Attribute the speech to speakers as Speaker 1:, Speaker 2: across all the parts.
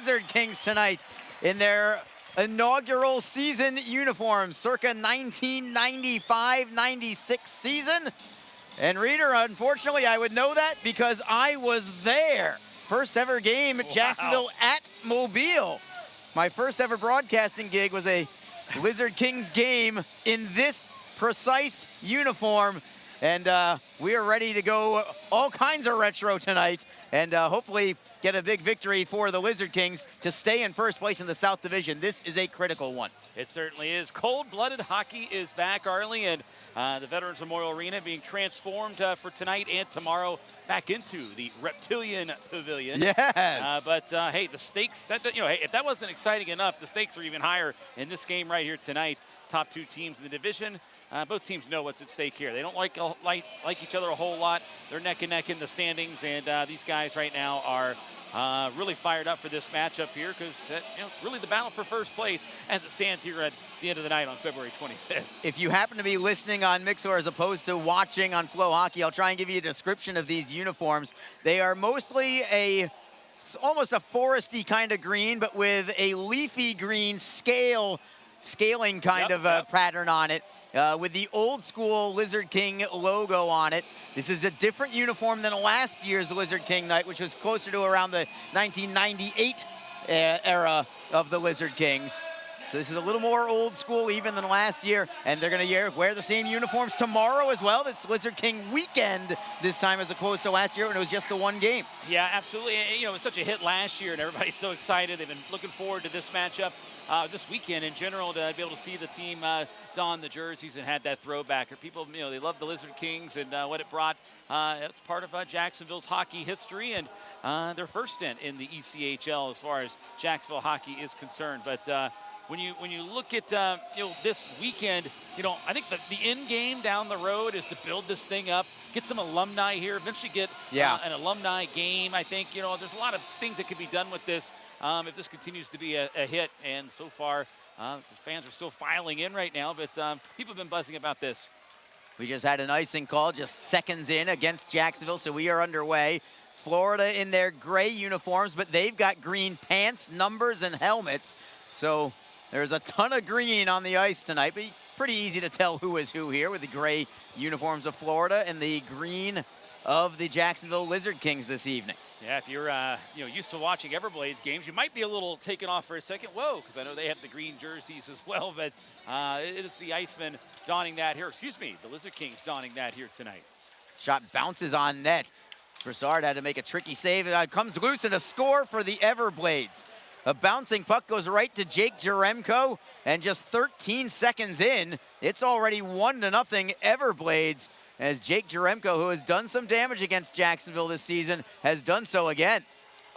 Speaker 1: Lizard Kings tonight in their inaugural season uniforms, circa 1995-96 season. And Reader, unfortunately, I would know that because I was there. First ever game at Jacksonville at Mobile. My first ever broadcasting gig was a Lizard Kings game in this precise uniform. And we are ready to go all kinds of retro tonight and hopefully get a big victory for the Lizard Kings to stay in first place in the South Division. This is a critical one.
Speaker 2: It certainly is. Cold-blooded hockey is back, Arlie, and the Veterans Memorial Arena being transformed for tonight and tomorrow back into the Reptilian Pavilion.
Speaker 1: Yes.
Speaker 2: Hey, the stakes, hey, if that wasn't exciting enough, the stakes are even higher in this game right here tonight. Top two teams in the division. Both teams know what's at stake here. They don't like each other a whole lot. They're neck and neck in the standings, and these guys right now are really fired up for this matchup here because it's really the battle for first place as it stands here at the end of the night on February 25th.
Speaker 1: If you happen to be listening on Mixer as opposed to watching on Flow Hockey, I'll try and give you a description of these uniforms. They are mostly almost a foresty kind of green, but with a leafy green scaling kind of pattern on it, with the old school Lizard King logo on it. This is a different uniform than last year's Lizard King night, which was closer to around the 1998 era of the Lizard Kings. So this is a little more old school even than last year, and they're gonna wear the same uniforms tomorrow as well. It's Lizard King weekend this time as opposed to last year when it was just the one game.
Speaker 2: Yeah, absolutely. It was such a hit last year and everybody's so excited. They've been looking forward to this matchup this weekend in general to be able to see the team don the jerseys and had that throwback. Or people, they love the Lizard Kings and what it brought. It's part of Jacksonville's hockey history and their first stint in the ECHL as far as Jacksonville hockey is concerned. But when you look at this weekend, I think the end game down the road is to build this thing up, get some alumni here, eventually get an alumni game. I think there's a lot of things that could be done with this if this continues to be a hit. And so far, the fans are still filing in right now, but people have been buzzing about this.
Speaker 1: We just had an icing call just seconds in against Jacksonville, so we are underway. Florida in their gray uniforms, but they've got green pants, numbers, and helmets. So there's a ton of green on the ice tonight, but pretty easy to tell who is who here with the gray uniforms of Florida and the green of the Jacksonville Lizard Kings this evening.
Speaker 2: Yeah, if you're used to watching Everblades games, you might be a little taken off for a second. Whoa, because I know they have the green jerseys as well, but it's the Icemen donning that here. Excuse me, the Lizard Kings donning that here tonight.
Speaker 1: Shot bounces on net. Broussard had to make a tricky save, and it comes loose and a score for the Everblades. A bouncing puck goes right to Jake Jaremko, and just 13 seconds in, it's already 1-0 Everblades, as Jake Jaremko, who has done some damage against Jacksonville this season, has done so again.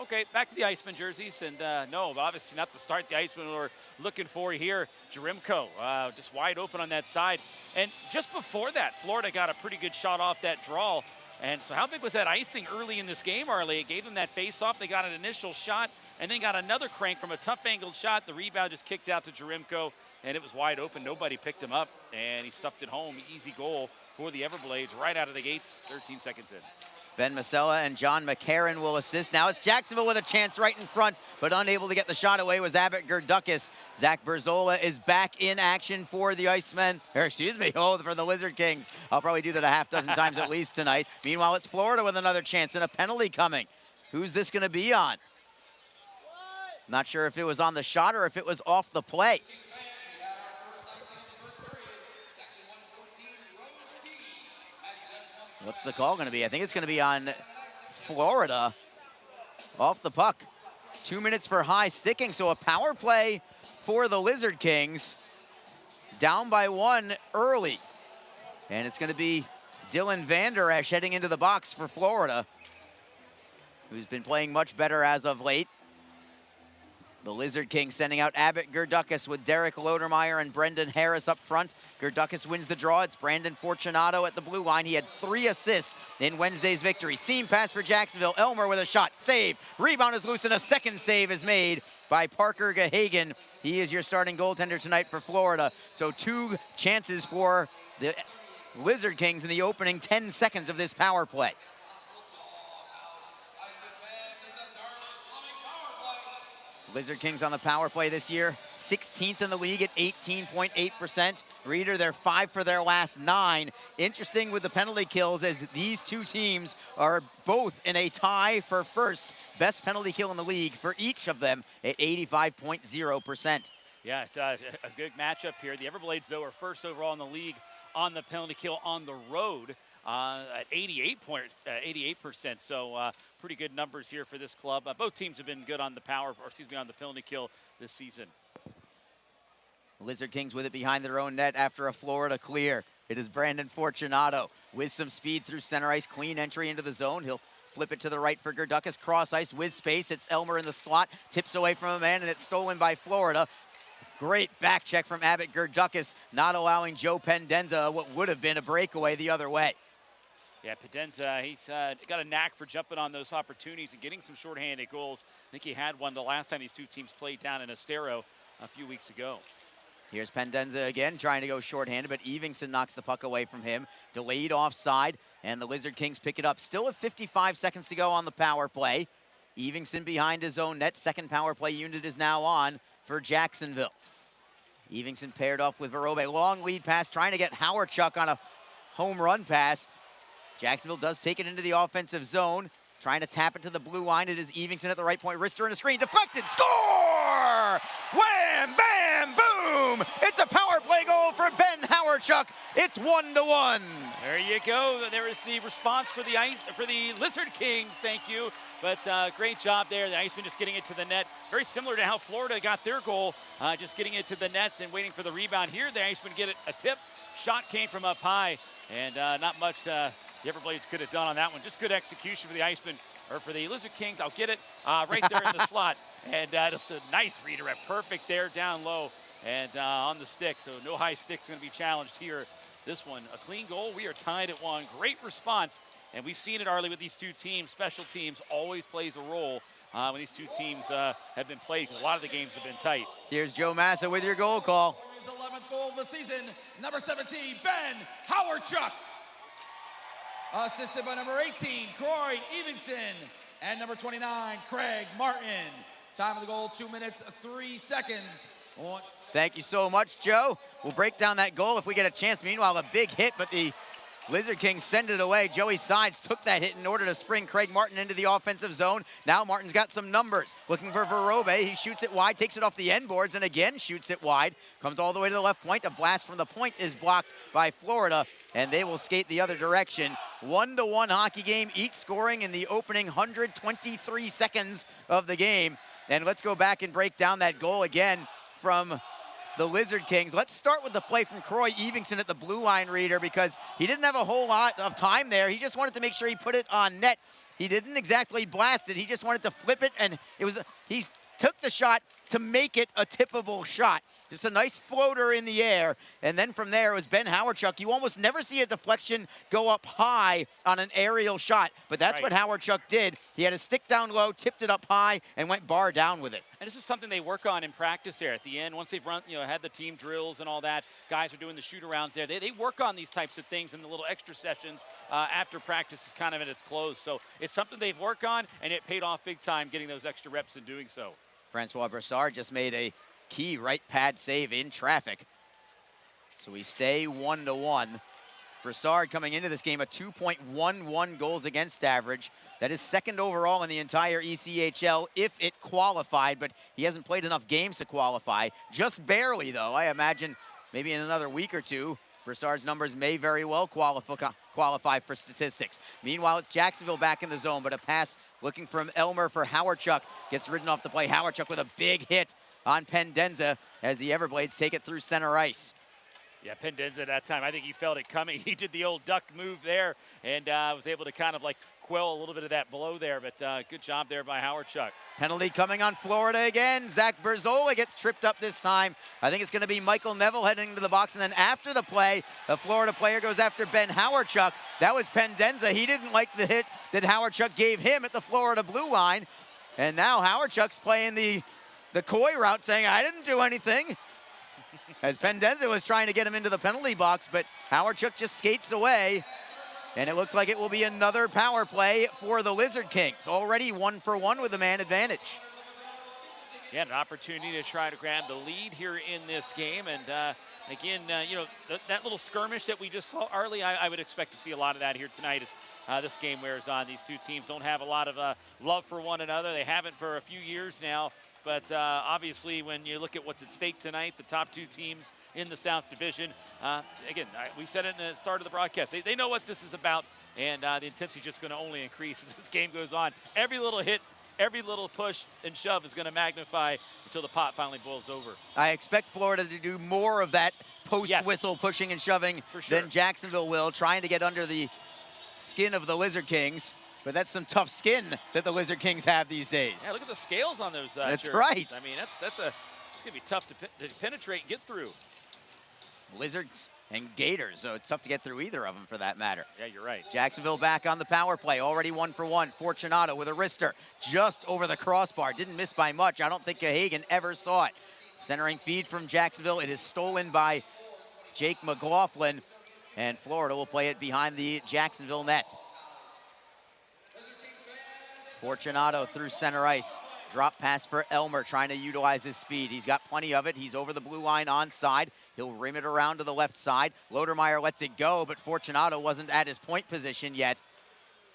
Speaker 2: Okay, back to the Iceman jerseys, and no, obviously not the start the Iceman we're looking for here. Jaremko just wide open on that side, and just before that, Florida got a pretty good shot off that draw. And so how big was that icing early in this game, Arlie? It gave them that face-off. They got an initial shot and then got another crank from a tough angled shot. The rebound just kicked out to Jaremko, and it was wide open. Nobody picked him up, and he stuffed it home. Easy goal for the Everblades right out of the gates, 13 seconds in.
Speaker 1: Ben Masella and John McCarron will assist. Now it's Jacksonville with a chance right in front, but unable to get the shot away was Abbott Gerdukis. Zach Berzola is back in action for the Icemen, or excuse me, for the Lizard Kings. I'll probably do that a half dozen times at least tonight. Meanwhile, it's Florida with another chance and a penalty coming. Who's this gonna be on? Not sure if it was on the shot or if it was off the play. What's the call going to be? I think it's going to be on Florida off the puck. 2 minutes for high sticking, so a power play for the Lizard Kings. Down by 1 early. And it's going to be Dylan Vander Esch heading into the box for Florida, who's been playing much better as of late. The Lizard Kings sending out Abbott Gerdukis with Derek Lodermeyer and Brendan Harris up front. Gerdukis wins the draw. It's Brandon Fortunato at the blue line. He had 3 assists in Wednesday's victory. Seam pass for Jacksonville. Elmer with a shot. Save. Rebound is loose and a second save is made by Parker Gahagan. He is your starting goaltender tonight for Florida. So 2 chances for the Lizard Kings in the opening 10 seconds of this power play. Lizard Kings on the power play this year, 16th in the league at 18.8%. Reader, they're 5 for their last 9. Interesting with the penalty kills as these two teams are both in a tie for first best penalty kill in the league for each of them at 85.0%.
Speaker 2: Yeah, it's a good matchup here. The Everblades, though, are first overall in the league on the penalty kill on the road at 88%. So pretty good numbers here for this club. Both teams have been good on the on the penalty kill this season.
Speaker 1: Lizard Kings with it behind their own net after a Florida clear. It is Brandon Fortunato with some speed through center ice. Clean entry into the zone. He'll flip it to the right for Gerdukis. Cross ice with space. It's Elmer in the slot. Tips away from a man, and it's stolen by Florida. Great back check from Abbott Gerdukis, not allowing Joe Pendenza what would have been a breakaway the other way.
Speaker 2: Yeah, Pendenza, he's got a knack for jumping on those opportunities and getting some shorthanded goals. I think he had one the last time these two teams played down in Estero a few weeks ago.
Speaker 1: Here's Pendenza again, trying to go shorthanded, but Evingson knocks the puck away from him. Delayed offside, and the Lizard Kings pick it up. Still with 55 seconds to go on the power play. Evingson behind his own net. Second power play unit is now on for Jacksonville. Evingson paired off with Verobe. Long lead pass, trying to get Howardchuk on a home run pass. Jacksonville does take it into the offensive zone. Trying to tap it to the blue line. It is Evingson at the right point. Wrister in a screen. Deflected. Score! Wham! Bam! Boom! It's a power play goal for Ben Howardchuk. It's 1-1.
Speaker 2: There you go. There is the response for the Lizard Kings. Thank you. But great job there. The Icemen just getting it to the net. Very similar to how Florida got their goal. Just getting it to the net and waiting for the rebound. Here, the Icemen get it a tip. Shot came from up high. And not much the Everblades could have done on that one. Just good execution for the Icemen, or for the Lizard Kings. I'll get it right there in the slot. And just a nice redirect. Perfect there down low and on the stick. So no high stick's going to be challenged here. This one, a clean goal. We are tied at 1. Great response. And we've seen it, Arlie, with these two teams. Special teams always plays a role when these two teams have been played. A lot of the games have been tight.
Speaker 1: Here's Joe Massa with your goal call.
Speaker 3: His 11th goal of the season, number 17, Ben Howardchuk. Assisted by number 18, Croy Evingson, and number 29, Craig Martin. Time of the goal, 2 minutes, 3 seconds.
Speaker 1: Thank you so much, Joe. We'll break down that goal if we get a chance. Meanwhile, a big hit, but the Lizard Kings send it away. Joey Sides took that hit in order to spring Craig Martin into the offensive zone. Now Martin's got some numbers. Looking for Verobe. He shoots it wide, takes it off the end boards, and again shoots it wide. Comes all the way to the left point. A blast from the point is blocked by Florida, and they will skate the other direction. 1-1 hockey game, each scoring in the opening 123 seconds of the game. And let's go back and break down that goal again from the Lizard Kings. Let's start with the play from Croy Evingson at the blue line, Reader, because he didn't have a whole lot of time there. He just wanted to make sure he put it on net. He didn't exactly blast it. He just wanted to flip it, and he took the shot to make it a tippable shot. Just a nice floater in the air. And then from there, it was Ben Howardchuk. You almost never see a deflection go up high on an aerial shot, but that's what Howardchuk did. He had a stick down low, tipped it up high, and went bar down with it.
Speaker 2: And this is something they work on in practice there at the end. Once they've run, had the team drills and all that, guys are doing the shoot-arounds there. They work on these types of things in the little extra sessions after practice is kind of at its close. So it's something they've worked on, and it paid off big time getting those extra reps and doing so.
Speaker 1: Francois Brassard just made a key right pad save in traffic. So we stay 1-1. Brassard coming into this game a 2.11 goals against average. That is second overall in the entire ECHL if it qualified, but he hasn't played enough games to qualify. Just barely, though. I imagine maybe in another week or two, Brassard's numbers may very well qualify for statistics. Meanwhile, it's Jacksonville back in the zone, but a pass looking from Elmer for Howardchuk gets ridden off the play. Howardchuk with a big hit on Pendenza as the Everblades take it through center ice.
Speaker 2: Yeah, Pendenza at that time, I think he felt it coming. He did the old duck move there and was able to kind of like quell a little bit of that blow there, but good job there by Howardchuk.
Speaker 1: Penalty coming on Florida again. Zach Berzola gets tripped up this time. I think it's going to be Michael Neville heading into the box, and then after the play, the Florida player goes after Ben Howardchuk. That was Pendenza. He didn't like the hit that Howardchuk gave him at the Florida blue line, and now Howardchuk's playing the coy route, saying, I didn't do anything. As Pendenza was trying to get him into the penalty box, but Howardchuk just skates away. And it looks like it will be another power play for the Lizard Kings. Already 1-for-1 with the man advantage.
Speaker 2: Yeah, an opportunity to try to grab the lead here in this game. And again, you know, that little skirmish that we just saw early, I would expect to see a lot of that here tonight as this game wears on. These two teams don't have a lot of love for one another. They haven't for a few years now. But obviously, when you look at what's at stake tonight, the top two teams in the South Division, again, we said it in the start of the broadcast. They know what this is about, and the intensity is just going to only increase as this game goes on. Every little hit, every little push and shove is going to magnify until the pot finally boils over.
Speaker 1: I expect Florida to do more of that post-whistle pushing and shoving than Jacksonville will, trying to get under the skin of the Lizard Kings. But that's some tough skin that the Lizard Kings have these days.
Speaker 2: Yeah, look at the scales on those
Speaker 1: That's
Speaker 2: jerseys.
Speaker 1: right.
Speaker 2: I mean, it's going to be tough to penetrate and get through.
Speaker 1: Lizards and Gators, so it's tough to get through either of them for that matter.
Speaker 2: Yeah, you're right.
Speaker 1: Jacksonville back on the power play, already 1 for 1. Fortunato with a wrister just over the crossbar. Didn't miss by much. I don't think Gahagan ever saw it. Centering feed from Jacksonville. It is stolen by Jake McLaughlin, and Florida will play it behind the Jacksonville net. Fortunato through center ice. Drop pass for Elmer, trying to utilize his speed. He's got plenty of it. He's over the blue line onside. He'll rim it around to the left side. Lodermeyer lets it go, but Fortunato wasn't at his point position yet.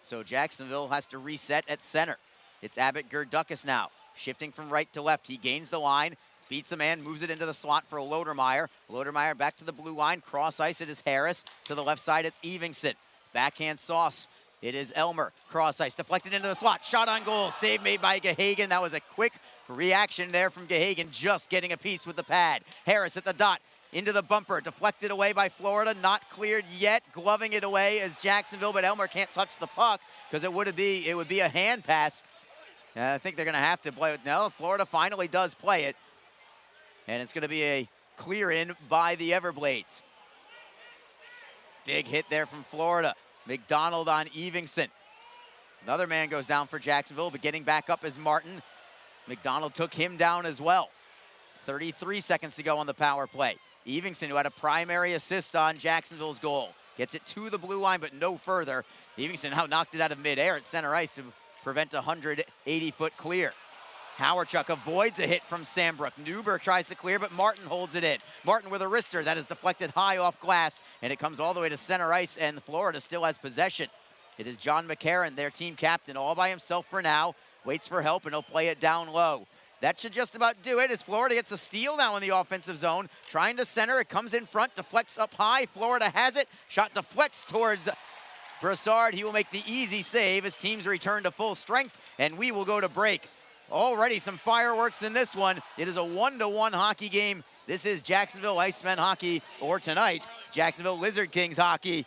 Speaker 1: So Jacksonville has to reset at center. It's Abbott Gerdukas now, shifting from right to left. He gains the line, beats a man, moves it into the slot for Lodermeyer. Lodermeyer back to the blue line. Cross ice, it is Harris. To the left side, it's Evingson. Backhand sauce. It is Elmer, cross ice, deflected into the slot, shot on goal, save made by Gahagan. That was a quick reaction there from Gahagan, just getting a piece with the pad. Harris at the dot, into the bumper, deflected away by Florida, not cleared yet, gloving it away as Jacksonville, but Elmer can't touch the puck because it would be a hand pass. I think they're gonna have to play it. No, Florida finally does play it, and it's gonna be a clear in by the Everblades. Big hit there from Florida. McDonald on Evingson. Another man goes down for Jacksonville, but getting back up is Martin. McDonald took him down as well. 33 seconds to go on the power play. Evingson, who had a primary assist on Jacksonville's goal, gets it to the blue line, but no further. Evingson now knocked it out of midair at center ice to prevent a 180-foot clear. Howardchuk avoids a hit from Sambrook. Newberg tries to clear, but Martin holds it in. Martin with a wrister that is deflected high off glass, and it comes all the way to center ice, and Florida still has possession. It is John McCarron, their team captain, all by himself for now. Waits for help, and he'll play it down low. That should just about do it as Florida gets a steal now in the offensive zone. Trying to center, it comes in front, deflects up high. Florida has it. Shot deflects towards Brassard. He will make the easy save as teams return to full strength, and we will go to break. Already some fireworks in this one. It is a 1-1 hockey game. This is Jacksonville Icemen hockey, or tonight, Jacksonville Lizard Kings hockey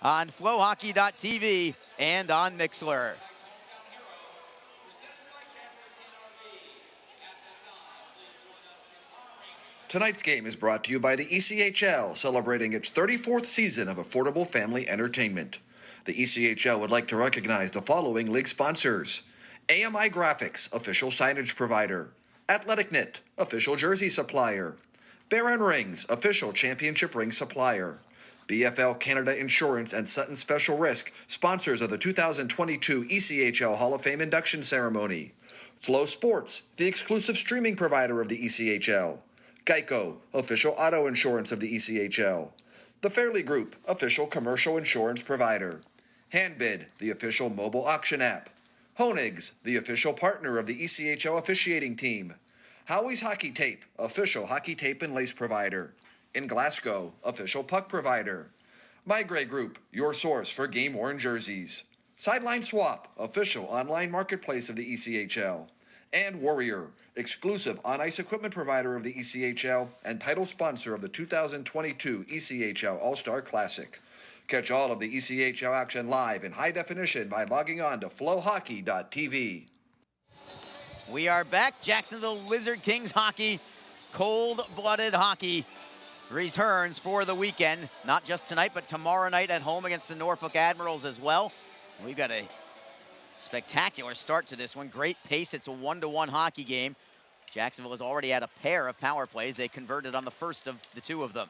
Speaker 1: on flowhockey.tv and on Mixlr.
Speaker 4: Tonight's game is brought to you by the ECHL, celebrating its 34th season of affordable family entertainment. The ECHL would like to recognize the following league sponsors: AMI Graphics, official signage provider; Athletic Knit, official jersey supplier; Baron Rings, official championship ring supplier; BFL Canada Insurance and Sutton Special Risk, sponsors of the 2022 ECHL Hall of Fame induction ceremony; Flow Sports, the exclusive streaming provider of the ECHL; Geico, official auto insurance of the ECHL; The Fairley Group, official commercial insurance provider; Handbid, the official mobile auction app; Honig's, the official partner of the ECHL officiating team; Howie's Hockey Tape, official hockey tape and lace provider; In Glasgow, official puck provider; My Grey Group, your source for game-worn jerseys; Sideline Swap, official online marketplace of the ECHL; and Warrior, exclusive on-ice equipment provider of the ECHL and title sponsor of the 2022 ECHL All-Star Classic. Catch all of the ECHL action live in high definition by logging on to flowhockey.tv.
Speaker 1: We are back. Jacksonville Lizard Kings hockey, cold-blooded hockey, returns for the weekend. Not just tonight, but tomorrow night at home against the Norfolk Admirals as well. We've got a spectacular start to this one. Great pace. It's a 1-1 hockey game. Jacksonville has already had a pair of power plays. They converted on the first of the two of them.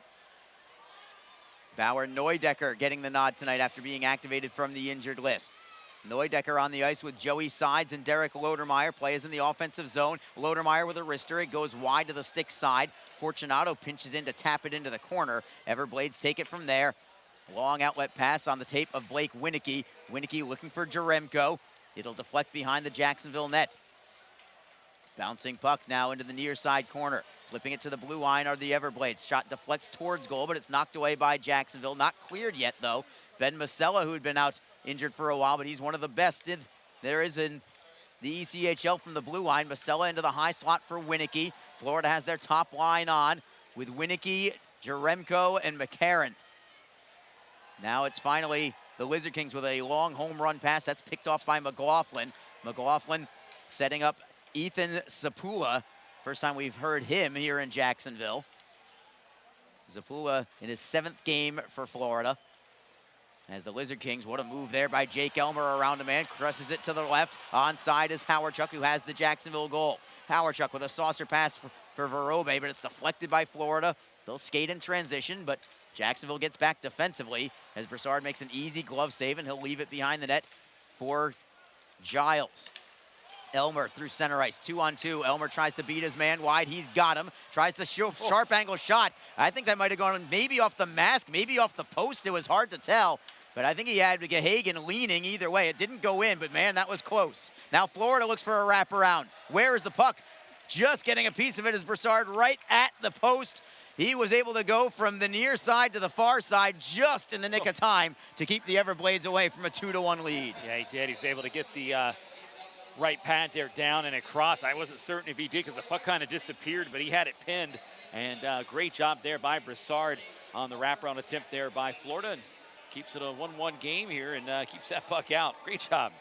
Speaker 1: Bauer Neudecker getting the nod tonight after being activated from the injured list. Neudecker on the ice with Joey Sides and Derek Lodermeyer. Play is in the offensive zone. Lodermeyer with a wrister. It goes wide to the stick side. Fortunato pinches in to tap it into the corner. Everblades take it from there. Long outlet pass on the tape of Blake Winicky. Winicky looking for Jaremko. It'll deflect behind the Jacksonville net. Bouncing puck now into the near side corner. Flipping it to the blue line are the Everblades. Shot deflects towards goal, but it's knocked away by Jacksonville. Not cleared yet, though. Ben Masella, who had been out injured for a while, but he's one of the best there is in the ECHL from the blue line. Masella into the high slot for Winicky. Florida has their top line on with Winicky, Jaremko, and McCarron. Now it's finally the Lizard Kings with a long home run pass. That's picked off by McLaughlin. McLaughlin setting up Ethan Zapula. First time we've heard him here in Jacksonville. Zapula in his 7th game for Florida. As the Lizard Kings, what a move there by Jake Elmer around a man. Crosses it to the left. Onside is Howardchuk, who has the Jacksonville goal. Howardchuk with a saucer pass for Verobe, but it's deflected by Florida. They'll skate in transition, but Jacksonville gets back defensively as Broussard makes an easy glove save, and he'll leave it behind the net for Giles. Elmer through center ice, 2-on-2. Elmer tries to beat his man wide. He's got him. Tries to sharp angle shot. I think that might have gone maybe off the mask, maybe off the post. It was hard to tell. But I think he had Gahagan leaning either way. It didn't go in, but man, that was close. Now Florida looks for a wraparound. Where is the puck? Just getting a piece of it is Broussard right at the post. He was able to go from the near side to the far side just in the nick of time to keep the Everblades away from a 2-1 lead.
Speaker 2: Yeah, he did. He was able to get the right pad there down and across. I wasn't certain if he did because the puck kind of disappeared, but he had it pinned. And great job there by Broussard on the wraparound attempt there by Florida. And keeps it a 1-1 game here and keeps that puck out. Great job.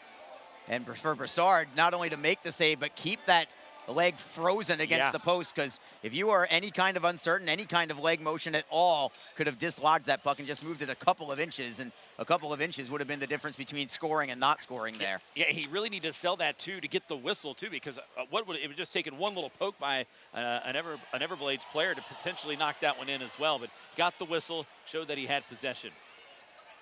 Speaker 1: And for Broussard, not only to make the save, but keep that leg frozen against the post, because if you are any kind of uncertain, any kind of leg motion at all could have dislodged that puck and just moved it a couple of inches, and a couple of inches would have been the difference between scoring and not scoring there.
Speaker 2: Yeah, he really needed to sell that too to get the whistle too, because it would just taken one little poke by an Everblades player to potentially knock that one in as well, but got the whistle, showed that he had possession.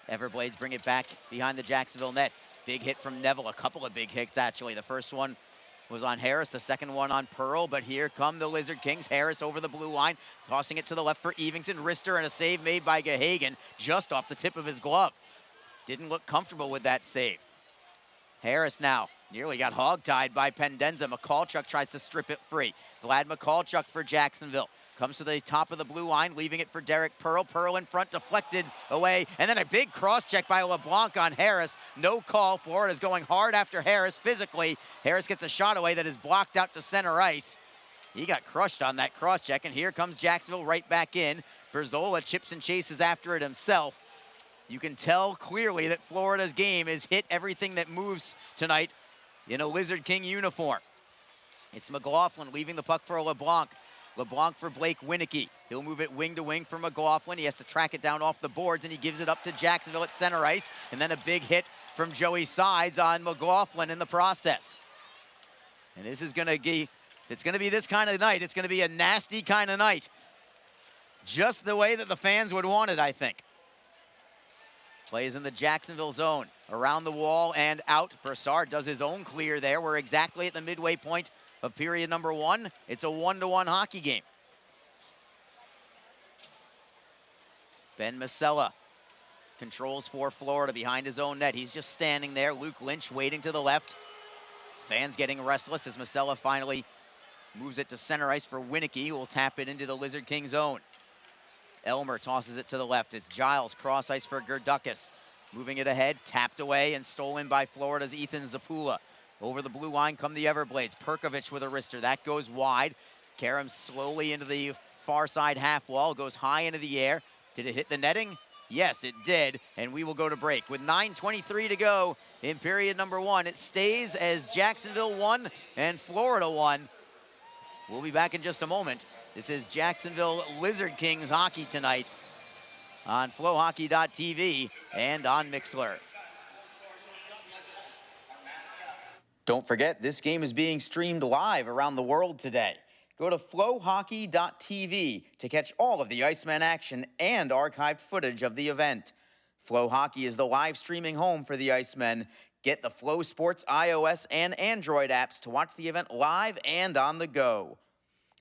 Speaker 1: Everblades bring it back behind the Jacksonville net. Big hit from Neville, a couple of big hits actually. The first one was on Harris, the second one on Pearl, but here come the Lizard Kings. Harris over the blue line, tossing it to the left for Evingson. Wrister and a save made by Gahagan just off the tip of his glove. Didn't look comfortable with that save. Harris now nearly got hogtied by Pendenza. McCallchuk tries to strip it free. Vlad McCallchuk for Jacksonville. Comes to the top of the blue line, leaving it for Derek Pearl. Pearl in front, deflected away. And then a big cross-check by LeBlanc on Harris. No call. Florida's going hard after Harris physically. Harris gets a shot away that is blocked out to center ice. He got crushed on that cross-check, and here comes Jacksonville right back in. Berzola chips and chases after it himself. You can tell clearly that Florida's game has hit everything that moves tonight in a Lizard King uniform. It's McLaughlin leaving the puck for LeBlanc. LeBlanc for Blake Winicky. He'll move it wing to wing for McLaughlin. He has to track it down off the boards, and he gives it up to Jacksonville at center ice. And then a big hit from Joey Sides on McLaughlin in the process. And this is going to be, if it's going to be this kind of night, it's going to be a nasty kind of night. Just the way that the fans would want it, I think. Plays in the Jacksonville zone. Around the wall and out. Broussard does his own clear there. We're exactly at the midway point of period number 1. It's a 1-1 hockey game. Ben Masella controls for Florida behind his own net. He's just standing there. Luke Lynch waiting to the left. Fans getting restless as Masella finally moves it to center ice for Winicky, who will tap it into the Lizard King zone. Elmer tosses it to the left. It's Giles, cross ice for Gerdukas. Moving it ahead, tapped away and stolen by Florida's Ethan Zapula. Over the blue line come the Everblades. Perkovich with a wrister. That goes wide. Karam slowly into the far side half wall. Goes high into the air. Did it hit the netting? Yes, it did. And we will go to break. With 9:23 to go in period number 1, it stays as Jacksonville 1 and Florida 1. We'll be back in just a moment. This is Jacksonville Lizard Kings hockey tonight on flowhockey.tv and on Mixlr. Don't forget, this game is being streamed live around the world today. Go to flowhockey.tv to catch all of the Iceman action and archived footage of the event. Flow Hockey is the live streaming home for the Icemen. Get the Flow Sports iOS and Android apps to watch the event live and on the go.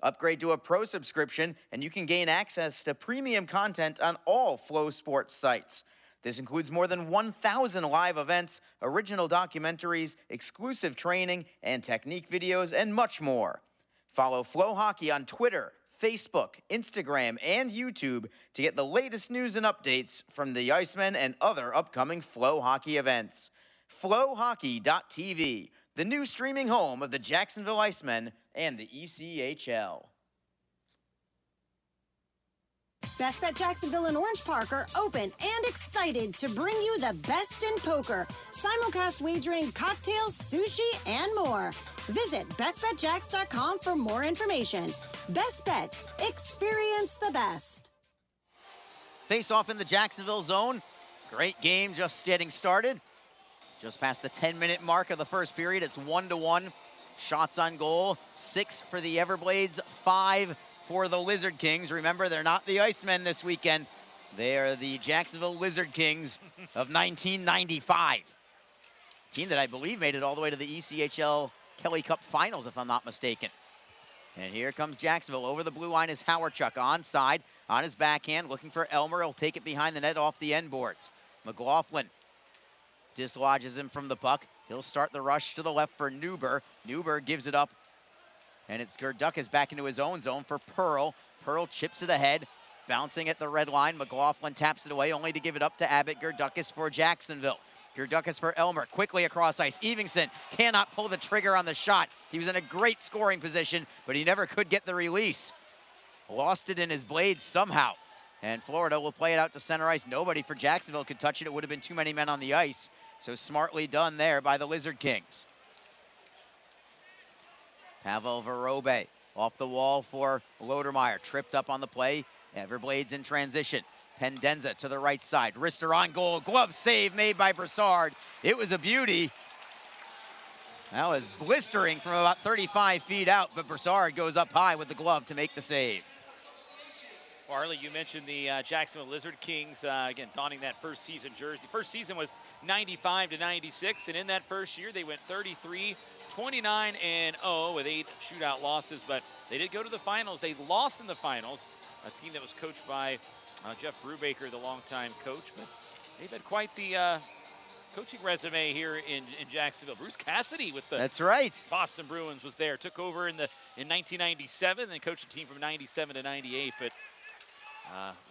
Speaker 1: Upgrade to a pro subscription, and you can gain access to premium content on all Flow Sports sites. This includes more than 1,000 live events, original documentaries, exclusive training, and technique videos, and much more. Follow Flow Hockey on Twitter, Facebook, Instagram, and YouTube to get the latest news and updates from the Icemen and other upcoming Flow Hockey events. FlowHockey.tv, the new streaming home of the Jacksonville Icemen and the ECHL.
Speaker 5: Best Bet Jacksonville and Orange Park are open and excited to bring you the best in poker, simulcast wagering, cocktails, sushi, and more. Visit bestbetjacks.com for more information. Best Bet. Experience the best.
Speaker 1: Face off in the Jacksonville zone. Great game just getting started. Just past the 10-minute mark of the first period. It's 1-1. Shots on goal, 6 for the Everblades, 5 for the Lizard Kings. Remember, they're not the Icemen this weekend. They are the Jacksonville Lizard Kings of 1995. Team that I believe made it all the way to the ECHL Kelly Cup Finals, if I'm not mistaken. And here comes Jacksonville. Over the blue line is Howardchuk onside, on his backhand, looking for Elmer. He'll take it behind the net off the end boards. McLaughlin dislodges him from the puck. He'll start the rush to the left for Newber. Newber gives it up, and it's Gerdukas back into his own zone for Pearl. Pearl chips it ahead, bouncing at the red line. McLaughlin taps it away, only to give it up to Abbott. Gerdukas for Jacksonville. Gerdukas for Elmer, quickly across ice. Evenson cannot pull the trigger on the shot. He was in a great scoring position, but he never could get the release. Lost it in his blade somehow. And Florida will play it out to center ice. Nobody for Jacksonville could touch it. It would have been too many men on the ice. So smartly done there by the Lizard Kings. Pavel Verobe off the wall for Lodermeyer. Tripped up on the play. Everblades in transition. Pendenza to the right side. Wrister on goal. Glove save made by Broussard. It was a beauty. That was blistering from about 35 feet out, but Broussard goes up high with the glove to make the save.
Speaker 2: Farley, you mentioned the Jacksonville Lizard Kings, again, donning that first season jersey. First season was 95 to 96, and in that first year, they went 33, 29-0 with 8 shootout losses, but they did go to the finals. They lost in the finals, a team that was coached by Jeff Brubaker, the longtime coach, but they've had quite the coaching resume here in Jacksonville. Bruce Cassidy with the
Speaker 1: That's right.
Speaker 2: Boston Bruins was there, took over in 1997 and coached the team from 97 to 98, but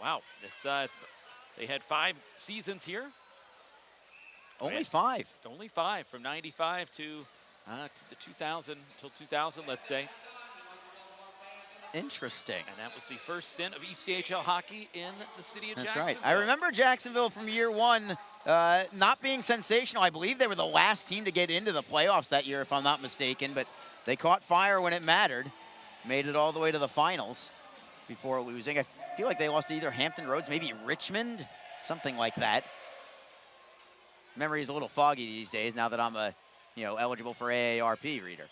Speaker 2: wow, they had 5 seasons here.
Speaker 1: Only 5.
Speaker 2: Only 5 from 95 to the 2000 till 2000, let's say.
Speaker 1: Interesting.
Speaker 2: And that was the first stint of ECHL hockey in the city of Jacksonville.
Speaker 1: That's right. I remember Jacksonville from year one not being sensational. I believe they were the last team to get into the playoffs that year, if I'm not mistaken, but they caught fire when it mattered. Made it all the way to the finals before losing. I feel like they lost to either Hampton Roads, maybe Richmond, something like that. Memory's a little foggy these days now that I'm eligible for AARP reader.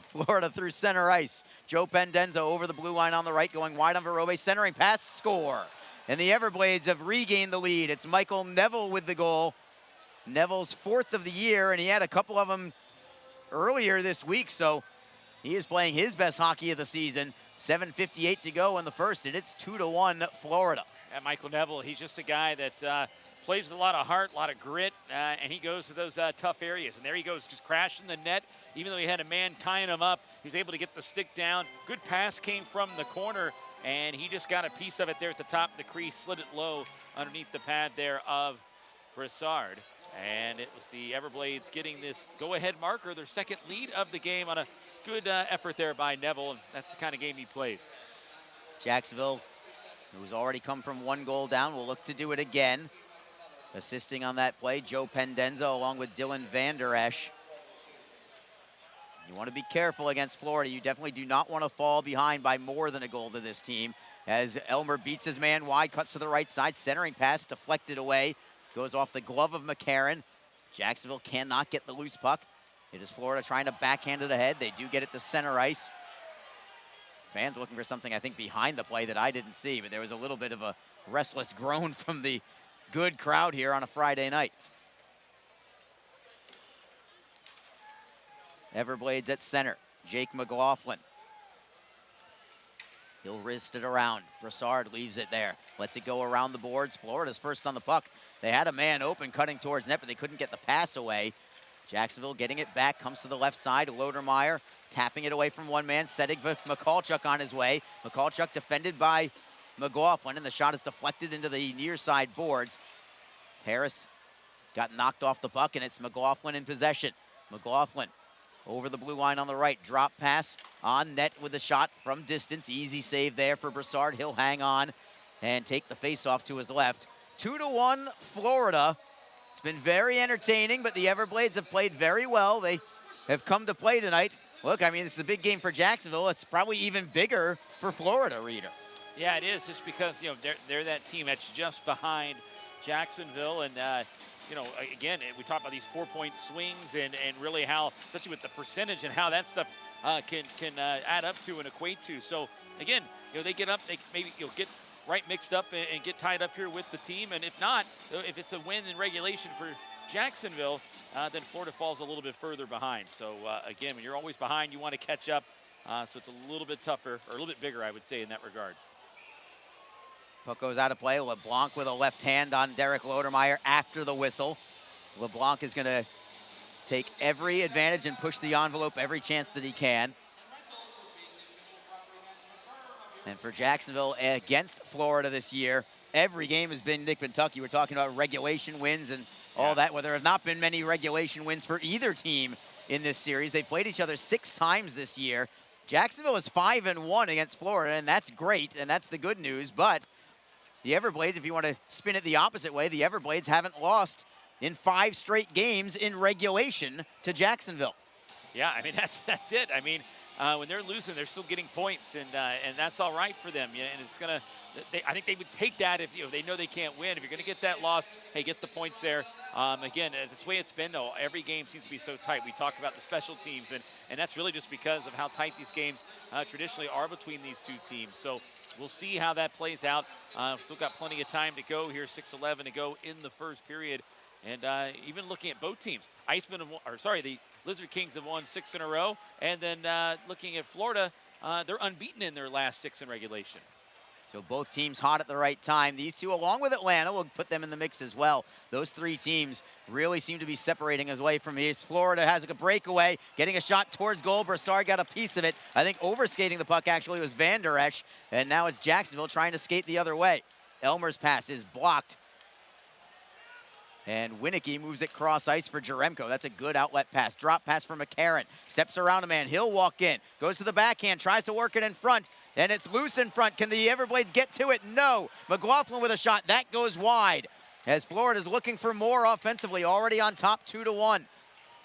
Speaker 1: Florida through center ice. Joe Pendenza over the blue line on the right, going wide on Verobe, centering pass, score. And the Everblades have regained the lead. It's Michael Neville with the goal. Neville's 4th of the year, and he had a couple of them earlier this week, so he is playing his best hockey of the season. 7:58 to go in the first, and it's 2-1 Florida.
Speaker 2: And Michael Neville, he's just a guy that plays with a lot of heart, a lot of grit, and he goes to those tough areas. And there he goes, just crashing the net. Even though he had a man tying him up, he was able to get the stick down. Good pass came from the corner, and he just got a piece of it there at the top of the crease, slid it low underneath the pad there of Broussard. And it was the Everblades getting this go-ahead marker, their second lead of the game, on a good effort there by Neville, and that's the kind of game he plays.
Speaker 1: Jacksonville, who's already come from 1 goal down, will look to do it again. Assisting on that play, Joe Pendenza along with Dylan Van Der Esch. You want to be careful against Florida. You definitely do not want to fall behind by more than a goal to this team. As Elmer beats his man wide, cuts to the right side, centering pass deflected away. Goes off the glove of McCarron. Jacksonville cannot get the loose puck. It is Florida trying to backhand it ahead. They do get it to center ice. Fans looking for something, I think, behind the play that I didn't see, but there was a little bit of a restless groan from the good crowd here on a Friday night. Everblades at center. Jake McLaughlin. He'll wrist it around. Broussard leaves it there. Lets it go around the boards. Florida's first on the puck. They had a man open cutting towards net, but they couldn't get the pass away. Jacksonville getting it back, comes to the left side. Lodermeyer tapping it away from one man, setting Mikulchuk on his way. Mikulchuk defended by McLaughlin, and the shot is deflected into the near side boards. Harris got knocked off the puck, and it's McLaughlin in possession. McLaughlin over the blue line on the right. Drop pass on net with a shot from distance. Easy save there for Broussard. He'll hang on and take the faceoff to his left. 2-1 Florida. It's been very entertaining, but the Everblades have played very well. They have come to play tonight. Look, I mean, it's a big game for Jacksonville. It's probably even bigger for Florida, Reader.
Speaker 2: Yeah, it is, just because, you know, they're that team that's just behind Jacksonville. And, you know, again, we talk about these 4-point swings and really how, especially with the percentage and how that stuff can add up to and equate to. So, again, you know, they get up, they maybe get right mixed up and get tied up here with the team. And if not, if it's a win in regulation for Jacksonville, then Florida falls a little bit further behind. So, again, when you're always behind, you want to catch up. So it's a little bit tougher, or a little bit bigger, I would say, in that regard.
Speaker 1: Puck goes out of play. LeBlanc with a left hand on Derek Lodermeyer after the whistle. LeBlanc is going to take every advantage and push the envelope every chance that he can. And for Jacksonville against Florida this year, every game has been Nick Kentucky. We're talking about regulation wins and all that, where there have not been many regulation wins for either team in this series. They've played each other 6 times this year. Jacksonville is 5-1 against Florida, and that's great, and that's the good news. But the Everblades, if you want to spin it the opposite way, the Everblades haven't lost in 5 straight games in regulation to Jacksonville.
Speaker 2: Yeah, I mean, that's it. I mean, when they're losing, they're still getting points, and that's all right for them. Yeah, and it's gonna. I think they would take that if they know they can't win. If you're gonna get that loss, hey, get the points there. Again, this way it's been though. Every game seems to be so tight. We talk about the special teams, and that's really just because of how tight these games traditionally are between these two teams. So we'll see how that plays out. Still got plenty of time to go here. 6:11 to go in the first period. And even looking at both teams, the Lizard Kings have won 6 in a row. And then looking at Florida, they're unbeaten in their last 6 in regulation.
Speaker 1: So both teams hot at the right time. These two, along with Atlanta, will put them in the mix as well. Those 3 teams really seem to be separating away from here. Florida has a breakaway, getting a shot towards goal. Broussard got a piece of it. I think overskating the puck actually was Van Der Esch. And now it's Jacksonville trying to skate the other way. Elmer's pass is blocked. And Winicky moves it cross ice for Jaremko. That's a good outlet pass. Drop pass for McCarron. Steps around a man. He'll walk in. Goes to the backhand. Tries to work it in front. And it's loose in front. Can the Everblades get to it? No. McLaughlin with a shot. That goes wide. As Florida's looking for more offensively. Already on top 2-1.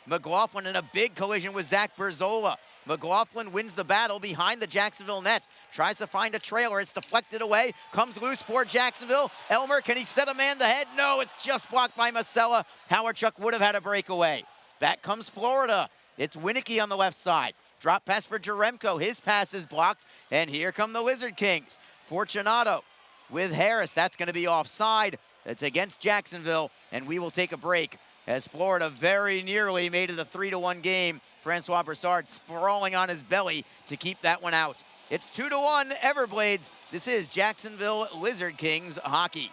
Speaker 1: McLaughlin in a big collision with Zach Berzola. McLaughlin wins the battle behind the Jacksonville net. Tries to find a trailer. It's deflected away. Comes loose for Jacksonville. Elmer, can he set a man to head? No, it's just blocked by Masella. Howardchuk would have had a breakaway. Back comes Florida. It's Winicky on the left side. Drop pass for Jaremko. His pass is blocked. And here come the Lizard Kings. Fortunato with Harris. That's going to be offside. It's against Jacksonville. And we will take a break, as Florida very nearly made it a 3-1 game. Francois Broussard sprawling on his belly to keep that one out. It's 2-1 Everblades. This is Jacksonville Lizard Kings hockey.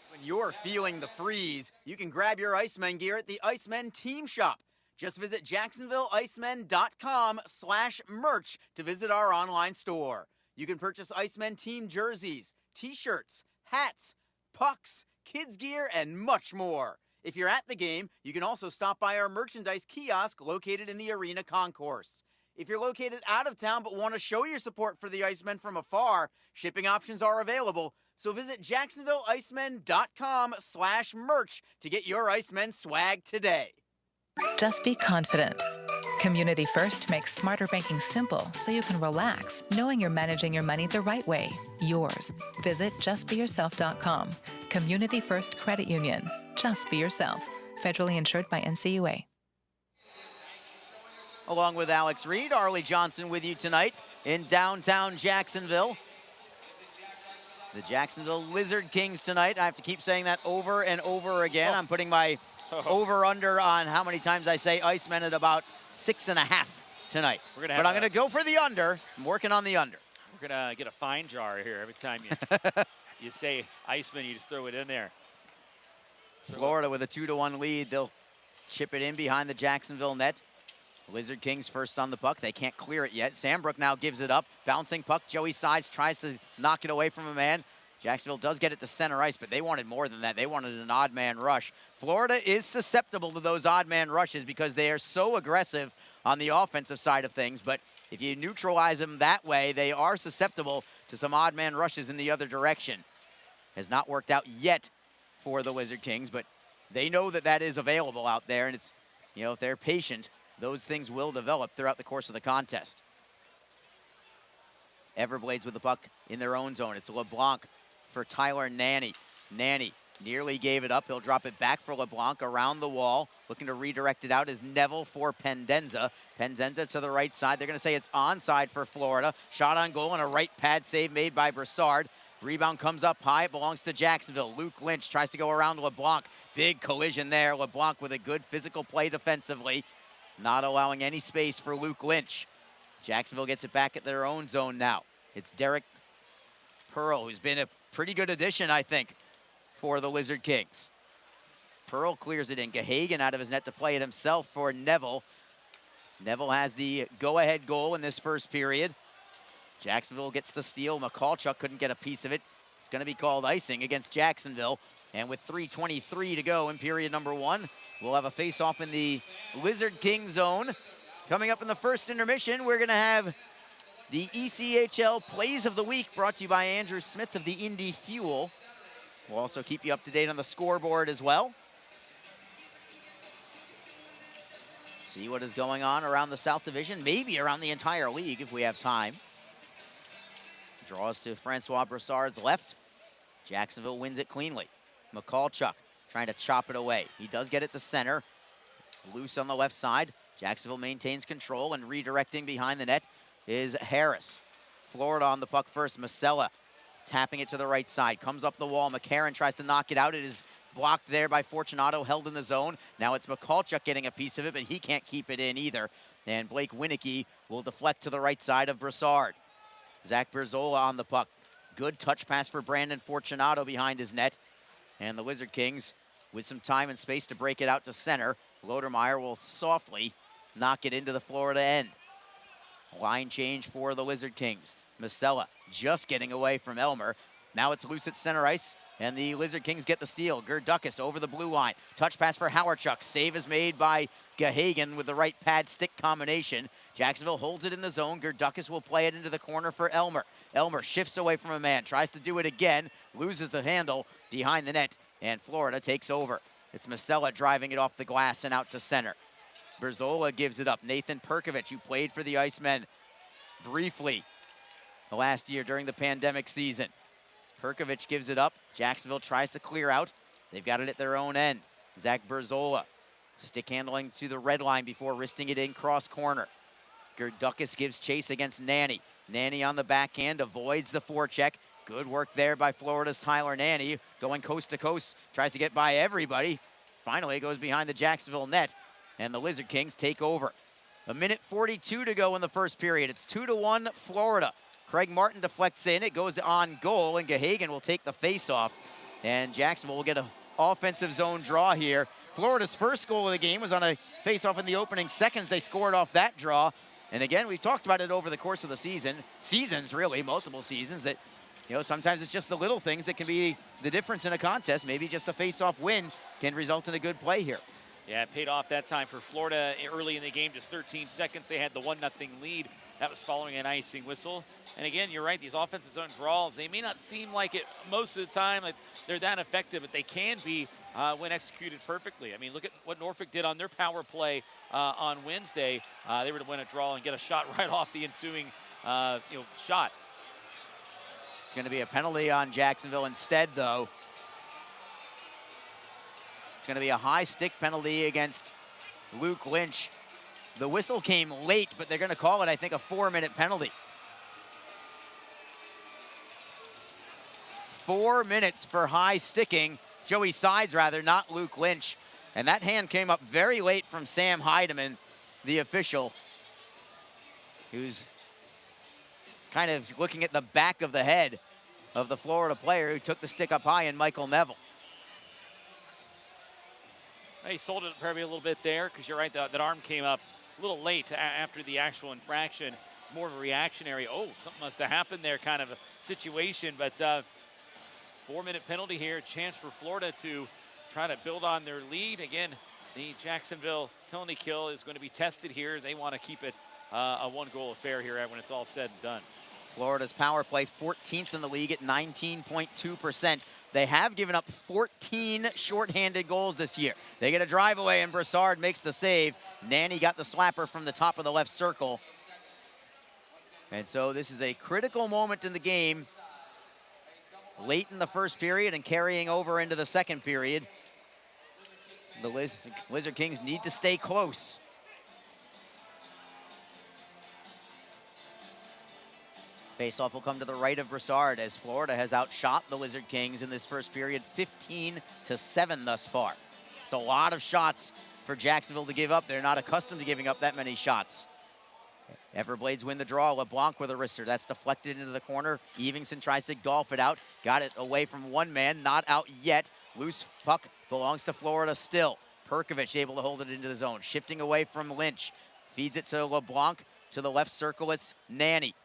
Speaker 1: When you're feeling the freeze, you can grab your Icemen gear at the Icemen Team Shop. Just visit JacksonvilleIcemen.com/merch to visit our online store. You can purchase Icemen team jerseys, t-shirts, hats, pucks, kids gear, and much more. If you're at the game, you can also stop by our merchandise kiosk located in the arena concourse. If you're located out of town but want to show your support for the Icemen from afar, shipping options are available. So visit JacksonvilleIcemen.com/merch to get your Icemen swag today.
Speaker 6: Just be confident. Community First makes smarter banking simple so you can relax, knowing you're managing your money the right way, yours. Visit justbeyourself.com. Community First Credit Union. Just be yourself. Federally insured by NCUA.
Speaker 1: Along with Alex Reed, Arlie Johnson with you tonight in downtown Jacksonville. The Jacksonville Lizard Kings tonight. I have to keep saying that over and over again. I'm putting my over under on how many times I say Icemen at about 6.5 tonight. But I'm going to go for the under. I'm working on the under.
Speaker 2: We're going to get a fine jar here every time you say Iceman, you just throw it in there.
Speaker 1: Florida with a 2-1 lead. They'll chip it in behind the Jacksonville net. Lizard Kings first on the puck. They can't clear it yet. Sandbrook now gives it up. Bouncing puck. Joey Sides tries to knock it away from a man. Jacksonville does get it to center ice, but they wanted more than that. They wanted an odd man rush. Florida is susceptible to those odd man rushes because they are so aggressive on the offensive side of things. But if you neutralize them that way, they are susceptible to some odd man rushes in the other direction. Has not worked out yet for the Lizard Kings, but they know that that is available out there. And it's, you know, if they're patient, those things will develop throughout the course of the contest. Everblades with the puck in their own zone. It's LeBlanc for Tyler Nanny. Nanny nearly gave it up. He'll drop it back for LeBlanc around the wall. Looking to redirect it out is Neville for Pendenza. Pendenza to the right side. They're going to say it's onside for Florida. Shot on goal and a right pad save made by Brassard. Rebound comes up high. It belongs to Jacksonville. Luke Lynch tries to go around LeBlanc. Big collision there. LeBlanc with a good physical play defensively. Not allowing any space for Luke Lynch. Jacksonville gets it back at their own zone now. It's Derek Pearl, who's been a pretty good addition, I think, for the Lizard Kings. Pearl clears it in. Gahagan out of his net to play it himself for Neville. Neville has the go-ahead goal in this first period. Jacksonville gets the steal. McCallchuk couldn't get a piece of it. It's going to be called icing against Jacksonville. And with 3:23 to go in period number 1, we'll have a face-off in the Lizard King zone. Coming up in the first intermission, we're going to have the ECHL Plays of the Week, brought to you by Andrew Smith of the Indy Fuel. We'll also keep you up to date on the scoreboard as well. See what is going on around the South Division, maybe around the entire league if we have time. Draws to Francois Brassard's left. Jacksonville wins it cleanly. McCallchuk trying to chop it away. He does get it to center. Loose on the left side. Jacksonville maintains control, and redirecting behind the net is Harris. Florida on the puck first. Masella tapping it to the right side. Comes up the wall. McCarron tries to knock it out. It is blocked there by Fortunato, held in the zone. Now it's McCallchuk getting a piece of it, but he can't keep it in either. And Blake Winicky will deflect to the right side of Brassard. Zach Berzola on the puck. Good touch pass for Brandon Fortunato behind his net. And the Lizard Kings with some time and space to break it out to center. Lodermeyer will softly knock it into the Florida end. Line change for the Lizard Kings. Masella just getting away from Elmer. Now it's loose at center ice, and the Lizard Kings get the steal. Gerdukas over the blue line. Touch pass for Howardchuk. Save is made by Gahagan with the right pad stick combination. Jacksonville holds it in the zone. Gerdukas will play it into the corner for Elmer. Elmer shifts away from a man, tries to do it again, loses the handle behind the net, and Florida takes over. It's Masella driving it off the glass and out to center. Berzola gives it up. Nathan Perkovich, who played for the Icemen briefly last year during the pandemic season. Perkovich gives it up. Jacksonville tries to clear out. They've got it at their own end. Zach Berzola stick handling to the red line before wristing it in cross corner. Gerdukas gives chase against Nanny. Nanny on the backhand, avoids the forecheck. Good work there by Florida's Tyler Nanny, going coast to coast, tries to get by everybody. Finally goes behind the Jacksonville net, and the Lizard Kings take over. 1:42 to go in the first period. It's 2-1 Florida. Craig Martin deflects in. It goes on goal, and Gahagan will take the face-off. And Jacksonville will get an offensive zone draw here. Florida's first goal of the game was on a face-off in the opening seconds. They scored off that draw. And again, we've talked about it over the course of the seasons really, multiple seasons, that, you know, sometimes it's just the little things that can be the difference in a contest. Maybe just a face-off win can result in a good play here.
Speaker 2: Yeah, it paid off that time for Florida early in the game, just 13 seconds. They had the 1-0 lead. That was following an icing whistle. And again, you're right, these offensive zone draws, they may not seem like it most of the time, like they're that effective, but they can be when executed perfectly. I mean, look at what Norfolk did on their power play on Wednesday. They were to win a draw and get a shot right off the ensuing shot.
Speaker 1: It's going to be a penalty on Jacksonville instead, though. It's going to be a high stick penalty against Luke Lynch. The whistle came late, but they're going to call it, I think, a 4-minute penalty. 4 minutes for high sticking. Joey Sides, rather, not Luke Lynch. And that hand came up very late from Sam Heidemann, the official, who's kind of looking at the back of the head of the Florida player who took the stick up high, and Michael Neville.
Speaker 2: He sold it probably a little bit there, because you're right, that arm came up a little late after the actual infraction. It's more of a reactionary, oh, something must have happened there kind of a situation. But 4-minute penalty here, chance for Florida to try to build on their lead. Again, the Jacksonville penalty kill is going to be tested here. They want to keep it a one-goal affair here when it's all said and done.
Speaker 1: Florida's power play 14th in the league at 19.2%. They have given up 14 shorthanded goals this year. They get a drive away, and Brassard makes the save. Nanny got the slapper from the top of the left circle. And so this is a critical moment in the game, late in the first period and carrying over into the second period. The Lizard Kings need to stay close. Faceoff will come to the right of Brassard as Florida has outshot the Lizard Kings in this first period, 15-7 thus far. It's a lot of shots for Jacksonville to give up. They're not accustomed to giving up that many shots. Everblades win the draw. LeBlanc with a wrister. That's deflected into the corner. Evingson tries to golf it out. Got it away from one man. Not out yet. Loose puck belongs to Florida still. Perkovic able to hold it into the zone. Shifting away from Lynch. Feeds it to LeBlanc. To the left circle, it's Nanny.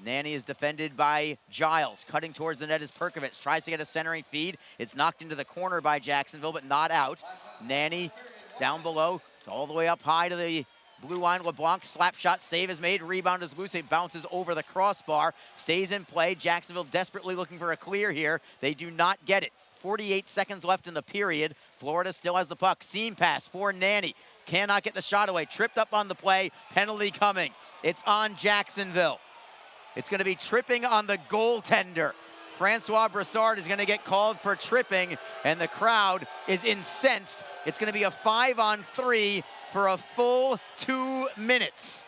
Speaker 1: Nanny is defended by Giles. Cutting towards the net is Perkovic. Tries to get a centering feed. It's knocked into the corner by Jacksonville, but not out. Nanny down below, all the way up high to the blue line. LeBlanc, slap shot, save is made. Rebound is loose. It bounces over the crossbar. Stays in play. Jacksonville desperately looking for a clear here. They do not get it. 48 seconds left in the period. Florida still has the puck. Seam pass for Nanny. Cannot get the shot away. Tripped up on the play. Penalty coming. It's on Jacksonville. It's going to be tripping on the goaltender. Francois Brassard is going to get called for tripping, and the crowd is incensed. It's going to be a 5-on-3 for a full 2 minutes.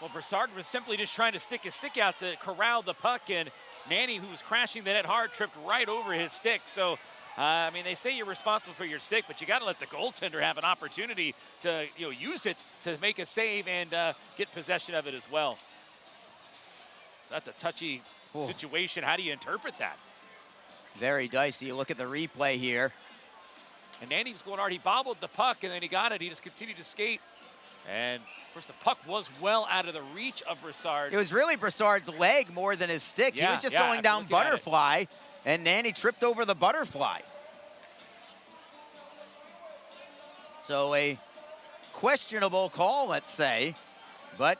Speaker 2: Well, Brassard was simply just trying to stick his stick out to corral the puck, and Nanny, who was crashing the net hard, tripped right over his stick. So, I mean, they say you're responsible for your stick, but you got to let the goaltender have an opportunity to, use it to make a save and get possession of it as well. So that's a touchy situation. How do you interpret that?
Speaker 1: Very dicey. You look at the replay here.
Speaker 2: And Nanny was going hard. He bobbled the puck, and then he got it. He just continued to skate. And, of course, the puck was well out of the reach of Brassard.
Speaker 1: It was really Brassard's leg more than his stick. He was just going down butterfly, and Nanny tripped over the butterfly. So a questionable call, let's say, but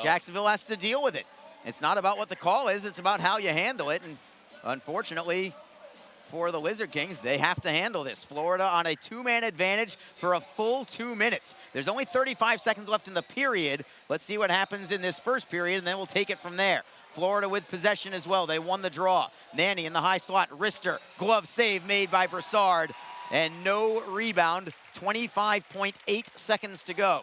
Speaker 1: Jacksonville has to deal with it. It's not about what the call is, it's about how you handle it, and unfortunately for the Lizard Kings, they have to handle this. Florida on a 2-man advantage for a full 2 minutes. There's only 35 seconds left in the period. Let's see what happens in this first period, and then we'll take it from there. Florida with possession as well. They won the draw. Nanny in the high slot. Wrister. Glove save made by Brassard. And no rebound. 25.8 seconds to go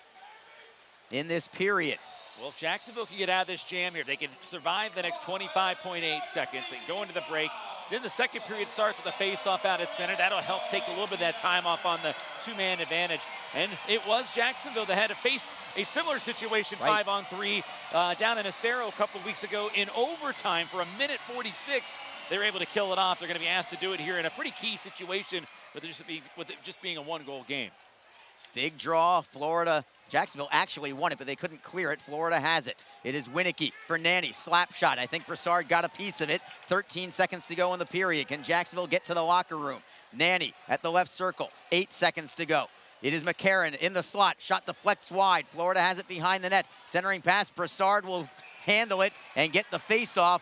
Speaker 1: in this period.
Speaker 2: Well, if Jacksonville can get out of this jam here, they can survive the next 25.8 seconds. They can go into the break. Then the second period starts with a face-off out at center. That'll help take a little bit of that time off on the 2-man advantage. And it was Jacksonville that had to face a similar situation, 5-on-3, down in Estero a couple of weeks ago in overtime for 1:46. They were able to kill it off. They're going to be asked to do it here in a pretty key situation with it just being a 1-goal game.
Speaker 1: Big draw, Florida. Jacksonville actually won it, but they couldn't clear it. Florida has it. It is Winicky for Nanny. Slap shot. I think Brassard got a piece of it. 13 seconds to go in the period. Can Jacksonville get to the locker room? Nanny at the left circle. 8 seconds to go. It is McCarron in the slot. Shot deflects wide. Florida has it behind the net. Centering pass. Brassard will handle it and get the face-off.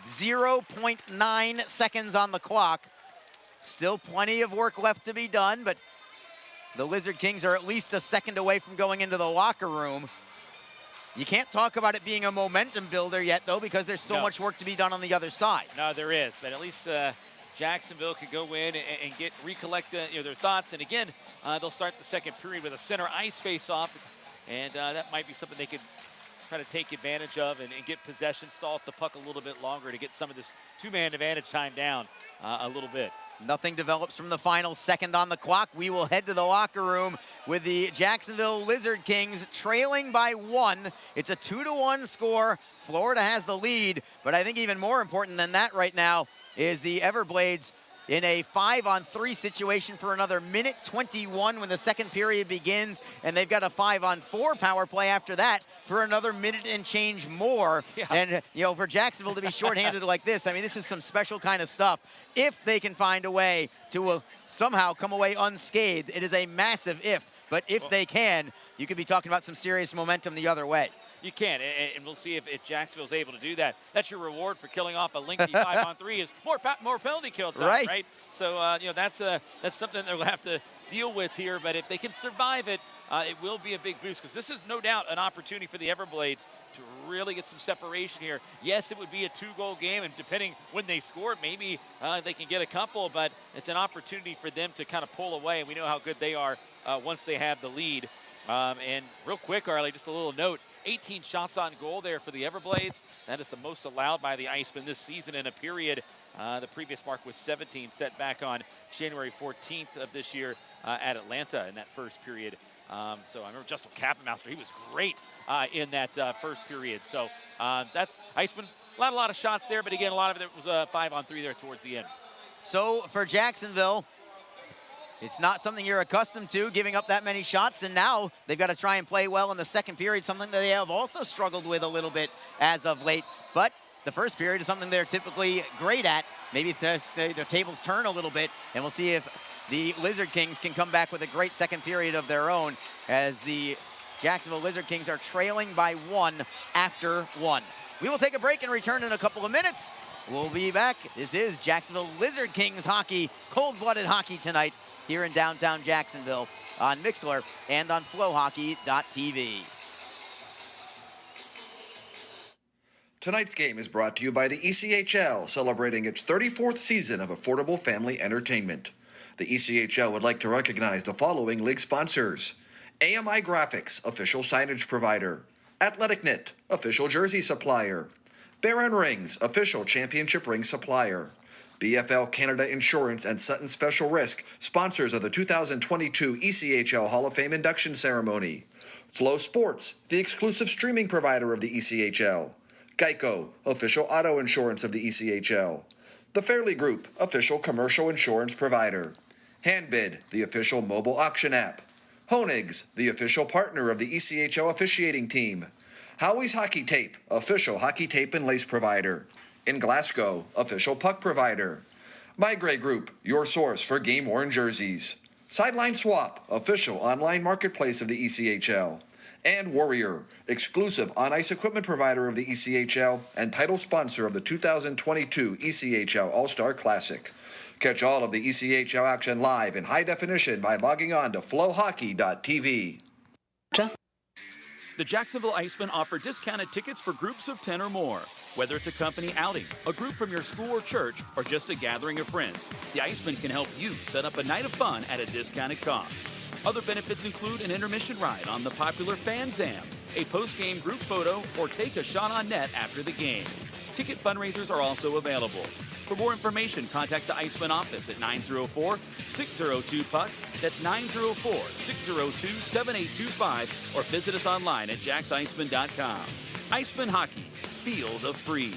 Speaker 1: 0.9 seconds on the clock. Still plenty of work left to be done, but the Lizard Kings are at least a second away from going into the locker room. You can't talk about it being a momentum builder yet, though, because there's so much work to be done on the other side.
Speaker 2: No, there is, but at least Jacksonville could go in and recollect their thoughts. And again, they'll start the second period with a center ice face-off, and that might be something they could try to take advantage of and get possession, stall the puck a little bit longer to get some of this 2-man advantage time down a little bit.
Speaker 1: Nothing develops from the final second on the clock. We will head to the locker room with the Jacksonville Lizard Kings trailing by 1. It's a 2-1 score. Florida has the lead, but I think even more important than that right now is the Everblades in a 5-on-3 situation for another minute 21 when the second period begins, and they've got a 5-on-4 power play after that for another minute and change more.
Speaker 2: Yeah.
Speaker 1: And, you know, for Jacksonville to be shorthanded like this, I mean, this is some special kind of stuff. If they can find a way to somehow come away unscathed, it is a massive if. But if they can, you could be talking about some serious momentum the other way.
Speaker 2: You can, and we'll see if Jacksonville's able to do that. That's your reward for killing off a lengthy 5-on-3 is more penalty kill time, right? So, you know, that's something they'll have to deal with here. But if they can survive it, it will be a big boost, because this is no doubt an opportunity for the Everblades to really get some separation here. Yes, it would be a 2-goal game, and depending when they score, maybe they can get a couple, but it's an opportunity for them to kind of pull away, and we know how good they are once they have the lead. And real quick, Arlie, just a little note. 18 shots on goal there for the Everblades. That is the most allowed by the Icemen this season in a period. The previous mark was 17, set back on January 14th of this year at Atlanta in that first period. So I remember Justin Kappenmeister, he was great in that first period. So that's Icemen, a lot of shots there, but again, a lot of it was 5-on-3 there towards the end.
Speaker 1: So for Jacksonville, it's not something you're accustomed to, giving up that many shots, and now they've got to try and play well in the second period, something that they have also struggled with a little bit as of late. But the first period is something they're typically great at. Maybe their tables turn a little bit, and we'll see if the Lizard Kings can come back with a great second period of their own, as the Jacksonville Lizard Kings are trailing by 1 after 1. We will take a break and return in a couple of minutes. We'll be back. This is Jacksonville Lizard Kings hockey, cold-blooded hockey tonight here in downtown Jacksonville on Mixlr and on flowhockey.tv.
Speaker 4: Tonight's game is brought to you by the ECHL, celebrating its 34th season of affordable family entertainment. The ECHL would like to recognize the following league sponsors: AMI Graphics, official signage provider; Athletic Knit, official jersey supplier; Baron Rings, official championship ring supplier; BFL Canada Insurance and Sutton Special Risk, sponsors of the 2022 ECHL Hall of Fame induction ceremony; Flow Sports, the exclusive streaming provider of the ECHL; Geico, official auto insurance of the ECHL; The Fairley Group, official commercial insurance provider; Handbid, the official mobile auction app; Honig's, the official partner of the ECHL officiating team; Howie's Hockey Tape, official hockey tape and lace provider; In Glasgow, official puck provider; My Grey Group, your source for game-worn jerseys; Sideline Swap, official online marketplace of the ECHL; and Warrior, exclusive on-ice equipment provider of the ECHL and title sponsor of the 2022 ECHL All-Star Classic. Catch all of the ECHL action live in high definition by logging on to flowhockey.tv.
Speaker 7: The Jacksonville Icemen offer discounted tickets for groups of 10 or more. Whether it's a company outing, a group from your school or church, or just a gathering of friends, the Icemen can help you set up a night of fun at a discounted cost. Other benefits include an intermission ride on the popular Fan Zam, a post-game group photo, or take a shot on net after the game. Ticket fundraisers are also available. For more information, contact the Icemen office at 904-602-PUCK. That's 904-602-7825, or visit us online at jacksiceman.com. Icemen Hockey, feel the freeze.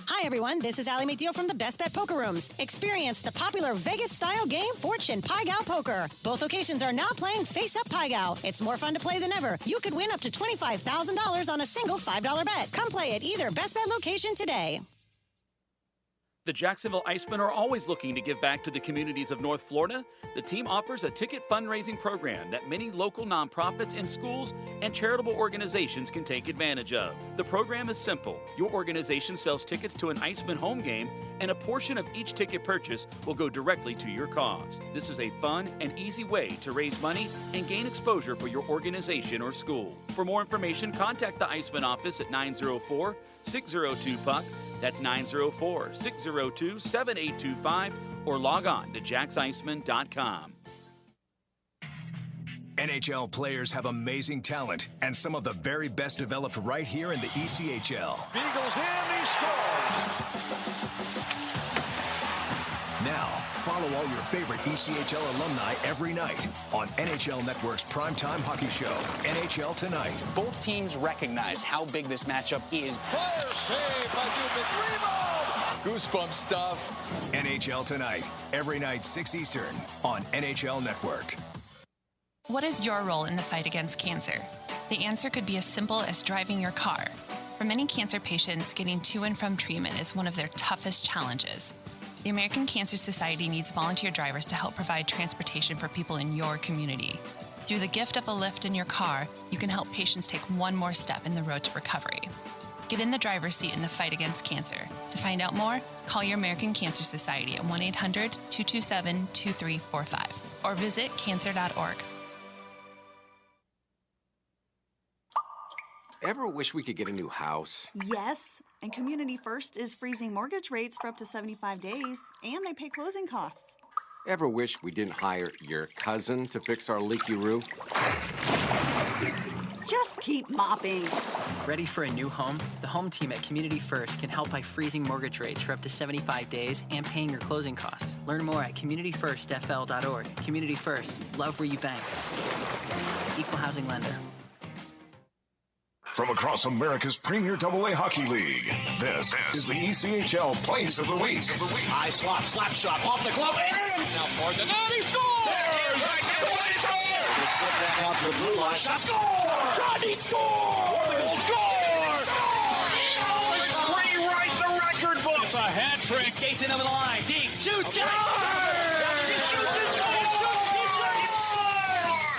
Speaker 5: Hi, everyone. This is Allie McDeal from the Best Bet Poker Rooms. Experience the popular Vegas-style game, Fortune Pai Gow Poker. Both locations are now playing face-up Pai Gow. It's more fun to play than ever. You could win up to $25,000 on a single $5 bet. Come play at either Best Bet location today.
Speaker 7: The Jacksonville Icemen are always looking to give back to the communities of North Florida. The team offers a ticket fundraising program that many local nonprofits and schools and charitable organizations can take advantage of. The program is simple. Your organization sells tickets to an Icemen home game, and a portion of each ticket purchase will go directly to your cause. This is a fun and easy way to raise money and gain exposure for your organization or school. For more information, contact the Icemen office at 904-602-PUCK. That's 904-602-7825, or log on to jacksiceman.com.
Speaker 8: NHL players have amazing talent, and some of the very best developed right here in the ECHL.
Speaker 9: Beagles in, he scores!
Speaker 8: Follow all your favorite ECHL alumni every night on NHL Network's primetime hockey show, NHL Tonight.
Speaker 9: Both teams recognize how big this matchup is.
Speaker 3: Fire save by Dubin. Rebound!
Speaker 10: Goosebump stuff.
Speaker 8: NHL Tonight, every night 6 Eastern on NHL Network.
Speaker 11: What is your role in the fight against cancer? The answer could be as simple as driving your car. For many cancer patients, getting to and from treatment is one of their toughest challenges. The American Cancer Society needs volunteer drivers to help provide transportation for people in your community. Through the gift of a lift in your car, you can help patients take one more step in the road to recovery. Get in the driver's seat in the fight against cancer. To find out more, call your American Cancer Society at 1-800-227-2345 or visit cancer.org.
Speaker 10: Ever wish we could get a new house?
Speaker 12: Yes, and Community First is freezing mortgage rates for up to 75 days, and they pay closing costs.
Speaker 10: Ever wish we didn't hire your cousin to fix our leaky roof?
Speaker 12: Just keep mopping.
Speaker 13: Ready for a new home? The home team at Community First can help by freezing mortgage rates for up to 75 days and paying your closing costs. Learn more at communityfirstfl.org. Community First, love where you bank. Equal housing lender.
Speaker 8: From across America's premier AA hockey league, this is the ECHL Plays of the Week.
Speaker 9: High slot, slap shot, off the glove, and in! Now for the net, he scores! Slip that out to the blue line, shot, score! Rodney scores! Let's rewrite the record book! It's a hat trick. Skates in over the line, Deeks shoots,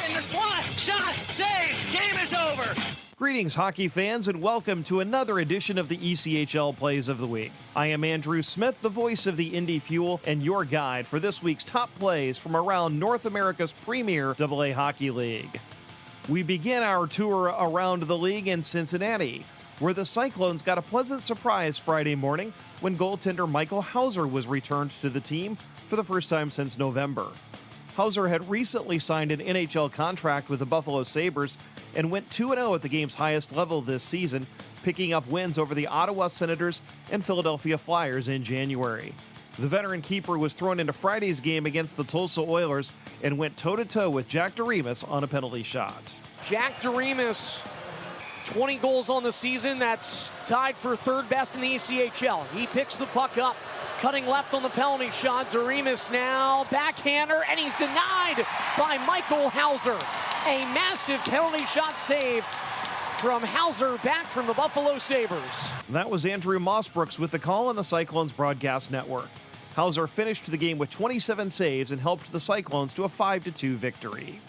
Speaker 9: in the slot, shot, save, game is over!
Speaker 14: Greetings, hockey fans, and welcome to another edition of the ECHL Plays of the Week. I am Andrew Smith, the voice of the Indy Fuel, and your guide for this week's top plays from around North America's premier AA hockey league. We begin our tour around the league in Cincinnati, where the Cyclones got a pleasant surprise Friday morning when goaltender Michael Hauser was returned to the team for the first time since November. Hauser had recently signed an NHL contract with the Buffalo Sabres and went 2-0 at the game's highest level this season, picking up wins over the Ottawa Senators and Philadelphia Flyers in January. The veteran keeper was thrown into Friday's game against the Tulsa Oilers and went toe-to-toe with Jack Doremus on a penalty shot.
Speaker 15: Jack Doremus, 20 goals on the season. That's tied for third best in the ECHL. He picks the puck up, cutting left on the penalty shot. Doremus now backhander, and he's denied by Michael Hauser. A massive penalty shot save from Hauser back from the Buffalo Sabres.
Speaker 14: That was Andrew Mossbrooks with the call on the Cyclones broadcast network. Hauser finished the game with 27 saves and helped the Cyclones to a 5-2 victory.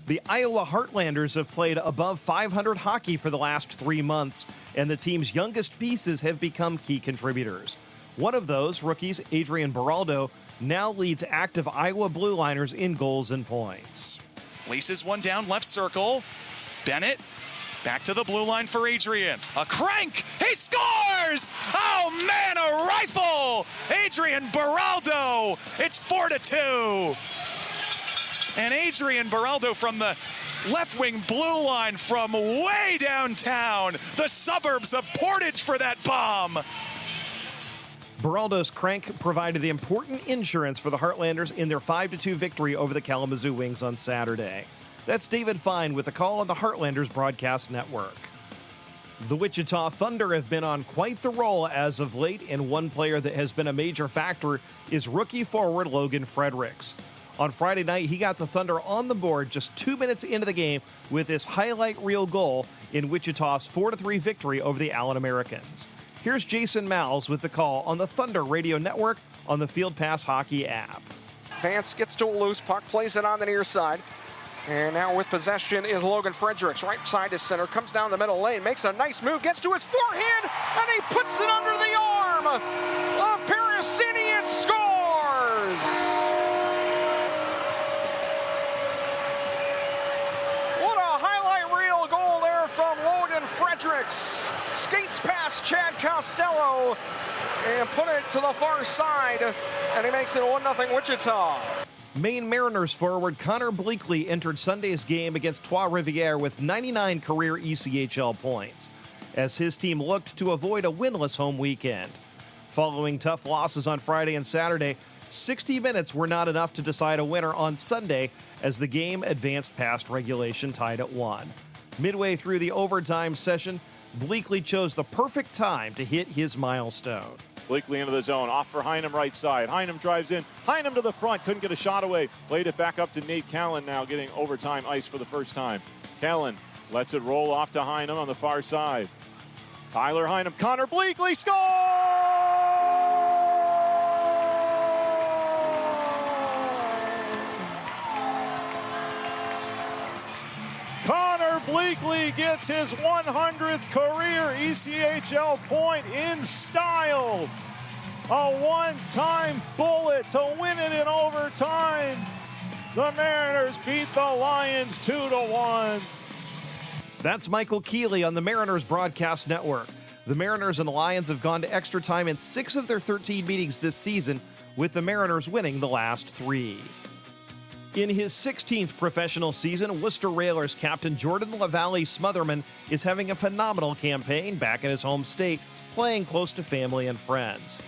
Speaker 14: The Iowa Heartlanders have played above 500 hockey for the last 3 months, and the team's youngest pieces have become key contributors. One of those, rookies Adrian Beraldo, now leads active Iowa Blue Liners in goals and points.
Speaker 16: Laces one down, left circle. Bennett, back to the blue line for Adrian. A crank, he scores! Oh man, a rifle! Adrian Beraldo, it's 4-2. And Adrian Beraldo from the left wing blue line from way downtown, the suburbs of Portage for that bomb.
Speaker 14: Beraldo's crank provided important insurance for the Heartlanders in their 5-2 victory over the Kalamazoo Wings on Saturday. That's David Fine with a call on the Heartlanders broadcast network. The Wichita Thunder have been on quite the roll as of late, and one player that has been a major factor is rookie forward Logan Fredericks. On Friday night, he got the Thunder on the board just 2 minutes into the game with his highlight reel goal in Wichita's 4-3 victory over the Allen Americans. Here's Jason Malz with the call on the Thunder Radio Network on the Field Pass Hockey app.
Speaker 15: Vance gets to a loose puck, plays it on the near side. And now with possession is Logan Fredericks. Right side to center, comes down the middle lane, makes a nice move, gets to his forehand, and he puts it under the arm of Parasini and scores! What a highlight reel goal there from Logan Fredericks. Skates past Chad Costello and put it to the far side, and he makes it 1-0 Wichita.
Speaker 14: Maine Mariners forward Connor Bleakley entered Sunday's game against Trois-Rivières with 99 career ECHL points, as his team looked to avoid a winless home weekend. Following tough losses on Friday and Saturday, 60 minutes were not enough to decide a winner on Sunday as the game advanced past regulation tied at 1. Midway through the overtime session, Bleakley chose the perfect time to hit his milestone.
Speaker 17: Bleakley into the zone, off for Heinem right side. Heinem drives in, Heinem to the front, couldn't get a shot away. Played it back up to Nate Callan now, getting overtime ice for the first time. Callan lets it roll off to Heinem on the far side. Tyler Heinem, Connor Bleakley scores! Connor Bleakley gets his 100th career ECHL point in style. A one-time bullet to win it in overtime. The Mariners beat the Lions 2-1.
Speaker 14: That's Michael Keeley on the Mariners Broadcast Network. The Mariners and the Lions have gone to extra time in 6 of their 13 meetings this season, with the Mariners winning the last 3. In his 16th professional season, Worcester Railers captain Jordan LaValle Smotherman is having a phenomenal campaign back in his home state, playing close to family and friends.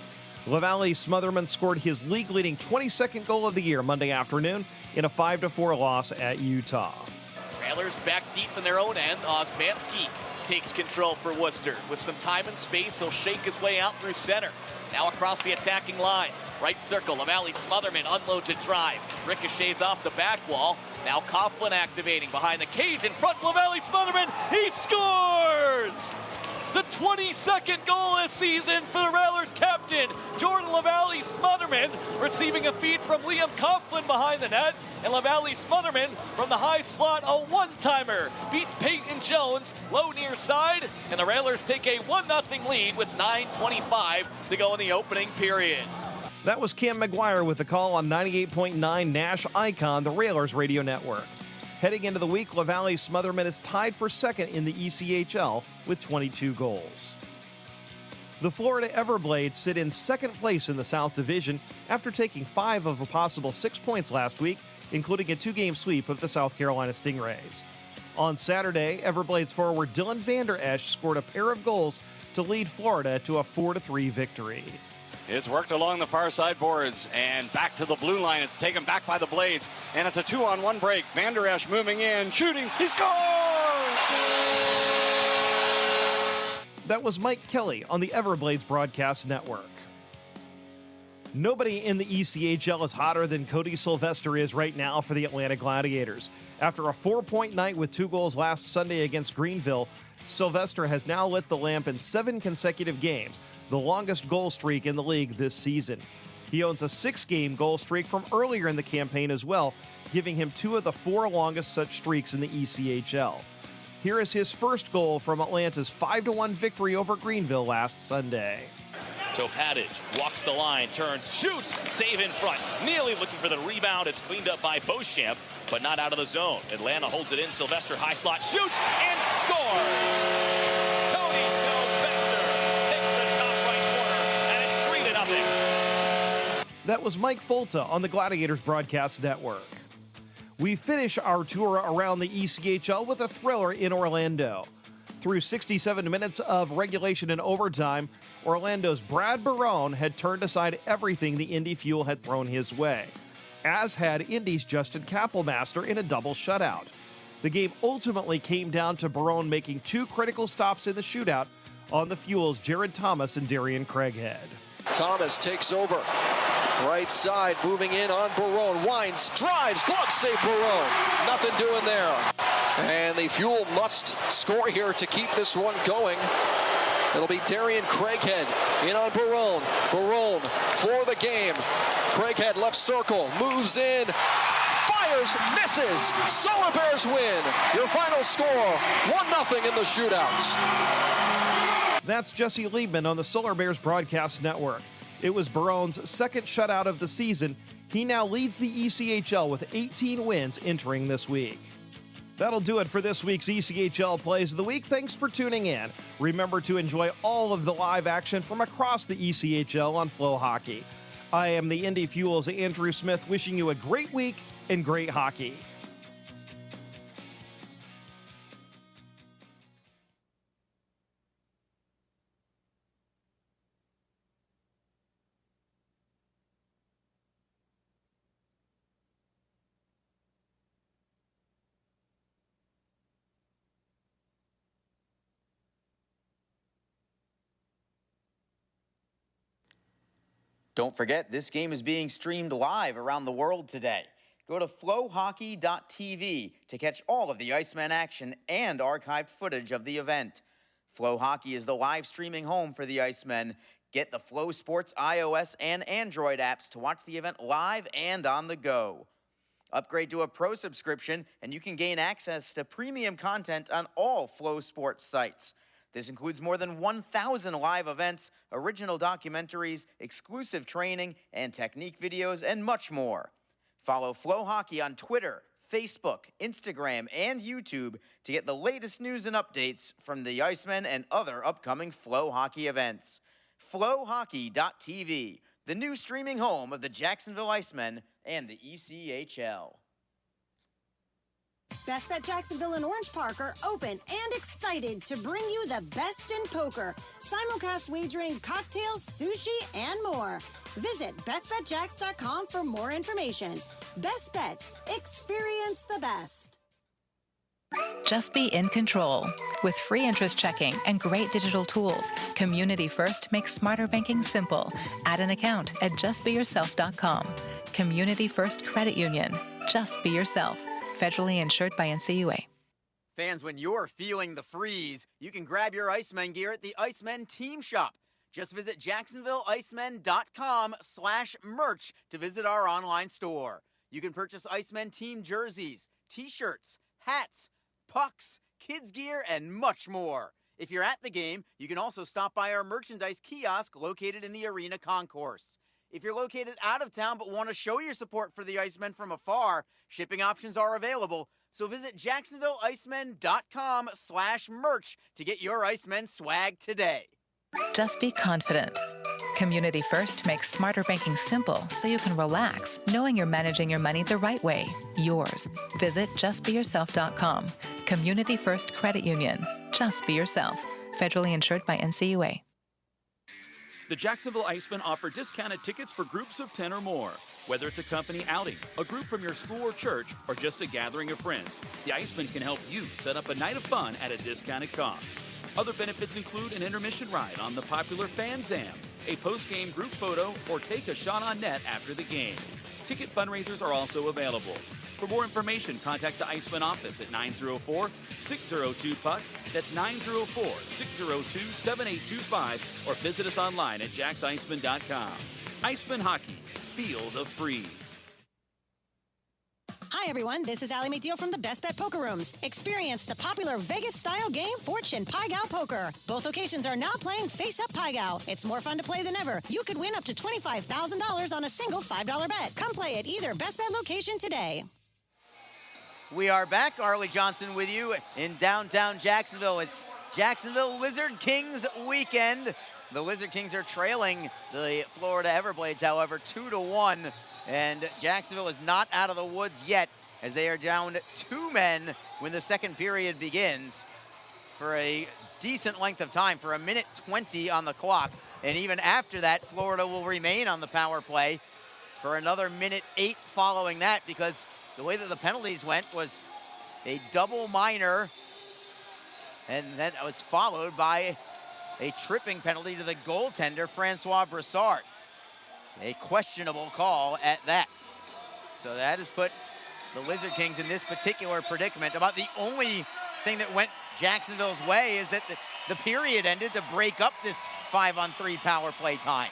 Speaker 14: LaValle Smotherman scored his league-leading 22nd goal of the year Monday afternoon in a 5-4 loss at Utah.
Speaker 18: Railers back deep in their own end. Osmanski takes control for Worcester. With some time and space, he'll shake his way out through center. Now across the attacking line. Right circle, LaValle Smotherman unloads a drive. Ricochets off the back wall. Now Coughlin activating behind the cage in front. LaValle Smotherman, he scores! The 22nd goal this season for the Railers captain, Jordan LaValle Smotherman, receiving a feed from Liam Coughlin behind the net, and LaValle Smotherman from the high slot, a one-timer, beats Peyton Jones, low near side, and the Railers take a 1-0 lead with 9:25 to go in the opening period.
Speaker 14: That was Cam McGuire with the call on 98.9 Nash Icon, the Railers radio network. Heading into the week, LaValle Smotherman is tied for second in the ECHL with 22 goals. The Florida Everblades sit in second place in the South Division after taking 5 of a possible 6 points last week, including a 2-game sweep of the South Carolina Stingrays. On Saturday, Everblades forward Dylan Vander Esch scored a pair of goals to lead Florida to a 4-3 victory.
Speaker 19: It's worked along the far side boards and back to the blue line. It's taken back by the Blades, and it's a 2-on-1 break. Vander Esch moving in, shooting, he scores!
Speaker 14: That was Mike Kelly on the Everblades Broadcast Network. Nobody in the ECHL is hotter than Cody Sylvester is right now for the Atlanta Gladiators. After a 4-point night with 2 goals last Sunday against Greenville, Sylvester has now lit the lamp in 7 consecutive games, the longest goal streak in the league this season. He owns a 6-game goal streak from earlier in the campaign as well, giving him 2 of the 4 longest such streaks in the ECHL. Here is his first goal from Atlanta's 5-1 victory over Greenville last Sunday.
Speaker 20: Topadage walks the line, turns, shoots, save in front. Neely looking for the rebound. It's cleaned up by Beauchamp, but not out of the zone. Atlanta holds it in. Sylvester high slot, shoots, and scores! Cody Sylvester takes the top right corner, and it's 3-0.
Speaker 14: That was Mike Folta on the Gladiators Broadcast Network. We finish our tour around the ECHL with a thriller in Orlando. Through 67 minutes of regulation and overtime, Orlando's Brad Barone had turned aside everything the Indy Fuel had thrown his way, as had Indy's Justin Kappelmaster in a double shutout. The game ultimately came down to Barone making 2 critical stops in the shootout on the Fuel's Jared Thomas and Darian Craighead.
Speaker 21: Thomas takes over. Right side, moving in on Barone. Winds, drives, glove save Barone. Nothing doing there. And the Fuel must score here to keep this one going. It'll be Darian Craighead in on Barone. Barone for the game. Craighead left circle, moves in, fires, misses. Solar Bears win. Your final score, 1-0 in the shootouts.
Speaker 14: That's Jesse Liebman on the Solar Bears Broadcast Network. It was Barone's second shutout of the season. He now leads the ECHL with 18 wins entering this week. That'll do it for this week's ECHL Plays of the Week. Thanks for tuning in. Remember to enjoy all of the live action from across the ECHL on Flow Hockey. I am the Indy Fuel's Andrew Smith, wishing you a great week and great hockey.
Speaker 1: Don't forget, this game is being streamed live around the world today. Go to flowhockey.tv to catch all of the Iceman action and archived footage of the event. Flow Hockey is the live streaming home for the Icemen. Get the Flow Sports iOS and Android apps to watch the event live and on the go. Upgrade to a pro subscription and you can gain access to premium content on all Flow Sports sites. This includes more than 1,000 live events, original documentaries, exclusive training and technique videos, and much more. Follow Flow Hockey on Twitter, Facebook, Instagram, and YouTube to get the latest news and updates from the Icemen and other upcoming Flow Hockey events. Flowhockey.tv, the new streaming home of the Jacksonville Icemen and the ECHL.
Speaker 5: Best Bet Jacksonville and Orange Park are open and excited to bring you the best in poker, simulcast wagering, cocktails, sushi, and more. Visit bestbetjacks.com for more information. Best Bet. Experience the best.
Speaker 6: Just be in control. With free interest checking and great digital tools, Community First makes smarter banking simple. Add an account at justbeyourself.com. Community First Credit Union. Just be yourself. Federally insured by NCUA.
Speaker 1: Fans, when you're feeling the freeze, you can grab your Icemen gear at the Icemen Team Shop. Just visit jacksonvilleicemen.com/merch to visit our online store. You can purchase Icemen team jerseys, t-shirts, hats, pucks, kids gear, and much more. If you're at the game, you can also stop by our merchandise kiosk located in the arena concourse. If you're located out of town but want to show your support for the Icemen from afar, shipping options are available. So visit jacksonvilleicemen.com/merch to get your Icemen swag today.
Speaker 6: Just be confident. Community First makes smarter banking simple so you can relax, knowing you're managing your money the right way. Yours. Visit justbeyourself.com. Community First Credit Union. Just be yourself. Federally insured by NCUA.
Speaker 7: The Jacksonville Icemen offer discounted tickets for groups of 10 or more. Whether it's a company outing, a group from your school or church, or just a gathering of friends, the Icemen can help you set up a night of fun at a discounted cost. Other benefits include an intermission ride on the popular Fan Zam, a post-game group photo, or take a shot on net after the game. Ticket fundraisers are also available. For more information, contact the Icemen office at 904-602-PUCK. That's 904-602-7825, or visit us online at jacksicemen.com. Icemen Hockey. Feel the freeze.
Speaker 5: Hi, everyone. This is Allie McDeal from the Best Bet Poker Rooms. Experience the popular Vegas-style game Fortune Pai Gow Poker. Both locations are now playing Face-Up Pai Gow. It's more fun to play than ever. You could win up to $25,000 on a single $5 bet. Come play at either Best Bet location today.
Speaker 1: We are back. Arlie Johnson with you in downtown Jacksonville. It's Jacksonville Lizard Kings weekend. The Lizard Kings are trailing the Florida Everblades, however, 2-1. And Jacksonville is not out of the woods yet, as they are down 2 men when the second period begins for a decent length of time, for 1:20 on the clock. And even after that, Florida will remain on the power play for another 1:08 following that, because the way that the penalties went was a double minor, and that was followed by a tripping penalty to the goaltender, Francois Brassard. A questionable call at that. So that has put the Lizard Kings in this particular predicament. About the only thing that went Jacksonville's way is that the period ended to break up this 5-on-3 power play time.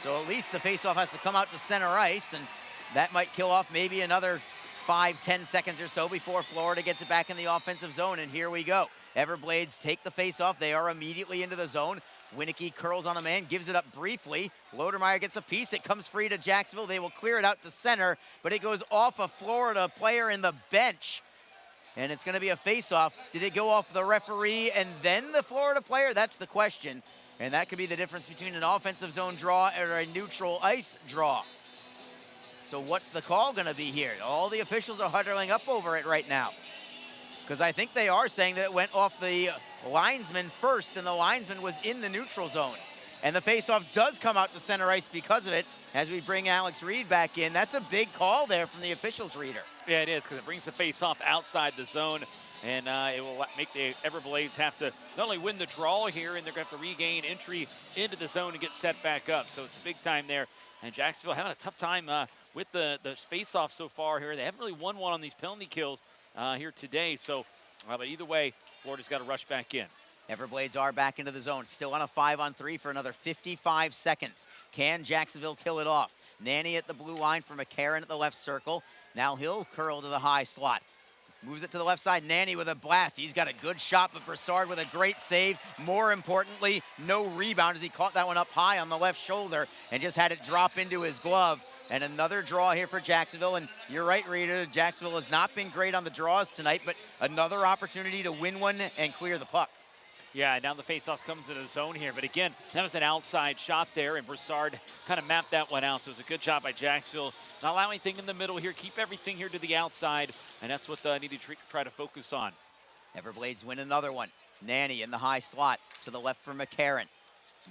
Speaker 1: So at least the faceoff has to come out to center ice, and that might kill off maybe another 5-10 seconds or so before Florida gets it back in the offensive zone, and here we go. Everblades take the faceoff. They are immediately into the zone. Winicky curls on a man, gives it up briefly. Lodermeyer gets a piece. It comes free to Jacksonville. They will clear it out to center, but it goes off a Florida player in the bench. And it's going to be a face-off. Did it go off the referee and then the Florida player? That's the question. And that could be the difference between an offensive zone draw or a neutral ice draw. So what's the call going to be here? All the officials are huddling up over it right now, because I think they are saying that it went off the linesman first, and the linesman was in the neutral zone. And the faceoff does come out to center ice because of it as we bring Alex Reed back in. That's a big call there from the officials, Reader.
Speaker 2: Yeah, it is, because it brings the faceoff outside the zone, and it will make the Everblades have to not only win the draw here, and they're going to have to regain entry into the zone and get set back up. So it's a big time there. And Jacksonville having a tough time with the faceoff so far here. They haven't really won one on these penalty kills here today. So, but either way, Florida's got to rush back in.
Speaker 1: Everblades are back into the zone, still on a 5-on-3 for another 55 seconds. Can Jacksonville kill it off? Nanny at the blue line for McCarron at the left circle. Now he'll curl to the high slot. Moves it to the left side. Nanny with a blast. He's got a good shot, but Broussard with a great save. More importantly, no rebound as he caught that one up high on the left shoulder and just had it drop into his glove. And another draw here for Jacksonville. And you're right, Rita, Jacksonville has not been great on the draws tonight, but another opportunity to win one and clear the puck.
Speaker 2: Yeah, now the faceoff comes into the zone here. But again, that was an outside shot there, and Broussard kind of mapped that one out. So it was a good job by Jacksonville. Not allow anything in the middle here. Keep everything here to the outside, and that's what I need to try to focus on.
Speaker 1: Everblades win another one. Nanny in the high slot to the left for McCarron.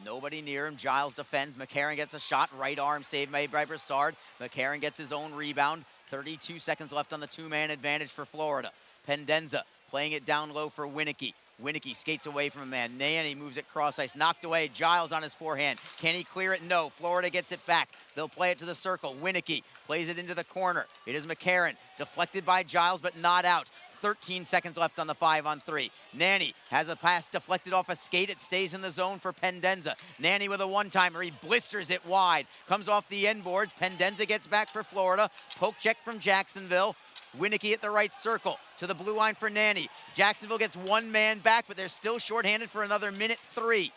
Speaker 1: Nobody near him. Giles defends. McCarron gets a shot. Right arm save made by Broussard. McCarron gets his own rebound. 32 seconds left on the two-man advantage for Florida. Pendenza playing it down low for Winicky. Winicky skates away from a man. Nanny moves it cross ice. Knocked away. Giles on his forehand. Can he clear it? No. Florida gets it back. They'll play it to the circle. Winicky plays it into the corner. It is McCarron. Deflected by Giles, but not out. 13 seconds left on the 5-on-3. Nanny has a pass deflected off a skate. It stays in the zone for Pendenza. Nanny with a one-timer. He blisters it wide. Comes off the end boards. Pendenza gets back for Florida. Poke check from Jacksonville. Winicky at the right circle to the blue line for Nanny. Jacksonville gets one man back, but they're still shorthanded for another minute 3.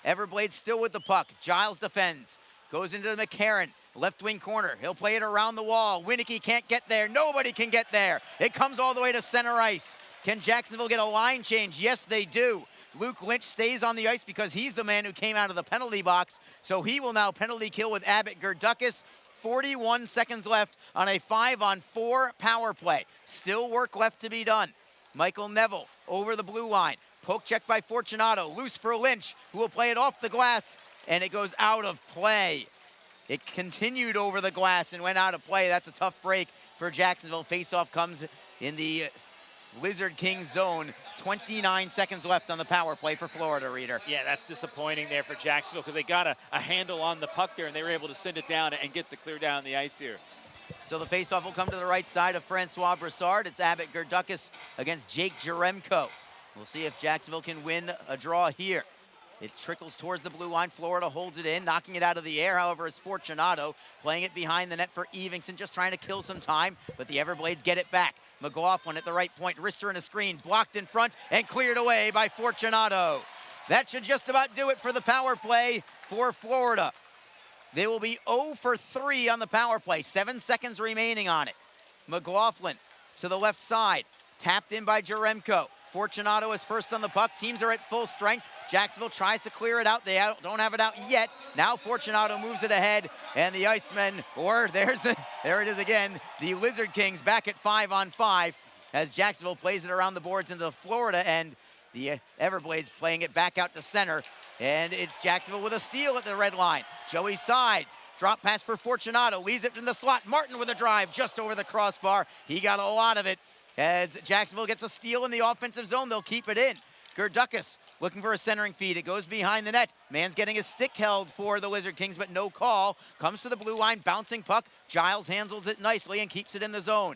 Speaker 1: Everblades still with the puck. Giles defends. Goes into the McCarron. Left wing corner. He'll play it around the wall. Winicky can't get there. Nobody can get there. It comes all the way to center ice. Can Jacksonville get a line change? Yes, they do. Luke Lynch stays on the ice because he's the man who came out of the penalty box. So he will now penalty kill with Abbott Gerdukis. 41 seconds left on a 5-on-4 power play. Still work left to be done. Michael Neville over the blue line. Poke check by Fortunato. Loose for Lynch, who will play it off the glass, and it goes out of play. It continued over the glass and went out of play. That's a tough break for Jacksonville. Faceoff comes in the Lizard King zone. 29 seconds left on the power play for Florida, Reader.
Speaker 2: Yeah, that's disappointing there for Jacksonville because they got a handle on the puck there, and they were able to send it down and get the clear down the ice here.
Speaker 1: So the faceoff will come to the right side of Francois Broussard. It's Abbott Gerdukis against Jake Jaremko. We'll see if Jacksonville can win a draw here. It trickles towards the blue line. Florida holds it in, knocking it out of the air. However, is Fortunato playing it behind the net for Evingson, just trying to kill some time, but the Everblades get it back. McLaughlin at the right point, wrister in a screen, blocked in front and cleared away by Fortunato. That should just about do it for the power play for Florida. They will be 0 for 3 on the power play. 7 seconds remaining on it. McLaughlin to the left side, tapped in by Jaremko. Fortunato is first on the puck. Teams are at full strength. Jacksonville tries to clear it out. They don't have it out yet. Now Fortunato moves it ahead, and the Icemen, there it is again, the Lizard Kings back at 5-on-5 as Jacksonville plays it around the boards into the Florida end. The Everblades playing it back out to center, and it's Jacksonville with a steal at the red line. Joey sides. Drop pass for Fortunato. Leaves it in the slot. Martin with a drive just over the crossbar. He got a lot of it. As Jacksonville gets a steal in the offensive zone, they'll keep it in. Gerdukis looking for a centering feed. It goes behind the net. Man's getting his stick held for the Lizard Kings, but no call. Comes to the blue line, bouncing puck. Giles handles it nicely and keeps it in the zone.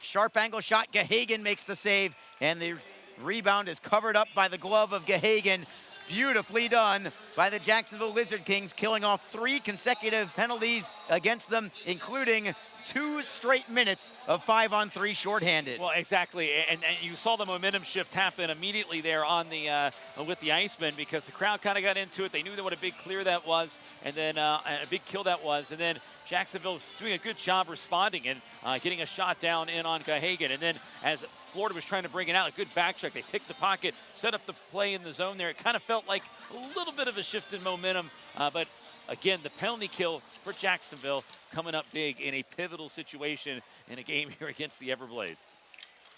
Speaker 1: Sharp angle shot. Gahagan makes the save, and the rebound is covered up by the glove of Gahagan. Beautifully done by the Jacksonville Lizard Kings, killing off 3 consecutive penalties against them, including 2 straight minutes of 5-on-3 shorthanded.
Speaker 2: Well, exactly, and you saw the momentum shift happen immediately there on the with the Icemen because the crowd kind of got into it. They knew what a big clear that was, and then a big kill that was, and then Jacksonville doing a good job responding and getting a shot down in on Gahagan, and then as Florida was trying to bring it out, a good back check. They picked the pocket, set up the play in the zone there. It kind of felt like a little bit of a shift in momentum, but again, the penalty kill for Jacksonville coming up big in a pivotal situation in a game here against the Everblades.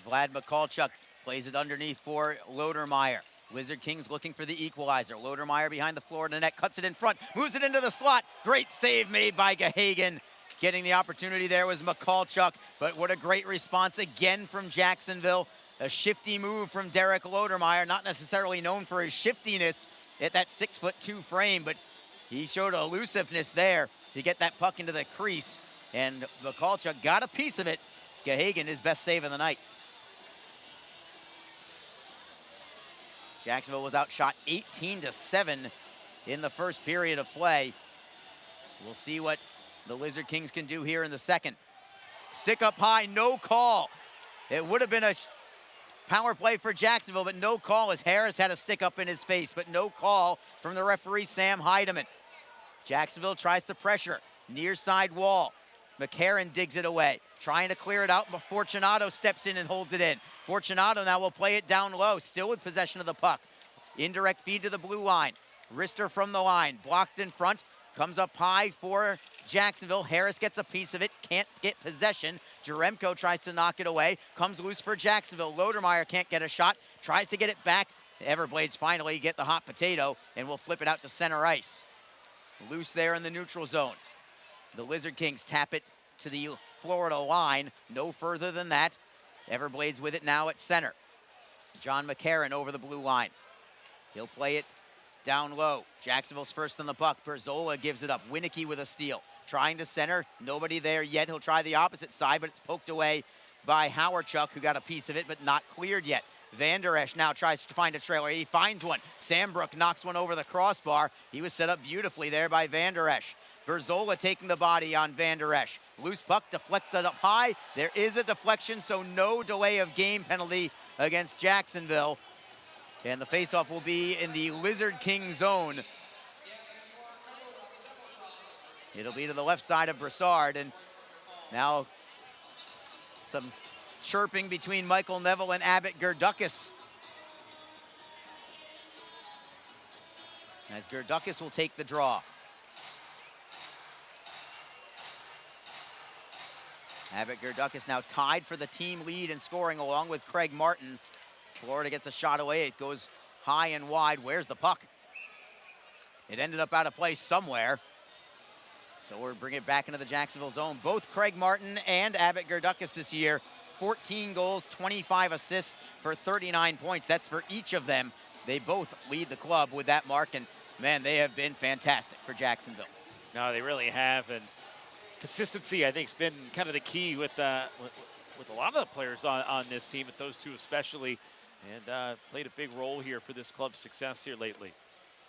Speaker 1: Vlad Mikulchuk plays it underneath for Lodermeyer. Lizard Kings looking for the equalizer. Lodermeyer behind the Florida net, cuts it in front, moves it into the slot. Great save made by Gahagan. Getting the opportunity there was McCallchuck, but what a great response again from Jacksonville. A shifty move from Derek Lodermeyer, not necessarily known for his shiftiness at that 6'2" frame, but he showed elusiveness there to get that puck into the crease, and McCallchuck got a piece of it. Gahagan, his best save of the night. Jacksonville was outshot 18-7 in the first period of play. We'll see what the Lizard Kings can do here in the second. Stick up high, no call. It would have been a power play for Jacksonville, but no call as Harris had a stick up in his face, but no call from the referee, Sam Heidemann. Jacksonville tries to pressure, near side wall. McCarron digs it away, trying to clear it out, but Fortunato steps in and holds it in. Fortunato now will play it down low, still with possession of the puck. Indirect feed to the blue line. Rister from the line, blocked in front, comes up high for Jacksonville. Harris gets a piece of it, can't get possession. Jaremko tries to knock it away, comes loose for Jacksonville. Lodermeyer can't get a shot, tries to get it back. Everblades finally get the hot potato and will flip it out to center ice. Loose there in the neutral zone. The Lizard Kings tap it to the Florida line, no further than that. Everblades with it now at center. John McCarron over the blue line. He'll play it down low. Jacksonville's first on the puck. Berzola gives it up. Winicky with a steal. Trying to center. Nobody there yet. He'll try the opposite side, but it's poked away by Howardchuk, who got a piece of it, but not cleared yet. Van Der Esch now tries to find a trailer. He finds one. Sambrook knocks one over the crossbar. He was set up beautifully there by Van Der Esch. Berzola taking the body on Van Der Esch. Loose puck deflected up high. There is a deflection, so no delay of game penalty against Jacksonville. And the faceoff will be in the Lizard King zone. It'll be to the left side of Brassard, and now some chirping between Michael Neville and Abbott Gerdukis. As Gerdukis will take the draw. Abbott Gerdukis now tied for the team lead in scoring along with Craig Martin. Florida gets a shot away. It goes high and wide. Where's the puck? It ended up out of place somewhere. So we're bringing it back into the Jacksonville zone. Both Craig Martin and Abbott Gerdukis this year, 14 goals, 25 assists for 39 points. That's for each of them. They both lead the club with that mark, and man, they have been fantastic for Jacksonville.
Speaker 2: No, they really have, and consistency, I think, has been kind of the key with a lot of the players on this team, but those two especially, and played a big role here for this club's success here lately.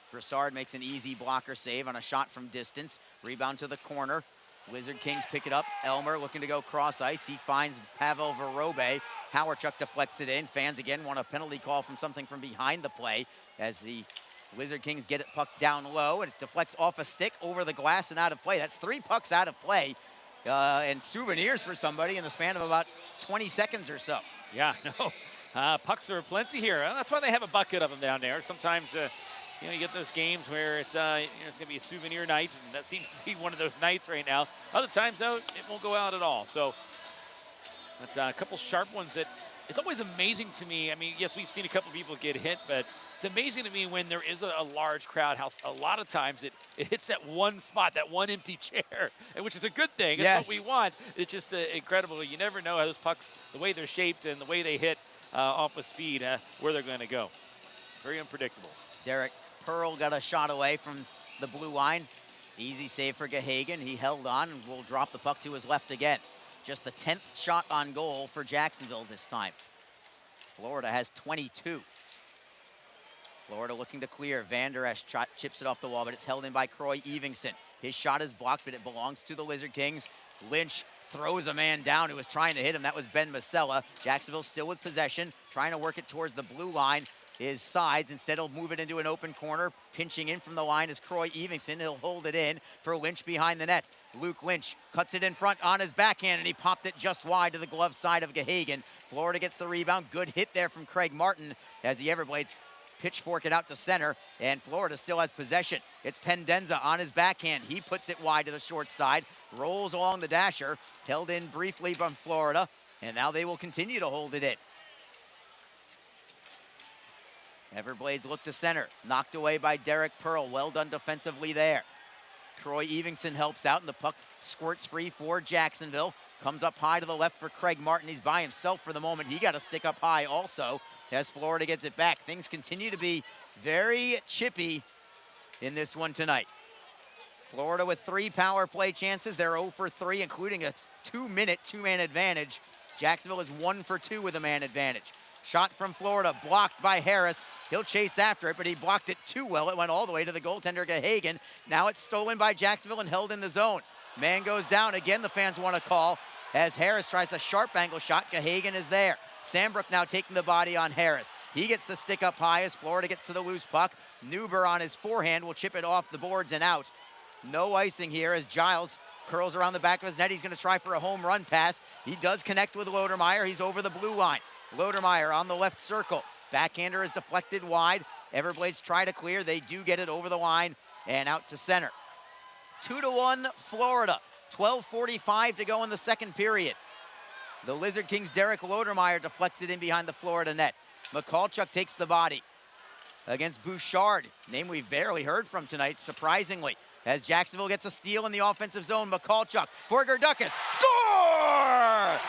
Speaker 1: Brassard makes an easy blocker save on a shot from distance. Rebound to the corner. Lizard Kings pick it up. Elmer looking to go cross ice. He finds Pavel Vorobey. Howardchuk deflects it in. Fans again want a penalty call from something from behind the play as the Lizard Kings get it puck down low, and it deflects off a stick over the glass and out of play. That's 3 pucks out of play and souvenirs for somebody in the span of about 20 seconds or so.
Speaker 2: Yeah, no, pucks are plenty here. That's why they have a bucket of them down there. Sometimes, you get those games where it's going to be a souvenir night, and that seems to be one of those nights right now. Other times, though, it won't go out at all. So that's a couple sharp ones that it's always amazing to me. I mean, yes, we've seen a couple people get hit, but it's amazing to me when there is a large crowd, how a lot of times it hits that one spot, that one empty chair, which is a good thing.
Speaker 1: Yes.
Speaker 2: It's what we want. It's just incredible. You never know how those pucks, the way they're shaped and the way they hit off with speed, where they're going to go. Very unpredictable.
Speaker 1: Derek Pearl got a shot away from the blue line. Easy save for Gahagan. He held on and will drop the puck to his left again. Just the 10th shot on goal for Jacksonville this time. Florida has 22. Florida looking to clear. Van Der Esch chips it off the wall, but it's held in by Croy Evingston. His shot is blocked, but it belongs to the Lizard Kings. Lynch throws a man down who was trying to hit him. That was Ben Masella. Jacksonville still with possession, trying to work it towards the blue line. His sides, instead he'll move it into an open corner. Pinching in from the line is Croy Evingston. He'll hold it in for Lynch behind the net. Luke Lynch cuts it in front on his backhand, and he popped it just wide to the glove side of Gahagan. Florida gets the rebound. Good hit there from Craig Martin as the Everblades pitchfork it out to center, and Florida still has possession. It's Pendenza on his backhand. He puts it wide to the short side, rolls along the dasher, held in briefly from Florida, and now they will continue to hold it in. Everblades look to center, knocked away by Derek Pearl. Well done defensively there. Troy Evingson helps out, and the puck squirts free for Jacksonville. Comes up high to the left for Craig Martin. He's by himself for the moment. He got to stick up high also as Florida gets it back. Things continue to be very chippy in this one tonight. Florida with 3 power play chances. They're 0 for 3, including a 2-minute two-man advantage. Jacksonville is 1 for 2 with a man advantage. Shot from Florida, blocked by Harris. He'll chase after it, but he blocked it too well. It went all the way to the goaltender, Gahagan. Now it's stolen by Jacksonville and held in the zone. Man goes down. Again, the fans want to call as Harris tries a sharp angle shot. Gahagan is there. Sandbrook now taking the body on Harris. He gets the stick up high as Florida gets to the loose puck. Newber on his forehand will chip it off the boards and out. No icing here as Giles curls around the back of his net. He's going to try for a home run pass. He does connect with Lodermeyer. He's over the blue line. Lodermeyer on the left circle. Backhander is deflected wide. Everblades try to clear. They do get it over the line and out to center. 2-1 Florida. 12:45 to go in the second period. The Lizard Kings' Derek Lodermeyer deflects it in behind the Florida net. Mikulchuk takes the body against Bouchard, name we've barely heard from tonight, surprisingly. As Jacksonville gets a steal in the offensive zone, Mikulchuk for Gerdukis. Score!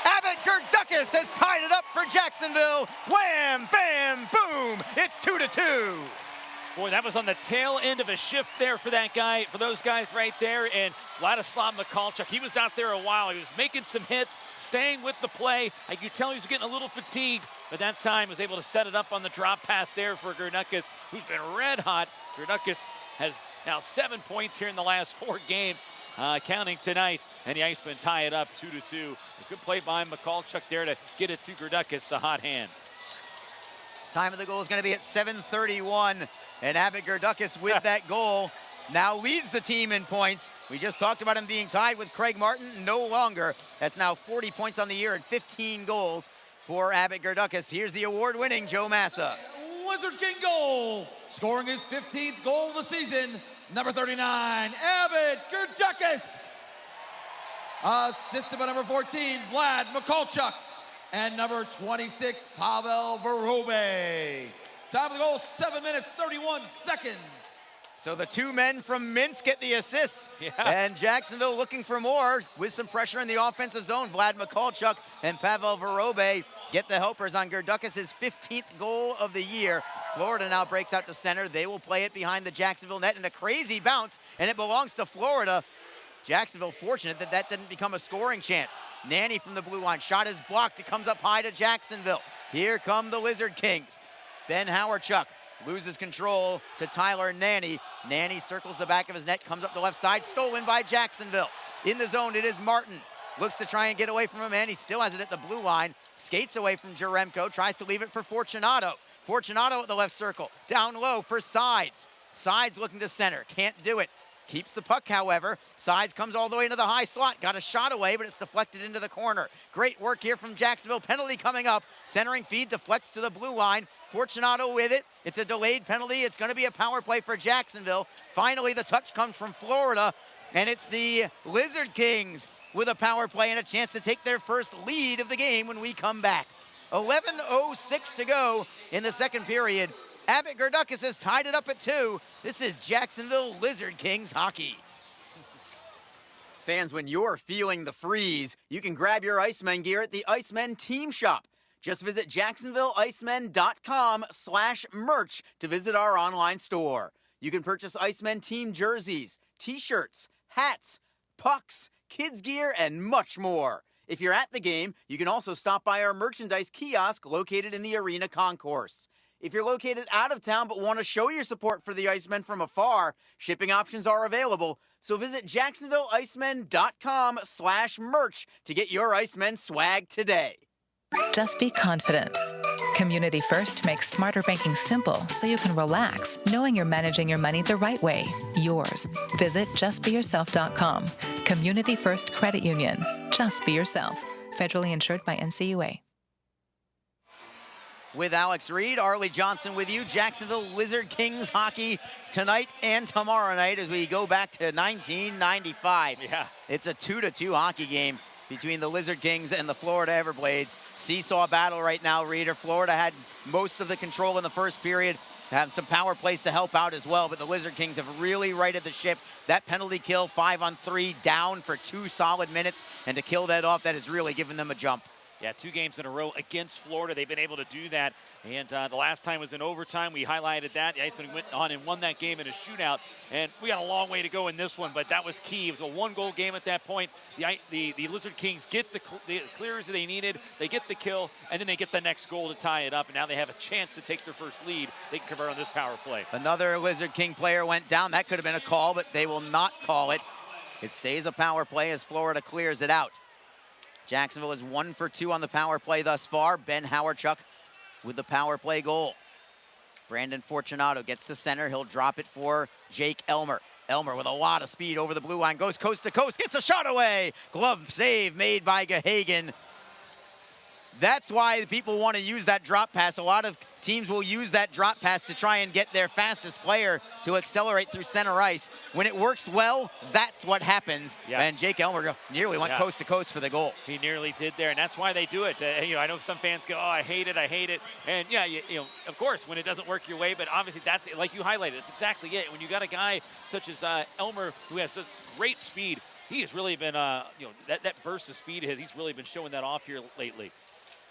Speaker 1: Abbott Gerdukis has tied it up for Jacksonville. Wham, bam, boom. It's 2-2.
Speaker 2: Boy, that was on the tail end of a shift there for that guy, for those guys right there. And Vladislav Mikulchuk, he was out there a while. He was making some hits, staying with the play. I could tell he was getting a little fatigued, but that time was able to set it up on the drop pass there for Gerdukis, who's been red hot. Gerdukis has now 7 points here in the last 4 games, counting tonight, and the Icemen tie it up 2-2. A good play by Mikulchuk there to get it to Gerdukis, the hot hand.
Speaker 1: Time of the goal is going to be at 7:31, and Abbott Gerdukis with that goal now leads the team in points. We just talked about him being tied with Craig Martin, no longer. That's now 40 points on the year and 15 goals for Abbott Gerdukis. Here's the award-winning Joe Massa.
Speaker 3: Lizard King goal, scoring his 15th goal of the season, number 39, Abbott Gerdukis. Assisted by number 14, Vlad Mikulchuk. And number 26, Pavel Vorobey. Time of the goal, 7 minutes, 31 seconds.
Speaker 1: So the 2 men from Minsk get the assists.
Speaker 2: Yeah.
Speaker 1: And Jacksonville looking for more with some pressure in the offensive zone. Vlad Mikulchuk and Pavel Vorobey get the helpers on Gerdukis' 15th goal of the year. Florida now breaks out to center. They will play it behind the Jacksonville net in a crazy bounce, and it belongs to Florida. Jacksonville fortunate that that didn't become a scoring chance. Nanny from the blue line. Shot is blocked. It comes up high to Jacksonville. Here come the Lizard Kings. Ben Howarchuk loses control to Tyler Nanny. Nanny circles the back of his net, comes up the left side. Stolen by Jacksonville. In the zone, it is Martin. Looks to try and get away from him, and he still has it at the blue line. Skates away from Jaremko. Tries to leave it for Fortunato. Fortunato at the left circle. Down low for Sides. Sides looking to center. Can't do it. Keeps the puck, however. Sides comes all the way into the high slot. Got a shot away, but it's deflected into the corner. Great work here from Jacksonville. Penalty coming up. Centering feed deflects to the blue line. Fortunato with it. It's a delayed penalty. It's going to be a power play for Jacksonville. Finally, the touch comes from Florida, and it's the Lizard Kings with a power play and a chance to take their first lead of the game when we come back. 11:06 to go in the second period. Abbott Gerdukis has tied it up at 2. This is Jacksonville Lizard Kings hockey. Fans, when you're feeling the freeze, you can grab your Icemen gear at the Icemen Team Shop. Just visit jacksonvilleicemen.com/merch to visit our online store. You can purchase Icemen team jerseys, t-shirts, hats, pucks, kids gear, and much more. If you're at the game, you can also stop by our merchandise kiosk located in the arena concourse. If you're located out of town but want to show your support for the Icemen from afar, shipping options are available. So visit jacksonvilleicemen.com/merch to get your Icemen swag today.
Speaker 6: Just be confident. Community First makes smarter banking simple so you can relax knowing you're managing your money the right way, yours. Visit justbeyourself.com. Community First Credit Union. Just be yourself. Federally insured by NCUA.
Speaker 1: With Alex Reed, Arlie Johnson with you. Jacksonville Lizard Kings hockey tonight and tomorrow night as we go back to 1995.
Speaker 2: Yeah.
Speaker 1: It's a 2-2 hockey game. between the Lizard Kings and the Florida Everblades. Seesaw battle right now, Reader. Florida had most of the control in the first period, have some power plays to help out as well, but the Lizard Kings have really righted the ship. That penalty kill, 5-on-3, down for 2 solid minutes, and to kill that off, that has really given them a jump.
Speaker 2: Yeah, 2 games in a row against Florida. They've been able to do that. And the last time was in overtime. We highlighted that. The Icemen went on and won that game in a shootout. And we got a long way to go in this one, but that was key. It was a 1-goal game at that point. The Lizard Kings get the clears that they needed. They get the kill, and then they get the next goal to tie it up. And now they have a chance to take their first lead. They can convert on this power play.
Speaker 1: Another Lizard King player went down. That could have been a call, but they will not call it. It stays a power play as Florida clears it out. Jacksonville is 1 for 2 on the power play thus far. Ben Howarchuk with the power play goal. Brandon Fortunato gets to center. He'll drop it for Jake Elmer. Elmer with a lot of speed over the blue line, goes coast to coast, gets a shot away. Glove save made by Gahagan. That's why people want to use that drop pass. A lot of teams will use that drop pass to try and get their fastest player to accelerate through center ice. When it works well, that's what happens.
Speaker 2: Yeah.
Speaker 1: And Jake Elmer nearly went coast to coast for the goal.
Speaker 2: He nearly did there, and that's why they do it. I know some fans go, "Oh, I hate it, I hate it." And yeah, of course, when it doesn't work your way, but obviously that's like you highlighted. It's exactly it. When you got a guy such as Elmer who has such great speed, he has really been, that burst of speed he's really been showing that off here lately.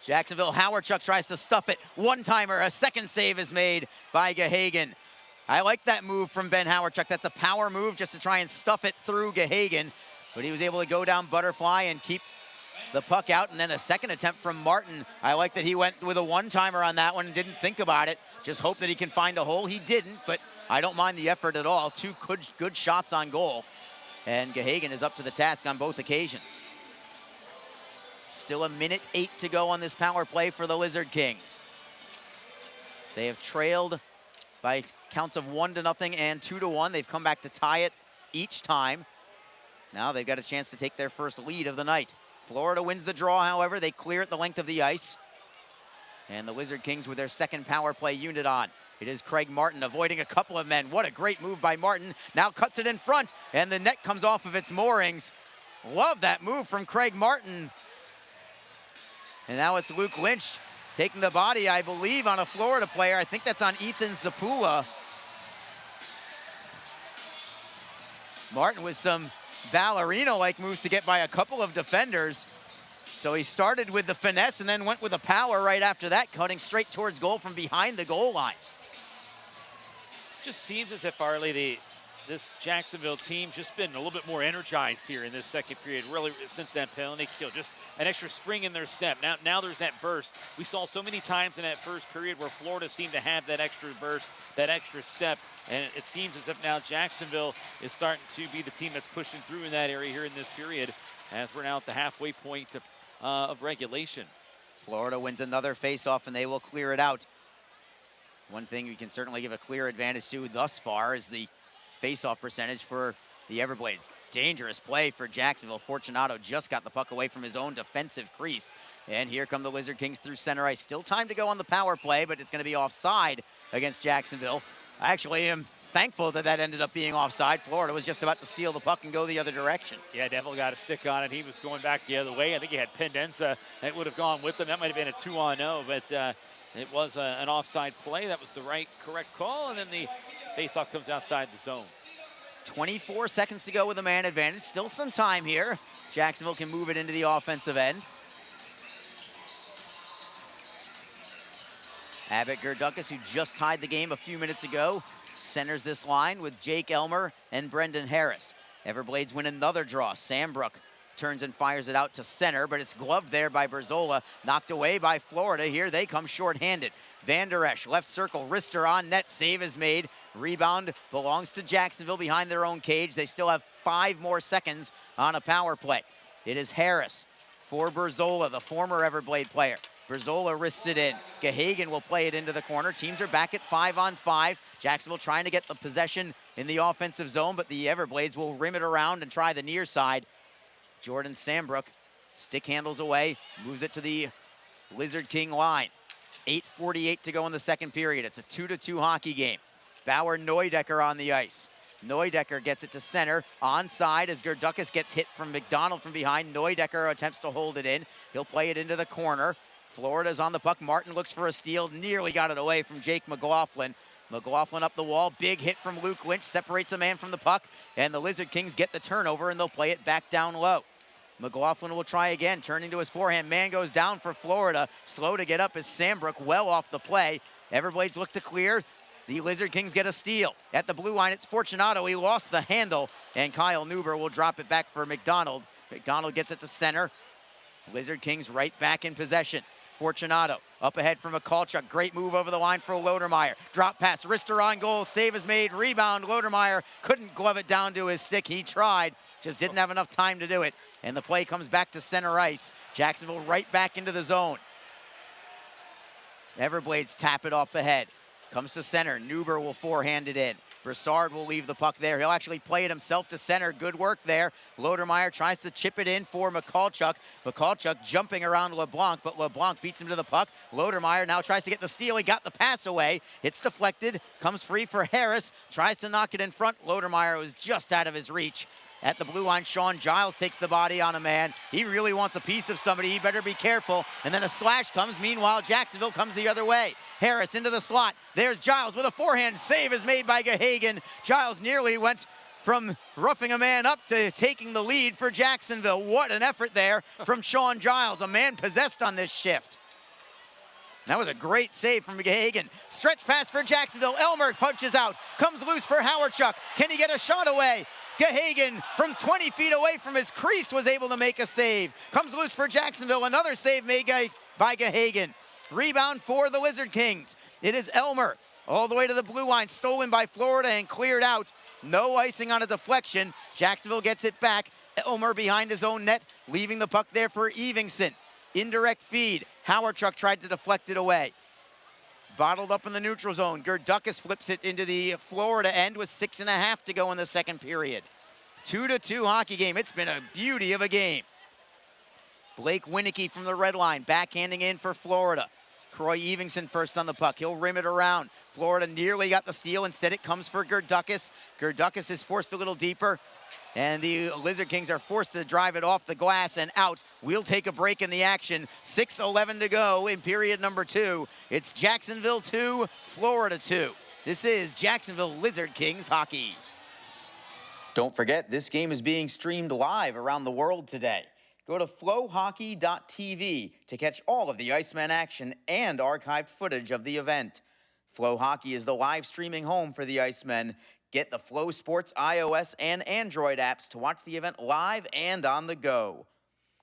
Speaker 1: Jacksonville, Howarchuk tries to stuff it. One-timer, a second save is made by Gahagan. I like that move from Ben Howarchuk. That's a power move just to try and stuff it through Gahagan. But he was able to go down butterfly and keep the puck out. And then a second attempt from Martin. I like that he went with a one-timer on that one and didn't think about it. Just hope that he can find a hole. He didn't, but I don't mind the effort at all. 2 good shots on goal. And Gahagan is up to the task on both occasions. Still 1:08 to go on this power play for the Lizard Kings. They have trailed by counts of 1-0 and 2-1. They've come back to tie it each time. Now they've got a chance to take their first lead of the night. Florida wins the draw, however. They clear it the length of the ice. And the Lizard Kings with their second power play unit on. It is Craig Martin avoiding a couple of men. What a great move by Martin. Now cuts it in front, and the net comes off of its moorings. Love that move from Craig Martin. And now it's Luke Lynch taking the body, I believe, on a Florida player. I think that's on Ethan Zapula. Martin with some ballerina-like moves to get by a couple of defenders. So he started with the finesse and then went with the power right after that, cutting straight towards goal from behind the goal line.
Speaker 2: Just seems as if, Arlie, this Jacksonville team just been a little bit more energized here in this second period, really, since that penalty kill. Just an extra spring in their step. Now there's that burst. We saw so many times in that first period where Florida seemed to have that extra burst, that extra step, and it seems as if now Jacksonville is starting to be the team that's pushing through in that area here in this period, as we're now at the halfway point of regulation.
Speaker 1: Florida wins another face-off, and they will clear it out. One thing we can certainly give a clear advantage to thus far is the face-off percentage for the Everblades. Dangerous play for Jacksonville. Fortunato just got the puck away from his own defensive crease. And here come the Lizard Kings through center ice. Still time to go on the power play, but it's going to be offside against Jacksonville. I actually am thankful that that ended up being offside. Florida was just about to steal the puck and go the other direction.
Speaker 2: Yeah, Devil got a stick on it. He was going back the other way. I think he had Pendenza that would have gone with him. That might have been a 2-on-0, but it was an offside play. That was the correct call, and then the faceoff comes outside the zone.
Speaker 1: 24 seconds to go with a man advantage. Still some time here. Jacksonville can move it into the offensive end. Abbott Gerdukas, who just tied the game a few minutes ago, centers this line with Jake Elmer and Brendan Harris. Everblades win another draw. Sambrook turns and fires it out to center, but it's gloved there by Berzola, knocked away by Florida. Here they come shorthanded. Van Der Esch, left circle, wrister on net, save is made. Rebound belongs to Jacksonville behind their own cage. They still have 5 more seconds on a power play. It is Harris for Berzola, the former Everblade player. Berzola wrists it in. Gahagan will play it into the corner. Teams are back at 5-on-5. Jacksonville trying to get the possession in the offensive zone, but the Everblades will rim it around and try the near side. Jordan Sambrook stick handles away, moves it to the Lizard King line. 8:48 to go in the second period. It's a 2-2 hockey game. Bauer Neudecker on the ice. Neudecker gets it to center. Onside as Gerdukas gets hit from McDonald from behind. Neudecker attempts to hold it in. He'll play it into the corner. Florida's on the puck. Martin looks for a steal. Nearly got it away from Jake McLaughlin. McLaughlin up the wall. Big hit from Luke Lynch. Separates a man from the puck. And the Lizard Kings get the turnover, and they'll play it back down low. McLaughlin will try again, turning to his forehand. Man goes down for Florida. Slow to get up is Sambrook, well off the play. Everblades look to clear. The Lizard Kings get a steal. At the blue line, it's Fortunato. He lost the handle, and Kyle Neuber will drop it back for McDonald. McDonald gets it to center. Lizard Kings right back in possession. Fortunato up ahead for Mikulchuk. Great move over the line for Lodermeyer. Drop pass, wrister on goal. Save is made. Rebound. Lodermeyer couldn't glove it down to his stick. He tried, just didn't have enough time to do it. And the play comes back to center ice. Jacksonville right back into the zone. Everblades tap it off ahead. Comes to center. Neuber will forehand it in. Broussard will leave the puck there. He'll actually play it himself to center. Good work there. Lodermeyer tries to chip it in for Mikulchuk. Mikulchuk jumping around LeBlanc, but LeBlanc beats him to the puck. Lodermeyer now tries to get the steal. He got the pass away. It's deflected. Comes free for Harris. Tries to knock it in front. Lodermeyer was just out of his reach. At the blue line, Sean Giles takes the body on a man. He really wants a piece of somebody. He better be careful. And then a slash comes. Meanwhile, Jacksonville comes the other way. Harris into the slot. There's Giles with a forehand. Save is made by Gahagan. Giles nearly went from roughing a man up to taking the lead for Jacksonville. What an effort there from Sean Giles, a man possessed on this shift. That was a great save from Gahagan. Stretch pass for Jacksonville. Elmer punches out. Comes loose for Howardchuk. Can he get a shot away? Gahagan from 20 feet away from his crease was able to make a save. Comes loose for Jacksonville. Another save made by Gahagan. Rebound for the Lizard Kings. It is Elmer all the way to the blue line. Stolen by Florida and cleared out. No icing on a deflection. Jacksonville gets it back. Elmer behind his own net, leaving the puck there for Evingson. Indirect feed. Howardchuk tried to deflect it away. Bottled up in the neutral zone. Gerdukas flips it into the Florida end with 6.5 to go in the second period. 2-2 hockey game. It's been a beauty of a game. Blake Winicky from the red line, backhanding in for Florida. Croy Evingson first on the puck. He'll rim it around. Florida nearly got the steal. Instead, it comes for Gerdukas. Gerdukas is forced a little deeper. And the Lizard Kings are forced to drive it off the glass and out. We'll take a break in the action. 6:11 to go in period number 2. It's Jacksonville 2, Florida 2. This is Jacksonville Lizard Kings hockey. Don't forget, this game is being streamed live around the world today. Go to flowhockey.tv to catch all of the Iceman action and archived footage of the event. Flow Hockey is the live streaming home for the Icemen. Get the Flow Sports iOS and Android apps to watch the event live and on the go.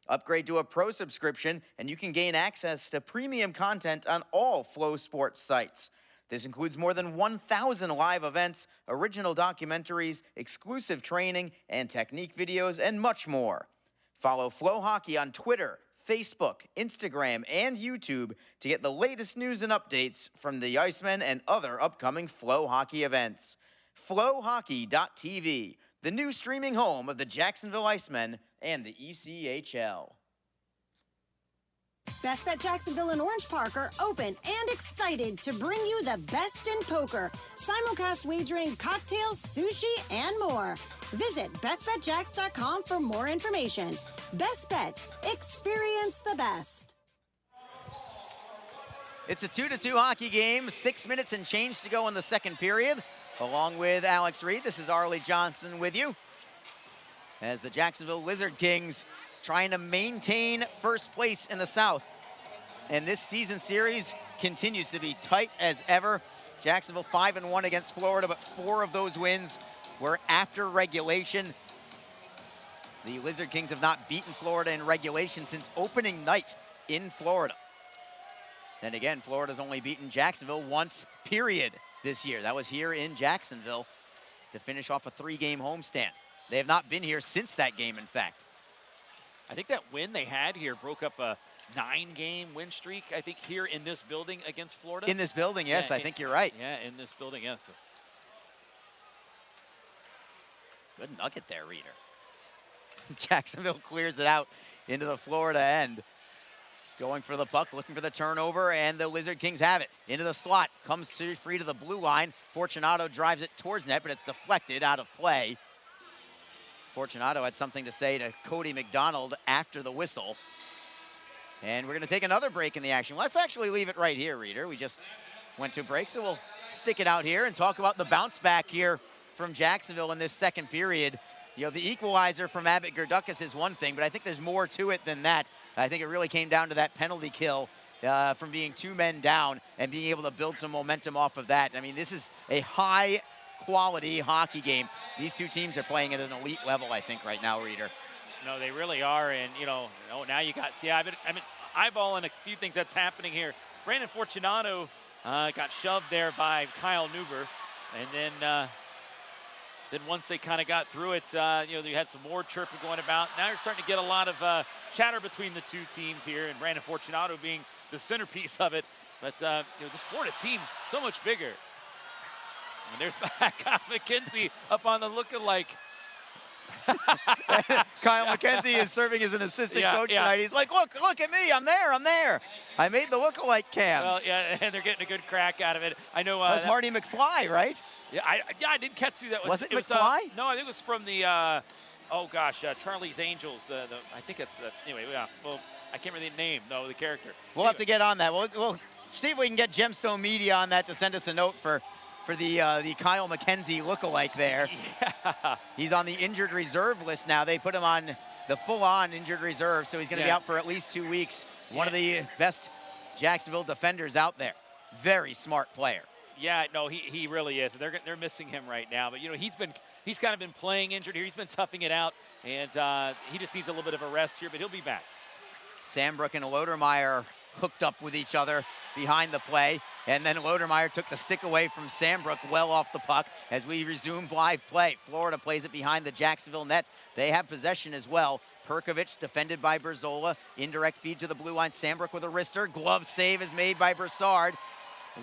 Speaker 1: Upgrade to a pro subscription and you can gain access to premium content on all Flow Sports sites. This includes more than 1,000 live events, original documentaries, exclusive training and technique videos, and much more. Follow Flow Hockey on Twitter, Facebook, Instagram, and YouTube to get the latest news and updates from the Icemen and other upcoming Flow Hockey events. Flowhockey.tv, the new streaming home of the Jacksonville Icemen and the ECHL.
Speaker 5: Best Bet Jacksonville and Orange Park are open and excited to bring you the best in poker, simulcast wagering, cocktails, sushi, and more. Visit bestbetjacks.com for more information. Best Bet. Experience the best.
Speaker 1: It's a 2-2 hockey game. 6 minutes and change to go in the second period. Along with Alex Reed, this is Arlie Johnson with you. As the Jacksonville Lizard Kings trying to maintain first place in the South. And this season series continues to be tight as ever. Jacksonville 5-1 against Florida, but 4 of those wins were after regulation. The Lizard Kings have not beaten Florida in regulation since opening night in Florida. Then again, Florida's only beaten Jacksonville once, period, this year. That was here in Jacksonville to finish off a 3-game homestand. They have not been here since that game, in fact.
Speaker 2: I think that win they had here broke up a 9-game win streak, I think, here in this building against Florida.
Speaker 1: In this building, yes, I think you're right.
Speaker 2: Yeah, in this building, yes.
Speaker 1: Good nugget there, Reader. Jacksonville clears it out into the Florida end. going for the puck, looking for the turnover, and the Lizard Kings have it. Into the slot, comes free to the blue line. Fortunato drives it towards net, but it's deflected out of play. Fortunato had something to say to Cody McDonald after the whistle. And we're going to take another break in the action. Let's actually leave it right here, Reader. We just went to break, so we'll stick it out here and talk about the bounce back here from Jacksonville in this second period. You know, the equalizer from Abbott Gerdukas is one thing, but I think there's more to it than that. I think it really came down to that penalty kill from being 2 men down and being able to build some momentum off of that. I mean, this is a high-quality hockey game. These two teams are playing at an elite level, I think, right now, Reader.
Speaker 2: No, they really are, and, now you got, I've been eyeballing a few things that's happening here. Brandon Fortunato got shoved there by Kyle Neuber, and then once they kind of got through it, you had some more chirping going about. Now you're starting to get a lot of chatter between the two teams here, and Brandon Fortunato being the centerpiece of it. But this Florida team, so much bigger. And there's Kyle McKenzie up on the lookalike.
Speaker 1: Kyle McKenzie is serving as an assistant coach tonight. He's like, look at me, I'm there. I made the lookalike cam.
Speaker 2: Well, yeah, and they're getting a good crack out of it. I know
Speaker 1: that's Marty McFly, right?
Speaker 2: Yeah, I didn't catch who that was.
Speaker 1: Was it McFly?
Speaker 2: No, I think it was from the Charlie's Angels. I think it's anyway. Yeah, well, I can't remember the name. No, the character.
Speaker 1: We'll have to get on that. We'll see if we can get Gemstone Media on that to send us a note for the Kyle McKenzie lookalike there.
Speaker 2: Yeah.
Speaker 1: He's on the injured reserve list now. They put him on the full-on injured reserve, so he's going to be out for at least 2 weeks. One of the best Jacksonville defenders out there. Very smart player.
Speaker 2: Yeah, no, he really is. They're missing him right now, but he's kind of been playing injured here. He's been toughing it out, and he just needs a little bit of a rest here, but he'll be back.
Speaker 1: Sambrook and Lodermeyer hooked up with each other behind the play, and then Lodermeyer took the stick away from Sambrook well off the puck as we resume live play. Florida plays it behind the Jacksonville net. They have possession as well. Perkovic defended by Berzola. Indirect feed to the blue line. Sambrook with a wrister. Glove save is made by Broussard.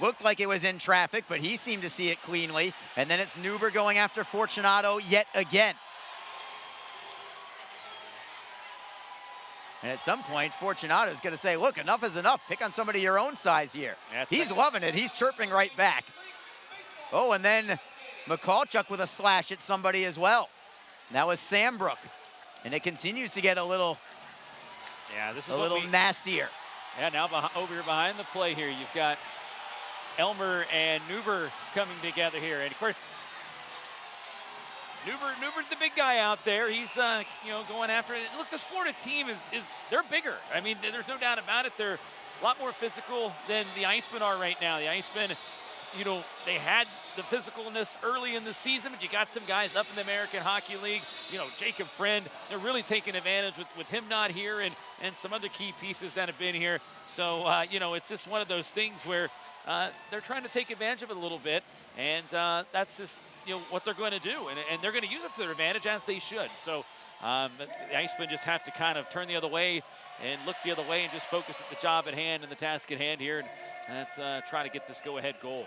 Speaker 1: Looked like it was in traffic, but he seemed to see it cleanly. And then it's Neuber going after Fortunato yet again. And at some point, Fortunato is going to say, look, enough is enough. Pick on somebody your own size here. He's loving it. He's chirping right back. Oh, and then Mikulchuk with a slash at somebody as well. That was Sambrook. And it continues to get a little nastier.
Speaker 2: Yeah, now over here behind the play here, you've got Elmer and Neuber coming together here. And, of course, Neuber's the big guy out there. He's, going after it. Look, this Florida team they're bigger. I mean, there's no doubt about it. They're a lot more physical than the Icemen are right now. The Icemen, they had the physicalness early in the season, but you got some guys up in the American Hockey League. Jacob Friend, they're really taking advantage with him not here and some other key pieces that have been here. So, it's just one of those things where they're trying to take advantage of it a little bit, and that's just what they're going to do, and they're going to use it to their advantage, as they should. So the Icemen just have to kind of turn the other way and look the other way and just focus at the job at hand and the task at hand here, and let's try to get this go-ahead goal.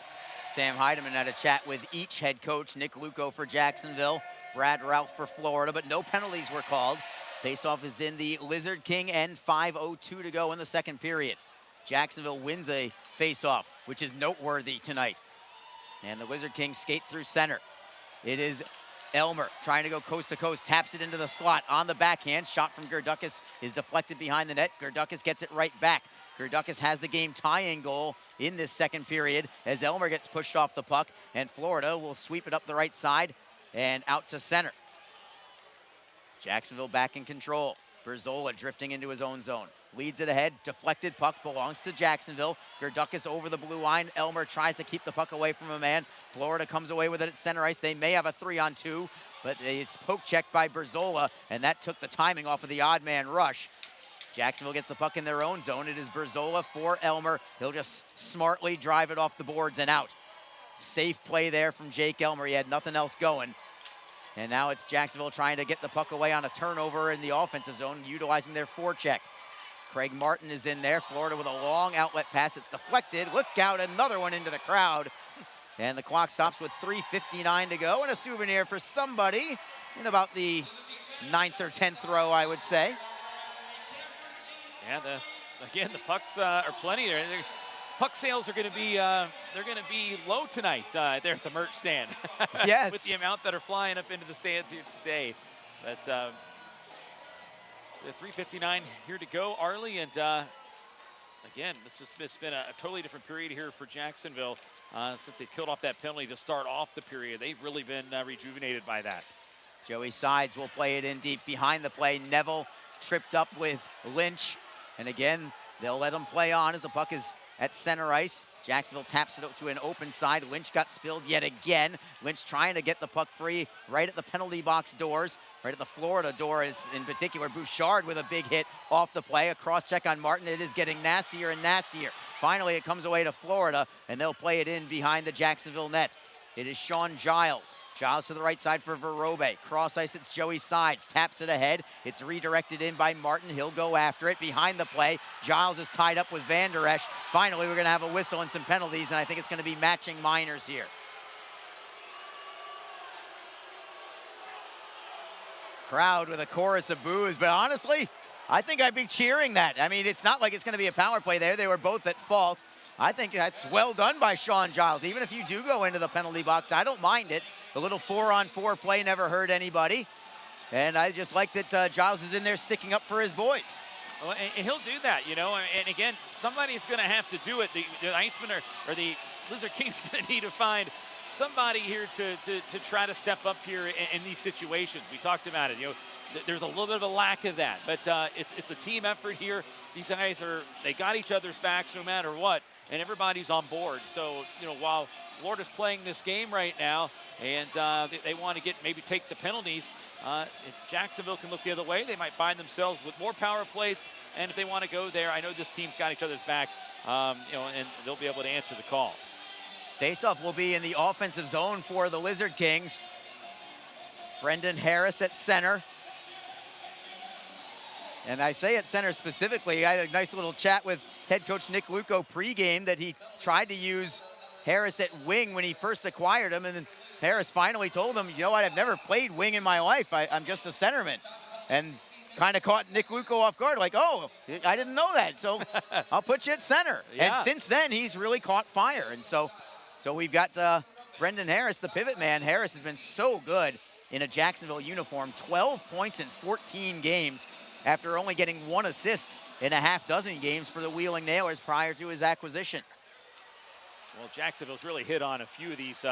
Speaker 1: Sam Heidemann had a chat with each head coach, Nick Luco for Jacksonville, Brad Ralph for Florida, but no penalties were called. Faceoff is in the Lizard King end, 5:02 to go in the second period. Jacksonville wins a faceoff, which is noteworthy tonight. And the Lizard Kings skate through center. It is Elmer trying to go coast to coast, taps it into the slot on the backhand. Shot from Gerdukas is deflected behind the net. Gerdukas gets it right back. Gerdukas has the game tying goal in this second period as Elmer gets pushed off the puck, and Florida will sweep it up the right side and out to center. Jacksonville back in control. Berzola drifting into his own zone. Leads it ahead, deflected puck belongs to Jacksonville. Gerdukas over the blue line. Elmer tries to keep the puck away from a man. Florida comes away with it at center ice. They may have a 3-on-2, but it's poke checked by Berzola, and that took the timing off of the odd man rush. Jacksonville gets the puck in their own zone. It is Berzola for Elmer. He'll just smartly drive it off the boards and out. Safe play there from Jake Elmer. He had nothing else going. And now it's Jacksonville trying to get the puck away on a turnover in the offensive zone, utilizing their forecheck. Craig Martin is in there. Florida with a long outlet pass. It's deflected. Look out, another one into the crowd. And the clock stops with 3:59 to go. And a souvenir for somebody in about the 9th or 10th row, I would say.
Speaker 2: Yeah, again, the pucks are plenty there. Puck sales are going to be they're going to be low tonight there at the merch stand.
Speaker 1: Yes.
Speaker 2: With the amount that are flying up into the stands here today. But 3:59 here to go, Arlie, and again, it's been a totally different period here for Jacksonville since they've killed off that penalty to start off the period. They've really been rejuvenated by that.
Speaker 1: Joey Sides will play it in deep behind the play. Neville tripped up with Lynch, and again, they'll let him play on as the puck is at center ice. Jacksonville taps it up to an open side. Lynch got spilled yet again. Lynch trying to get the puck free right at the penalty box doors, right at the Florida door. It's in particular Bouchard with a big hit off the play. A cross check on Martin. It is getting nastier and nastier. Finally, it comes away to Florida, and they'll play it in behind the Jacksonville net. It is Sean Giles. Giles to the right side for Verrobe. Cross ice, it's Joey Sides. Taps it ahead. It's redirected in by Martin. He'll go after it. Behind the play, Giles is tied up with Van Der Esch. Finally, we're going to have a whistle and some penalties, and I think it's going to be matching minors here. Crowd with a chorus of boos, but honestly, I think I'd be cheering that. I mean, it's not like it's going to be a power play there. They were both at fault. I think that's well done by Sean Giles. Even if you do go into the penalty box, I don't mind it. A little 4-on-4 play never hurt anybody. And I just like that Giles is in there sticking up for his boys.
Speaker 2: Well, and he'll do that, you know. And again, somebody's going to have to do it. The Icemen or the Lizard Kings going to need to find somebody here to try to step up here in these situations. We talked about it. You know, there's a little bit of a lack of that. But it's a team effort here. These guys they got each other's backs no matter what. And everybody's on board. So, you know, while Florida's playing this game right now, and they want to maybe take the penalties, if Jacksonville can look the other way, they might find themselves with more power plays. And if they want to go there, I know this team's got each other's back, you know, and they'll be able to answer the call.
Speaker 1: Faceoff will be in the offensive zone for the Lizard Kings. Brendan Harris at center. And I say at center specifically, I had a nice little chat with head coach Nick Luco pregame that he tried to use Harris at wing when he first acquired him, and then Harris finally told him, you know what, I've never played wing in my life. I'm just a centerman. And kind of caught Nick Luco off guard, like, oh, I didn't know that, so I'll put you at center. Yeah. And since then, he's really caught fire. And so we've got Brendan Harris, the pivot man. Harris has been so good in a Jacksonville uniform, 12 points in 14 games after only getting 1 assist in a half dozen games for the Wheeling Nailers prior to his acquisition.
Speaker 2: Well, Jacksonville's really hit on a few of these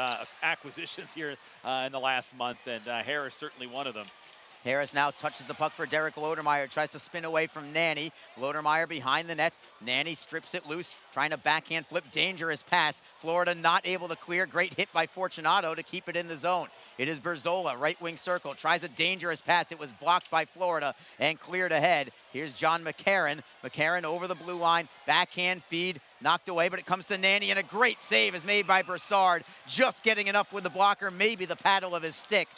Speaker 2: acquisitions here in the last month, and Harris certainly one of them.
Speaker 1: Harris now touches the puck for Derek Lodermeyer, tries to spin away from Nanny. Lodermeyer behind the net. Nanny strips it loose, trying to backhand flip, dangerous pass. Florida not able to clear. Great hit by Fortunato to keep it in the zone. It is Berzola, right wing circle, tries a dangerous pass. It was blocked by Florida and cleared ahead. Here's John McCarron. McCarron over the blue line, backhand feed, knocked away, but it comes to Nanny, and a great save is made by Broussard, just getting enough with the blocker, maybe the paddle of his stick.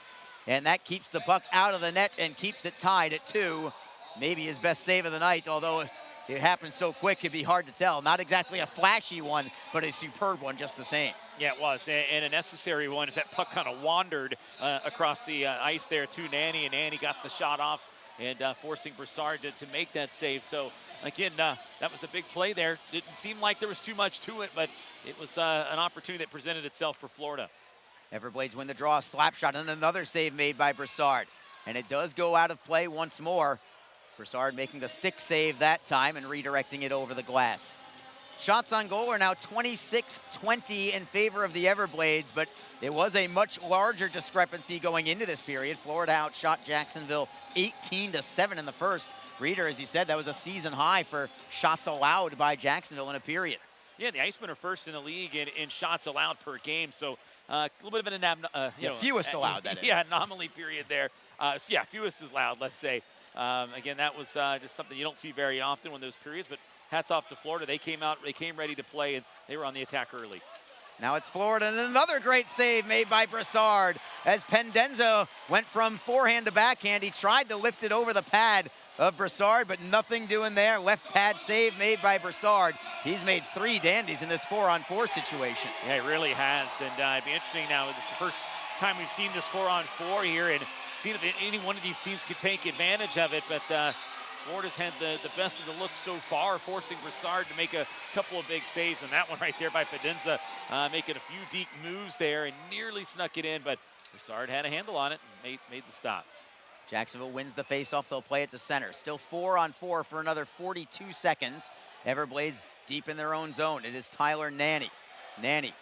Speaker 1: And that keeps the puck out of the net and keeps it tied at 2. Maybe his best save of the night, although it happened so quick, it'd be hard to tell. Not exactly a flashy one, but a superb one just the same.
Speaker 2: Yeah, it was, and a necessary one as that puck kind of wandered across the ice there to Nanny, and Nanny got the shot off and forcing Broussard to make that save. So, again, that was a big play there. Didn't seem like there was too much to it, but it was an opportunity that presented itself for Florida.
Speaker 1: Everblades win the draw, slap shot, and another save made by Broussard. And it does go out of play once more. Broussard making the stick save that time and redirecting it over the glass. Shots on goal are now 26-20 in favor of the Everblades, but it was a much larger discrepancy going into this period. Florida outshot Jacksonville 18-7 in the first. Reader, as you said, that was a season high for shots allowed by Jacksonville in a period.
Speaker 2: Yeah, the Icemen are first in the league in shots allowed per game, so a little bit of an
Speaker 1: fewest allowed, that is.
Speaker 2: Yeah, anomaly period there. Yeah, fewest is allowed, let's say. Again, that was just something you don't see very often when those periods, but hats off to Florida. They came ready to play, and they were on the attack early.
Speaker 1: Now it's Florida, and another great save made by Broussard as Pendenza went from forehand to backhand. He tried to lift it over the pad of Broussard, but nothing doing there. Left pad save made by Broussard. He's made 3 dandies in this 4-on-4 situation.
Speaker 2: Yeah, he really has, and it'd be interesting now. This is the first time we've seen this 4-on-4 here, and seen if any one of these teams could take advantage of it, but Florida's had the best of the looks so far, forcing Broussard to make a couple of big saves, and that one right there by Pendenza, making a few deep moves there and nearly snuck it in, but Broussard had a handle on it and made the stop.
Speaker 1: Jacksonville wins the faceoff. They'll play it to center. Still 4-on-4 for another 42 seconds. Everblades deep in their own zone. It is Tyler Nanny. Nanny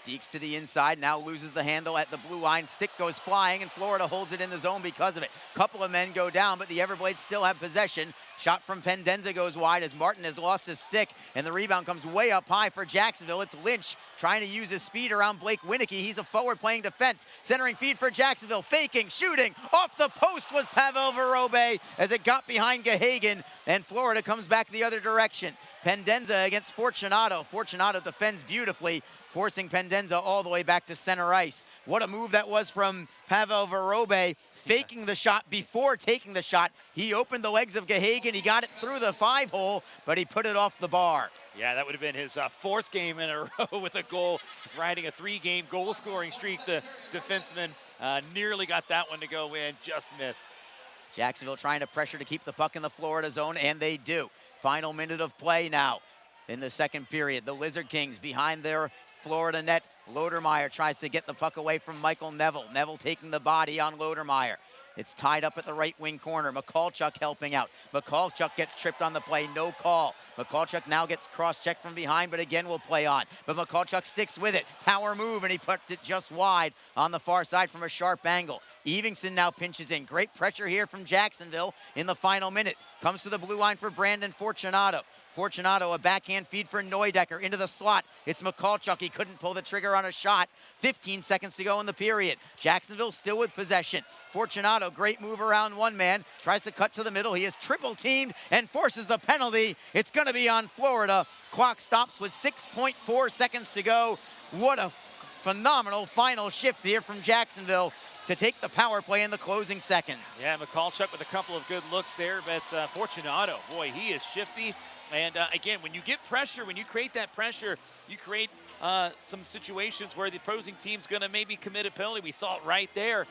Speaker 1: deeks to the inside, now loses the handle at the blue line. Stick goes flying, and Florida holds it in the zone because of it. Couple of men go down, but the Everblades still have possession. Shot from Pendenza goes wide as Martin has lost his stick, and the rebound comes way up high for Jacksonville. It's Lynch trying to use his speed around Blake Winicky. He's a forward playing defense. Centering feed for Jacksonville, faking, shooting. Off the post was Pavel Verobe as it got behind Gahagan, and Florida comes back the other direction. Pendenza against Fortunato. Fortunato defends beautifully, forcing Pendenza all the way back to center ice. What a move that was from Pavel Verobe, faking the shot before taking the shot. He opened the legs of Gahagan. He got it through the 5-hole, but he put it off the bar.
Speaker 2: Yeah, that would have been his fourth game in a row with a goal. He's riding a 3-game goal-scoring streak. The defenseman nearly got that one to go in, just missed.
Speaker 1: Jacksonville trying to pressure to keep the puck in the Florida zone, and they do. Final minute of play now in the second period. The Lizard Kings behind their Florida net. Lodermeyer tries to get the puck away from Michael Neville. Neville taking the body on Lodermeyer. It's tied up at the right wing corner. Mikulchuk helping out. Mikulchuk gets tripped on the play, no call. Mikulchuk now gets cross-checked from behind, but again will play on. But Mikulchuk sticks with it. Power move, and he put it just wide on the far side from a sharp angle. Evingston now pinches in. Great pressure here from Jacksonville in the final minute. Comes to the blue line for Brandon Fortunato. Fortunato, a backhand feed for Neudecker into the slot. It's Mikulchuk. He couldn't pull the trigger on a shot. 15 seconds to go in the period. Jacksonville still with possession. Fortunato, great move around one man. Tries to cut to the middle. He is triple teamed and forces the penalty. It's going to be on Florida. Clock stops with 6.4 seconds to go. What a phenomenal final shift here from Jacksonville to take the power play in the closing seconds.
Speaker 2: Yeah, Mikulchuk with a couple of good looks there, but Fortunato, boy, he is shifty. And again, when you get pressure, when you create that pressure, you create some situations where the opposing team's going to maybe commit a penalty. We saw it right there.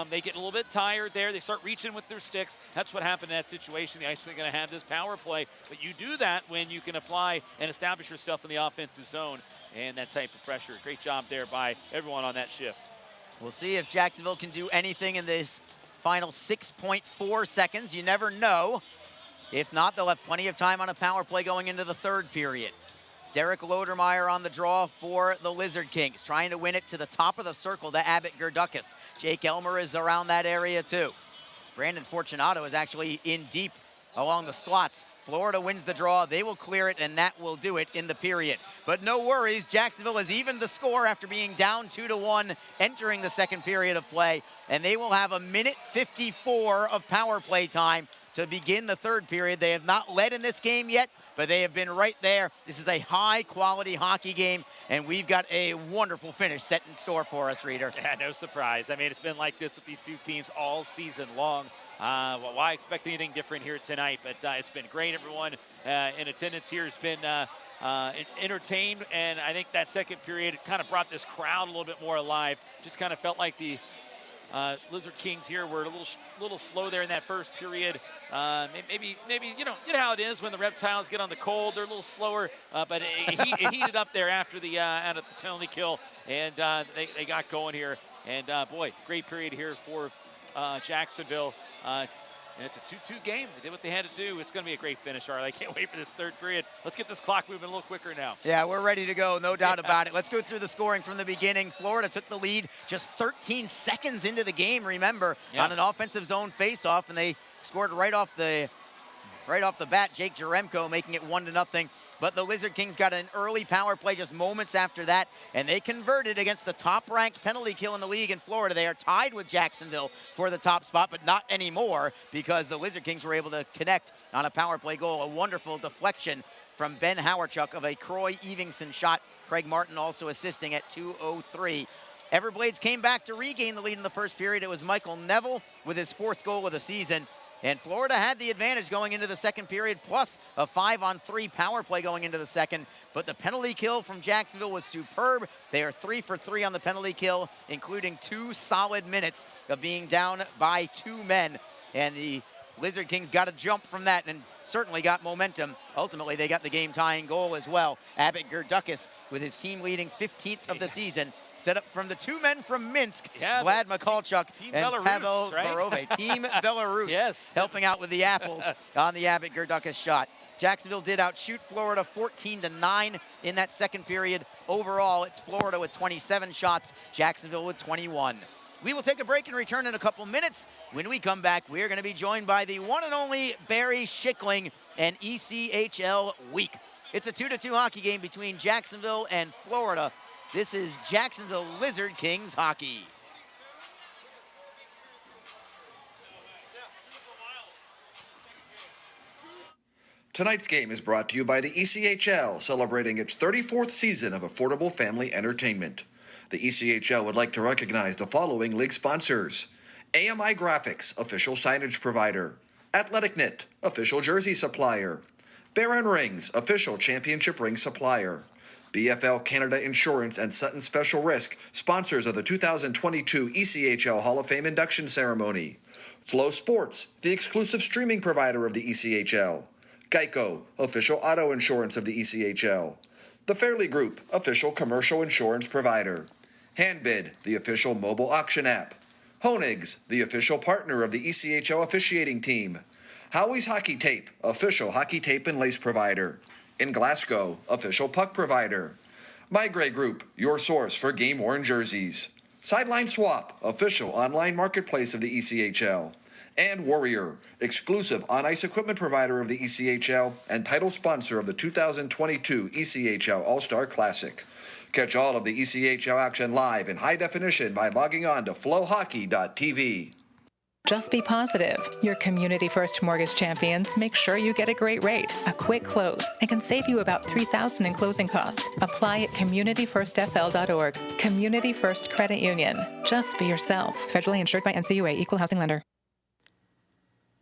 Speaker 2: They get a little bit tired there. They start reaching with their sticks. That's what happened in that situation. The Icemen are going to have this power play. But you do that when you can apply and establish yourself in the offensive zone and that type of pressure. Great job there by everyone on that shift.
Speaker 1: We'll see if Jacksonville can do anything in this final 6.4 seconds. You never know. If not, they'll have plenty of time on a power play going into the third period. Derek Lodermeyer on the draw for the Lizard Kings, trying to win it to the top of the circle to Abbott Gerdukas. Jake Elmer is around that area too. Brandon Fortunato is actually in deep along the slots. Florida wins the draw. They will clear it, and that will do it in the period. But no worries, Jacksonville has evened the score after being down 2-1 entering the second period of play, and they will have 1:54 of power play time to begin the third period. They have not led in this game yet, but they have been right there. This is a high-quality hockey game, and we've got a wonderful finish set in store for us, Reader.
Speaker 2: Yeah, no surprise. I mean, it's been like this with these two teams all season long. Well, why expect anything different here tonight? But it's been great. Everyone in attendance here has been entertained, and I think that second period kind of brought this crowd a little bit more alive. Just kind of felt like the Lizard Kings here were a little slow there in that first period. Maybe you know how it is when the Reptiles get on the cold. They're a little slower, but it heated up there after the out of the penalty kill, and they got going here. And boy, great period here for Jacksonville. And it's a 2-2 game. They did what they had to do. It's going to be a great finish, Arlie. I can't wait for this third period. Let's get this clock moving a little quicker now.
Speaker 1: Yeah, we're ready to go, no doubt about it. Let's go through the scoring from the beginning. Florida took the lead just 13 seconds into the game, remember, on an offensive zone faceoff, and they scored right off the bat. Jake Jaremko making it 1-0. But the Lizard Kings got an early power play just moments after that, and they converted against the top-ranked penalty kill in the league in Florida. They are tied with Jacksonville for the top spot, but not anymore because the Lizard Kings were able to connect on a power play goal. A wonderful deflection from Ben Howarchuk of a Croy Evingston shot. Craig Martin also assisting at 2:03. Everblades came back to regain the lead in the first period. It was Michael Neville with his 4th goal of the season. And Florida had the advantage going into the second period, plus a 5-on-3 power play going into the second. But the penalty kill from Jacksonville was superb. They are 3 for 3 on the penalty kill, including 2 solid minutes of being down by 2 men. And the Lizard Kings got a jump from that and certainly got momentum. Ultimately, they got the game-tying goal as well. Abbott Gerdukis with his team-leading 15th of the season. Set up from the two men from Minsk, Vlad Mikulchuk and
Speaker 2: Belarus,
Speaker 1: Pavel
Speaker 2: right?
Speaker 1: Borove. Team Belarus
Speaker 2: yes.
Speaker 1: helping out with the apples on the Abbott Gerdukis shot. Jacksonville did outshoot Florida 14-9 in that second period. Overall, it's Florida with 27 shots, Jacksonville with 21. We will take a break and return in a couple minutes. When we come back, we're going to be joined by the one and only Barry Schickling and ECHL Week. It's a 2-2 hockey game between Jacksonville and Florida. This is Jacksonville Lizard Kings hockey.
Speaker 4: Tonight's game is brought to you by the ECHL, celebrating its 34th season of affordable family entertainment. The ECHL would like to recognize the following league sponsors: AMI Graphics, official signage provider; Athletic Knit, official jersey supplier; Baron Rings, official championship ring supplier; BFL Canada Insurance and Sutton Special Risk, sponsors of the 2022 ECHL Hall of Fame induction ceremony; Flow Sports, the exclusive streaming provider of the ECHL; Geico, official auto insurance of the ECHL; The Fairley Group, official commercial insurance provider; Handbid, the official mobile auction app; Honig's, the official partner of the ECHL officiating team; Howie's Hockey Tape, official hockey tape and lace provider; In Glasgow, official puck provider; My Grey Group, your source for game-worn jerseys; Sideline Swap, official online marketplace of the ECHL; and Warrior, exclusive on-ice equipment provider of the ECHL and title sponsor of the 2022 ECHL All-Star Classic. Catch all of the ECHL action live in high definition by logging on to flowhockey.tv.
Speaker 6: Just be positive. Your Community First Mortgage champions make sure you get a great rate, a quick close, and can save you about $3,000 in closing costs. Apply at communityfirstfl.org. Community First Credit Union. Just be yourself. Federally insured by NCUA, Equal Housing Lender.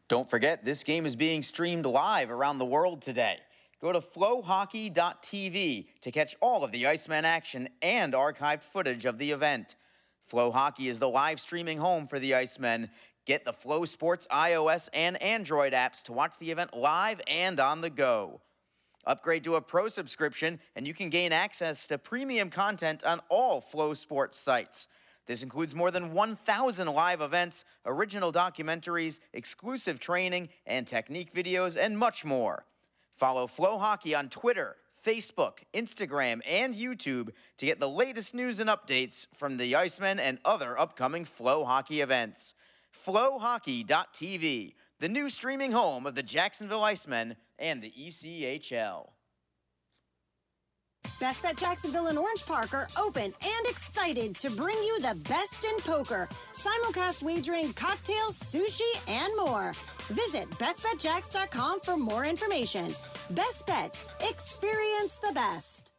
Speaker 1: Don't forget, this game is being streamed live around the world today. Go to flowhockey.tv to catch all of the Iceman action and archived footage of the event. Flow Hockey is the live streaming home for the Icemen. Get the Flow Sports iOS and Android apps to watch the event live and on the go. Upgrade to a pro subscription and you can gain access to premium content on all Flow Sports sites. This includes more than 1,000 live events, original documentaries, exclusive training and technique videos, and much more. Follow Flow Hockey on Twitter, Facebook, Instagram, and YouTube to get the latest news and updates from the Icemen and other upcoming Flow Hockey events. Flowhockey.tv, the new streaming home of the Jacksonville Icemen and the ECHL.
Speaker 5: Best Bet Jacksonville and Orange Park are open and excited to bring you the best in poker, simulcast wagering, cocktails, sushi, and more. Visit bestbetjacks.com for more information. Best Bet. Experience the best.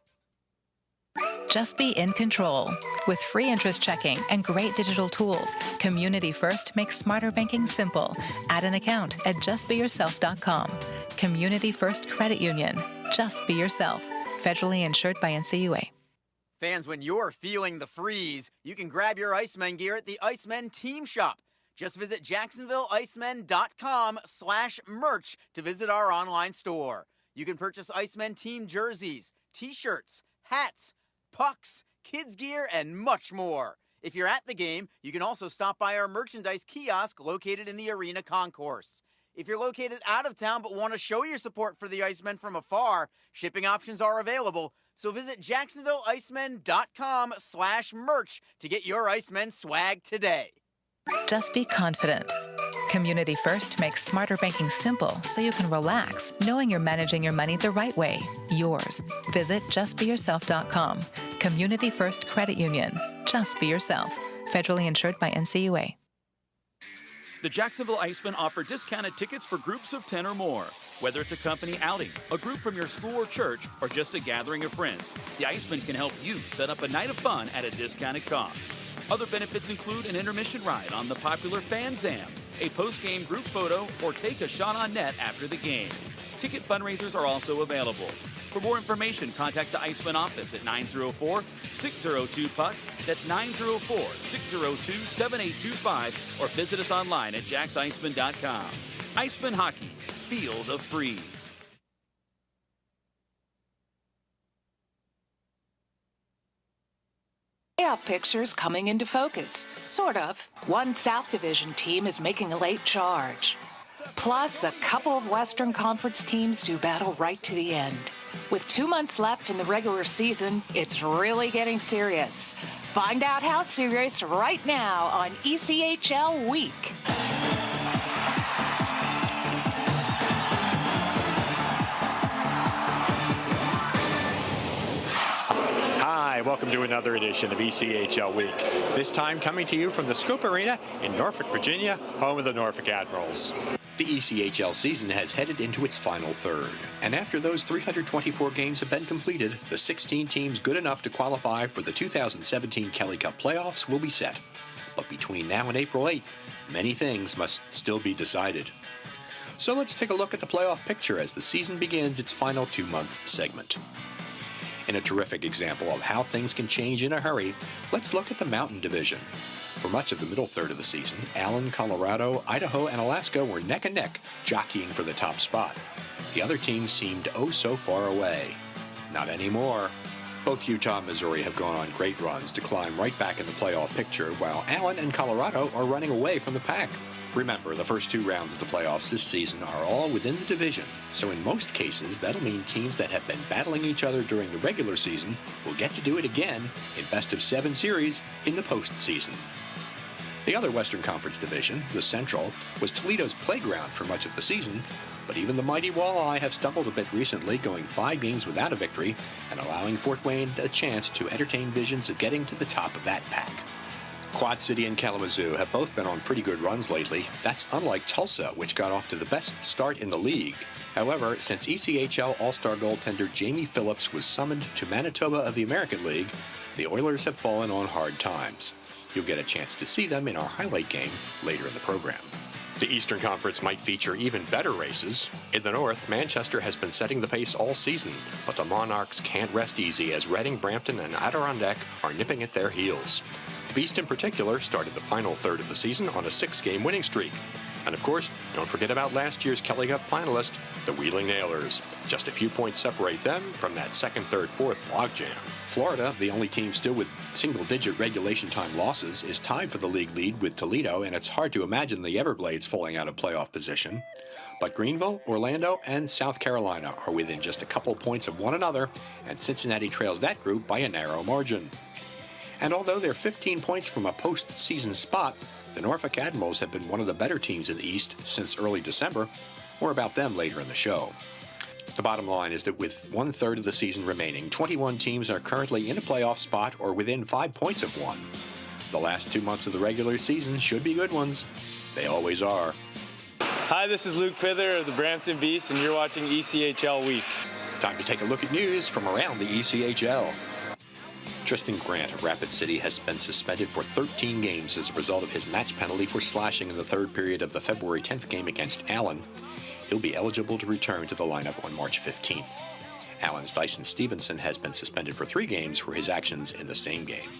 Speaker 6: Just be in control. With free interest checking and great digital tools, Community First makes smarter banking simple. Add an account at justbeyourself.com. Community First Credit Union. Just be yourself. Federally insured by NCUA.
Speaker 1: Fans, when you're feeling the freeze, you can grab your Icemen gear at the Icemen Team Shop. Just visit jacksonvilleicemen.com/merch to visit our online store. You can purchase Icemen team jerseys, t-shirts, hats, pucks, kids gear, and much more. If you're at the game, you can also stop by our merchandise kiosk located in the arena concourse. If you're located out of town but want to show your support for the Icemen from afar, shipping options are available. So visit jacksonvilleicemen.com/merch to get your Icemen swag today.
Speaker 6: Just be confident. Community First makes smarter banking simple so you can relax, knowing you're managing your money the right way, yours. Visit justbeyourself.com. Community First Credit Union. Just be yourself. Federally insured by NCUA.
Speaker 7: The Jacksonville Icemen offer discounted tickets for groups of 10 or more. Whether it's a company outing, a group from your school or church, or just a gathering of friends, the Icemen can help you set up a night of fun at a discounted cost. Other benefits include an intermission ride on the popular Fan Zam, a post-game group photo, or take a shot on net after the game. Ticket fundraisers are also available. For more information, contact the Icemen office at 904-602-PUCK. That's 904-602-7825, or visit us online at jacksicemen.com. Iceman Hockey, feel the freeze.
Speaker 6: Playoff pictures coming into focus, sort of. One South Division team is making a late charge. Plus, a couple of Western Conference teams do battle right to the end. With 2 months left in the regular season, it's really getting serious. Find out how serious right now on ECHL Week.
Speaker 11: Hi, welcome to another edition of ECHL Week. This time coming to you from the Scoop Arena in Norfolk, Virginia, home of the Norfolk Admirals.
Speaker 22: The ECHL season has headed into its final third, and after those 324 games have been completed, the 16 teams good enough to qualify for the 2017 Kelly Cup playoffs will be set. But between now and April 8th, many things must still be decided. So let's take a look at the playoff picture as the season begins its final 2-month segment. In a terrific example of how things can change in a hurry, let's look at the Mountain Division. For much of the middle third of the season, Allen, Colorado, Idaho, and Alaska were neck and neck, jockeying for the top spot. The other teams seemed oh so far away. Not anymore. Both Utah and Missouri have gone on great runs to climb right back in the playoff picture, while Allen and Colorado are running away from the pack. Remember, the first 2 rounds of the playoffs this season are all within the division, so in most cases, that'll mean teams that have been battling each other during the regular season will get to do it again in best-of-7 series in the postseason. The other Western Conference division, the Central, was Toledo's playground for much of the season, but even the mighty Walleye have stumbled a bit recently, going 5 games without a victory and allowing Fort Wayne a chance to entertain visions of getting to the top of that pack. Quad City and Kalamazoo have both been on pretty good runs lately. That's unlike Tulsa, which got off to the best start in the league. However, since ECHL All-Star goaltender Jamie Phillips was summoned to Manitoba of the American League, the Oilers have fallen on hard times. You'll get a chance to see them in our highlight game later in the program. The Eastern Conference might feature even better races. In the North, Manchester has been setting the pace all season, but the Monarchs can't rest easy as Reading, Brampton, and Adirondack are nipping at their heels. The Beast in particular started the final third of the season on a 6-game winning streak. And of course, don't forget about last year's Kelly Cup finalist, the Wheeling Nailers. Just a few points separate them from that second, third, fourth logjam. Florida, the only team still with single-digit regulation time losses, is tied for the league lead with Toledo, and it's hard to imagine the Everblades falling out of playoff position. But Greenville, Orlando, and South Carolina are within just a couple points of one another, and Cincinnati trails that group by a narrow margin. And although they're 15 points from a postseason spot, the Norfolk Admirals have been one of the better teams in the East since early December. More about them later in the show. The bottom line is that with 1/3 of the season remaining, 21 teams are currently in a playoff spot or within 5 points of one. The last 2 months of the regular season should be good ones. They always are.
Speaker 23: Hi, this is Luke Pither of the Brampton Beast, and you're watching ECHL Week.
Speaker 22: Time to take a look at news from around the ECHL. Tristan Grant of Rapid City has been suspended for 13 games as a result of his match penalty for slashing in the third period of the February 10th game against Allen. He'll be eligible to return to the lineup on March 15th. Allen's Dyson Stevenson has been suspended for 3 games for his actions in the same game.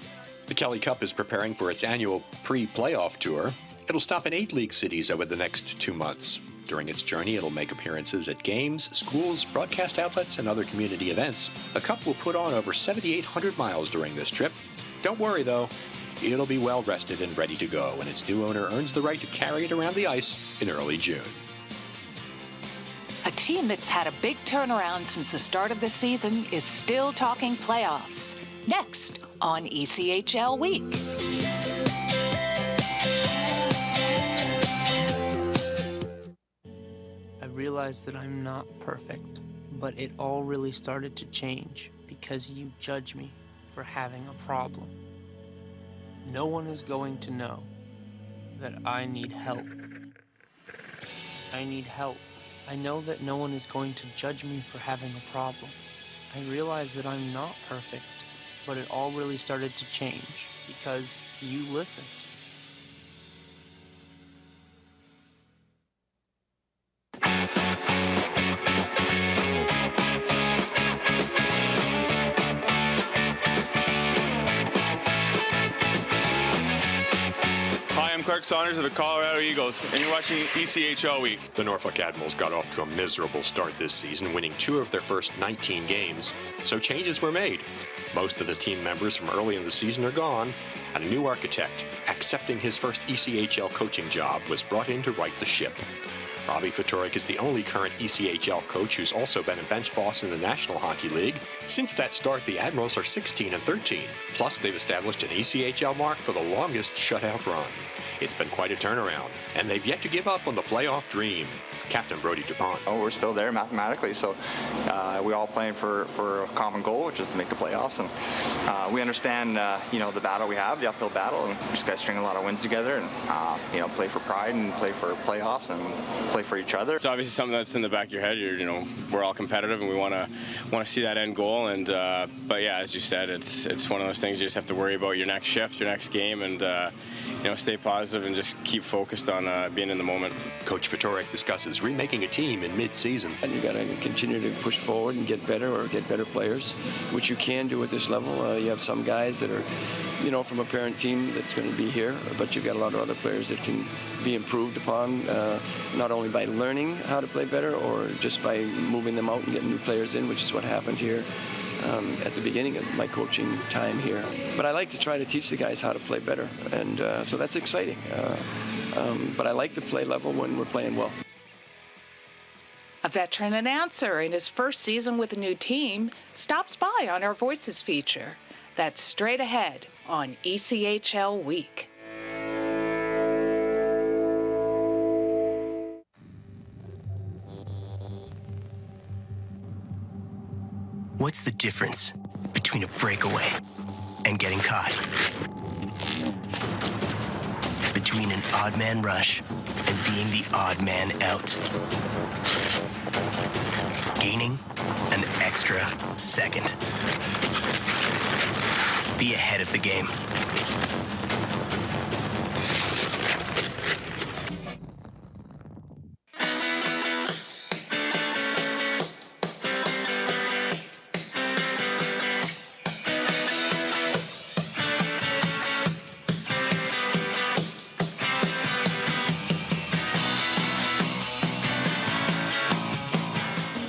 Speaker 22: The Kelly Cup is preparing for its annual pre-playoff tour. It'll stop in 8 league cities over the next 2 months. During its journey, it'll make appearances at games, schools, broadcast outlets, and other community events. The Cup will put on over 7,800 miles during this trip. Don't worry, though. It'll be well rested and ready to go, and its new owner earns the right to carry it around the ice in early June.
Speaker 6: A team that's had a big turnaround since the start of the season is still talking playoffs. Next on ECHL Week.
Speaker 24: I realize that I'm not perfect, but it all really started to change because you judge me for having a problem. No one is going to know that I need help. I need help. I know that no one is going to judge me for having a problem. I realize that I'm not perfect, but it all really started to change because you listen.
Speaker 23: Clark Saunders of the Colorado Eagles, and you're watching ECHL Week.
Speaker 22: The Norfolk Admirals got off to a miserable start this season, winning 2 of their first 19 games, so changes were made. Most of the team members from early in the season are gone, and a new architect, accepting his first ECHL coaching job, was brought in to right the ship. Robbie Fatorik is the only current ECHL coach who's also been a bench boss in the National Hockey League. Since that start, the Admirals are 16-13. Plus, they've established an ECHL mark for the longest shutout run. It's been quite a turnaround, and they've yet to give up on the playoff dream. Captain Brody DuPont.
Speaker 8: Oh, we're still there mathematically, so we all playing for a common goal, which is to make the playoffs. And we understand, the battle we have, the uphill battle, and we just got to string a lot of wins together and, play for pride and play for playoffs and play for each other.
Speaker 23: It's obviously something that's in the back of your head. We're all competitive, and we want to see that end goal. And but yeah, as you said, it's one of those things you just have to worry about your next shift, your next game, and stay positive and just keep focused on being in the moment.
Speaker 22: Coach Fatorik discusses remaking a team in mid-season.
Speaker 10: And you got to continue to push forward and get better or get better players, which you can do at this level. You have some guys that are, from a parent team that's going to be here, but you've got a lot of other players that can be improved upon, not only by learning how to play better or just by moving them out and getting new players in, which is what happened here at the beginning of my coaching time here. But I like to try to teach the guys how to play better, and so that's exciting. But I like the play level when we're playing well.
Speaker 12: A veteran announcer in his first season with a new team stops by on our Voices feature. That's straight ahead on ECHL Week.
Speaker 13: What's the difference between a breakaway and getting caught? Between an odd man rush and being the odd man out? Gaining an extra second. Be ahead of the game.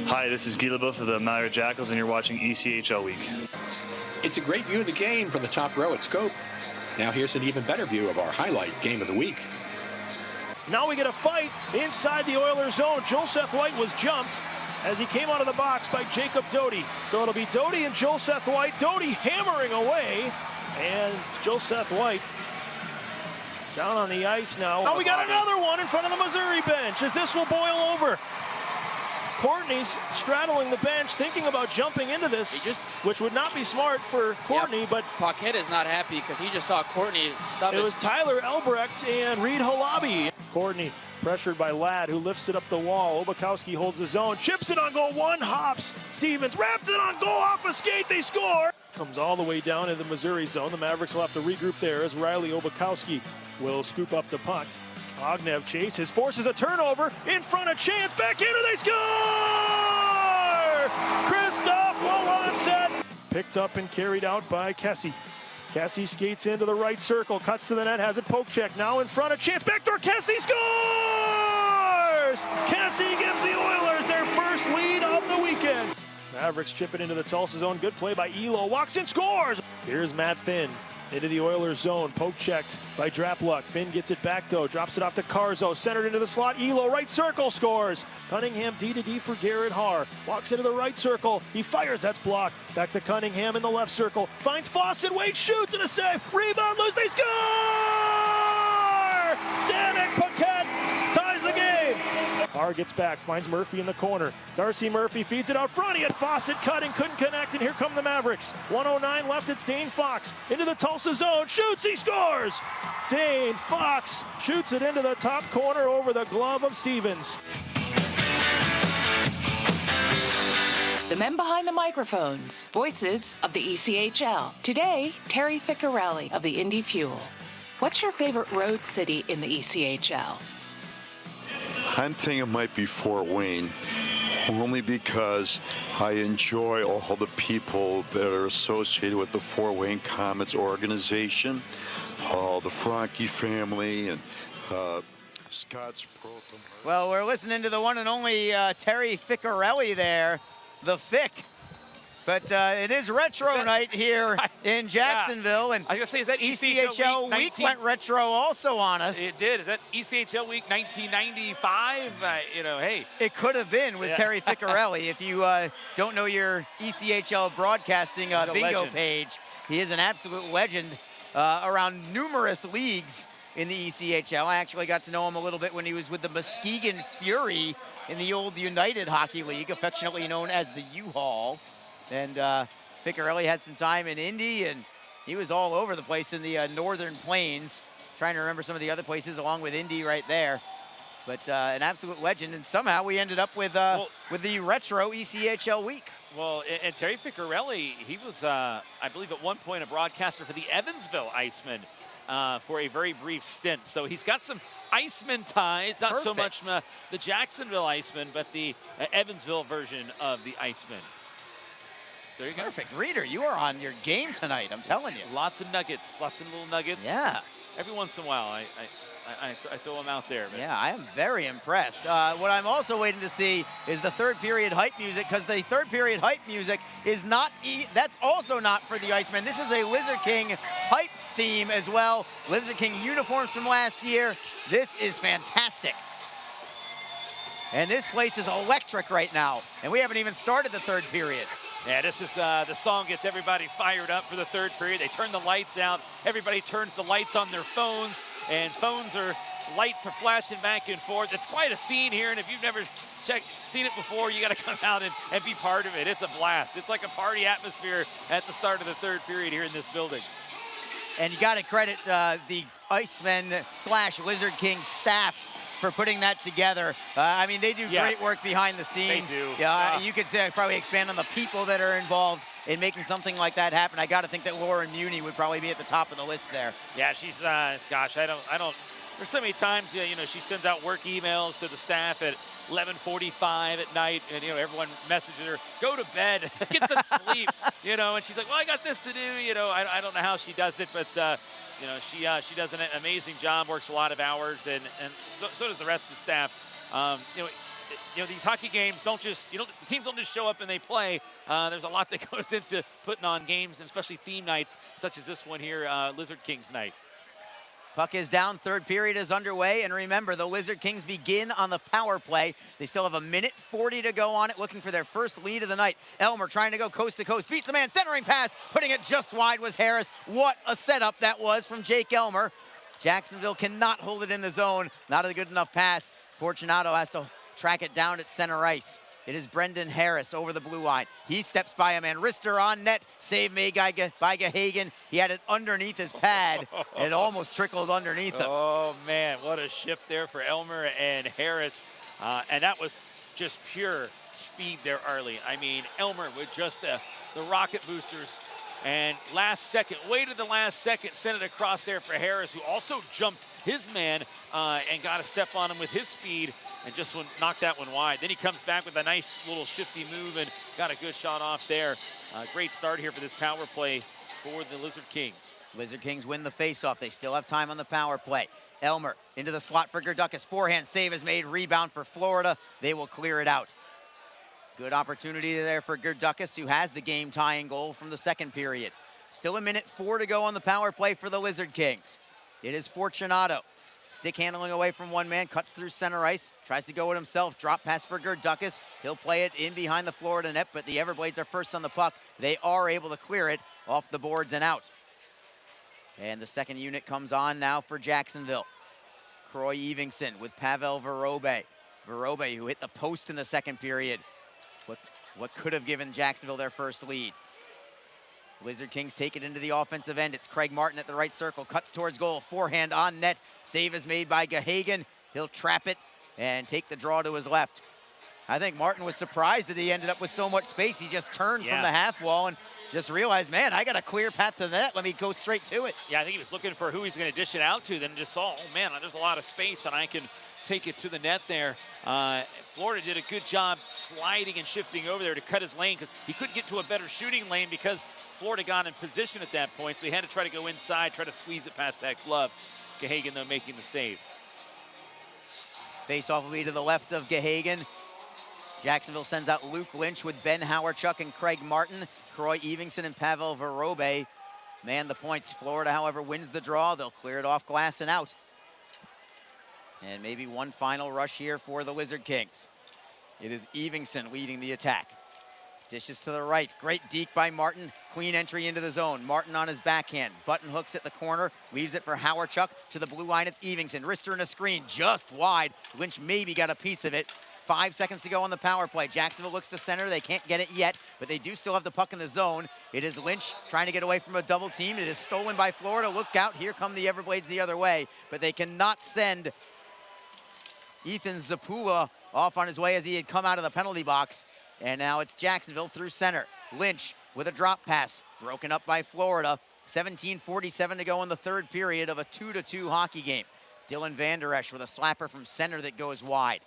Speaker 25: Hi, this is Guy Leboeuf of the Malheur Jackals, and you're watching ECHL Week.
Speaker 22: It's a great view of the game from the top row at Scope. Now here's an even better view of our highlight game of the week.
Speaker 17: Now we get a fight inside the Oilers zone. Joseph White was jumped as he came out of the box by Jacob Doty. So it'll be Doty and Joseph White. Doty hammering away, and Joseph White down on the ice now. Now we got another one in front of the Missouri bench as this will boil over. Courtney's straddling the bench, thinking about jumping into this, which would not be smart for Courtney, but
Speaker 26: Paquette is not happy because he just saw Courtney stub
Speaker 17: it was Tyler Elbrecht and Reed Halabi. Courtney pressured by Ladd, who lifts it up the wall. Obakowski holds the zone, chips it on goal, one hops. Stevens wraps it on goal, off a skate, they score. Comes all the way down in the Missouri zone. The Mavericks will have to regroup there as Riley Obakowski will scoop up the puck. Ognev chases, forces a turnover, in front of Chance, back into, they score! Christoph Woloncet! Picked up and carried out by Kessie. Kessie skates into the right circle, cuts to the net, has it poke check, now in front of Chance, backdoor, Kessie scores! Kessie gives the Oilers their first lead of the weekend. Mavericks chip it into the Tulsa zone, good play by Elo, walks in, scores! Here's Matt Finn. Into the Oilers zone, poke checked by Drapluck. Finn gets it back though, drops it off to Carzo, centered into the slot. Elo, right circle, scores. Cunningham D-to-D for Garrett Haar. Walks into the right circle, he fires, that's blocked. Back to Cunningham in the left circle, finds Fawcett, Wade shoots and a save. Rebound, loose, they score! Danik Paquette ties the game. Haar gets back, finds Murphy in the corner. Darcy Murphy feeds it out front. He had Fawcett cutting, couldn't connect, and here come the Mavericks. 1:09 left, it's Dane Fox into the Tulsa zone, shoots, he scores! Dane Fox shoots it into the top corner over the glove of Stevens.
Speaker 12: The men behind the microphones, voices of the ECHL. Today, Terry Ficcarelli of the Indy Fuel. What's your favorite road city in the ECHL?
Speaker 27: I'm thinking it might be Fort Wayne.
Speaker 9: only because I enjoy all the people that are associated with the Fort Wayne Comets organization, all the Franke family, and Scott's Protham.
Speaker 1: Well, we're listening to the one and only Terry Ficcarelli there, the Fick. But it is retro night here in Jacksonville, and
Speaker 2: I was gonna say, is that
Speaker 1: ECHL week went retro also on us.
Speaker 2: It did. Is that ECHL week 1995? You know, hey.
Speaker 1: It could have been with Terry Ficcarelli. If you don't know your ECHL broadcasting bingo page, he is an absolute legend around numerous leagues in the ECHL. I actually got to know him a little bit when he was with the Muskegon Fury in the old United Hockey League, affectionately known as the U-Haul. And Ficcarelli had some time in Indy, and he was all over the place in the Northern Plains. Trying to remember some of the other places along with Indy right there. But an absolute legend, and somehow we ended up with the retro ECHL week.
Speaker 2: Well, and Terry Ficcarelli, he was, I believe at one point, a broadcaster for the Evansville Icemen for a very brief stint. So he's got some Iceman ties, not so much the Jacksonville Icemen, but the Evansville version of the Icemen. So there you go.
Speaker 1: Perfect. Reader, you are on your game tonight, I'm telling you.
Speaker 2: Lots of nuggets, lots of little nuggets.
Speaker 1: Yeah.
Speaker 2: Every once in a while, I throw them out there. But.
Speaker 1: Yeah, I am very impressed. What I'm also waiting to see is the third period hype music, because the third period hype music is not, that's also not for the Icemen. This is a Lizard King hype theme as well. Lizard King uniforms from last year. This is fantastic. And this place is electric right now. And we haven't even started the third period.
Speaker 2: Yeah, this is the song gets everybody fired up for the third period. They turn the lights out. Everybody turns the lights on their phones, and lights are flashing back and forth. It's quite a scene here, and if you've never seen it before, you got to come out and be part of it. It's a blast. It's like a party atmosphere at the start of the third period here in this building.
Speaker 1: And you got to credit the Icemen / Lizard King staff for putting that together. I mean, they do great work behind the scenes.
Speaker 2: They do.
Speaker 1: Yeah, you could probably expand on the people that are involved in making something like that happen. I got to think that Lauren Muni would probably be at the top of the list there.
Speaker 2: Yeah, she's, gosh, I don't, there's so many times, you know, she sends out work emails to the staff at 11:45 at night, and, you know, everyone messages her, go to bed, get some sleep, you know, and she's like, well, I got this to do, you know, I don't know how she does it, but, you know, she does an amazing job, works a lot of hours, and so does the rest of the staff. You know, these hockey games don't just, the teams don't just show up and they play. There's a lot that goes into putting on games, and especially theme nights, such as this one here, Lizard Kings night.
Speaker 1: Puck is down, third period is underway, and remember, the Lizard Kings begin on the power play. They still have 1:40 to go on it, looking for their first lead of the night. Elmer trying to go coast to coast, beats a man, centering pass, putting it just wide was Harris. What a setup that was from Jake Elmer. Jacksonville cannot hold it in the zone, not a good enough pass. Fortunato has to track it down at center ice. It is Brendan Harris over the blue line. He steps by a man. Rister on net. Save made by Gahagan. He had it underneath his pad. And it almost trickled underneath him.
Speaker 2: Oh, man. What a shift there for Elmer and Harris. And that was just pure speed there early. I mean, Elmer with just the rocket boosters. And last second, waited the last second, sent it across there for Harris, who also jumped his man and got a step on him with his speed and just knocked that one wide. Then he comes back with a nice little shifty move and got a good shot off there. Great start here for this power play for the Lizard Kings.
Speaker 1: Lizard Kings win the faceoff. They still have time on the power play. Elmer into the slot for Gerdukas. Forehand save is made. Rebound for Florida. They will clear it out. Good opportunity there for Gerdukas, who has the game-tying goal from the second period. Still 1:04 to go on the power play for the Lizard Kings. It is Fortunato. Stick handling away from one man, cuts through center ice, tries to go it himself. Drop pass for Gerdukas. He'll play it in behind the Florida net, but the Everblades are first on the puck. They are able to clear it off the boards and out. And the second unit comes on now for Jacksonville. Croy Evingson with Pavel Verobe. Verobe, who hit the post in the second period. What could have given Jacksonville their first lead. Lizard Kings take it into the offensive end. It's Craig Martin at the right circle, cuts towards goal, forehand on net. Save is made by Gahagan. He'll trap it and take the draw to his left. I think Martin was surprised that he ended up with so much space. He just turned from the half wall and just realized, man, I got a clear path to the net. Let me go straight to it.
Speaker 2: Yeah, I think he was looking for who he's going to dish it out to, then just saw, oh man, there's a lot of space and I can take it to the net there. Florida did a good job sliding and shifting over there to cut his lane because he couldn't get to a better shooting lane because Florida got in position at that point. So he had to try to go inside, try to squeeze it past that glove. Gahagan, though, making the save.
Speaker 1: Face-off will be to the left of Gahagan. Jacksonville sends out Luke Lynch with Ben Howarchuk and Craig Martin. Croy Evingson and Pavel Verobe man the points. Florida, however, wins the draw. They'll clear it off glass and out. And maybe one final rush here for the Lizard Kings. It is Evingson leading the attack. Dishes to the right. Great deke by Martin. Clean entry into the zone. Martin on his backhand. Button hooks at the corner. Leaves it for Howarchuk. To the blue line, it's Evingson. Wrister in a screen. Just wide. Lynch maybe got a piece of it. 5 seconds to go on the power play. Jacksonville looks to center. They can't get it yet, but they do still have the puck in the zone. It is Lynch trying to get away from a double team. It is stolen by Florida. Look out. Here come the Everblades the other way, but they cannot send Ethan Zapula off on his way as he had come out of the penalty box. And now it's Jacksonville through center. Lynch with a drop pass, broken up by Florida. 17:47 to go in the third period of a 2-2 hockey game. Dylan Van Der Esch with a slapper from center that goes wide.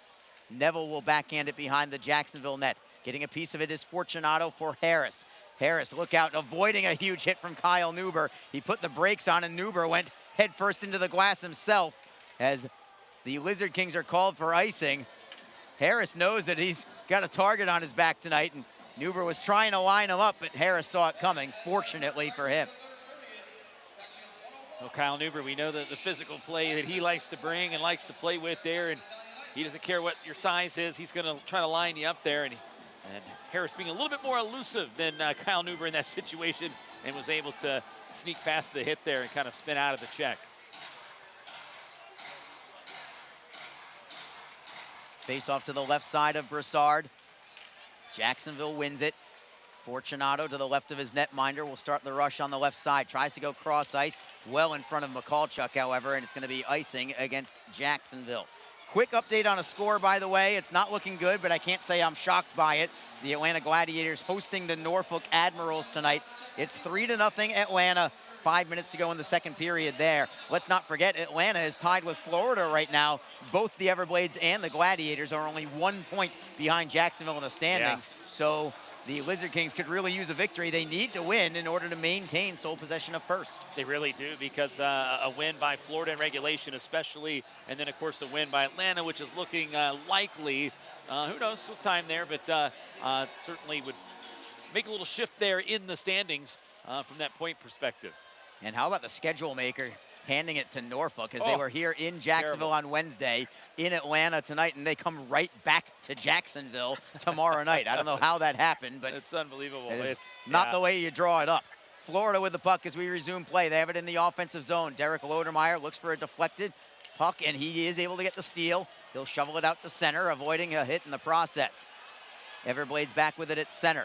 Speaker 1: Neville will backhand it behind the Jacksonville net. Getting a piece of it is Fortunato for Harris. Harris, look out, avoiding a huge hit from Kyle Neuber. He put the brakes on and Neuber went headfirst into the glass himself as the Lizard Kings are called for icing. Harris knows that he's got a target on his back tonight, and Neuber was trying to line him up, but Harris saw it coming, fortunately for him.
Speaker 2: Well, Kyle Neuber, we know that the physical play that he likes to bring and likes to play with there, and he doesn't care what your size is. He's going to try to line you up there, and Harris being a little bit more elusive than Kyle Neuber in that situation and was able to sneak past the hit there and kind of spin out of the check.
Speaker 1: Face off to the left side of Brassard. Jacksonville wins it. Fortunato to the left of his netminder will start the rush on the left side. Tries to go cross ice, well in front of Mikulchuk, however, and it's going to be icing against Jacksonville. Quick update on a score, by the way. It's not looking good, but I can't say I'm shocked by it. The Atlanta Gladiators hosting the Norfolk Admirals tonight. It's 3-0 Atlanta. 5 minutes to go in the second period there. Let's not forget, Atlanta is tied with Florida right now. Both the Everblades and the Gladiators are only 1 point behind Jacksonville in the standings. Yeah. So the Lizard Kings could really use a victory. They need to win in order to maintain sole possession of first.
Speaker 2: They really do, because a win by Florida in regulation especially, and then of course a win by Atlanta, which is looking likely. Who knows, still time there, but certainly would make a little shift there in the standings from that point perspective.
Speaker 1: And how about the schedule maker handing it to Norfolk, as they were here in Jacksonville on Wednesday, in Atlanta tonight, and they come right back to Jacksonville tomorrow night. I don't know how that happened, but
Speaker 2: it's unbelievable.
Speaker 1: It's not the way you draw it up. Florida with the puck as we resume play. They have it in the offensive zone. Derek Lodermeyer looks for a deflected puck, and he is able to get the steal. He'll shovel it out to center, avoiding a hit in the process. Everblades back with it at center.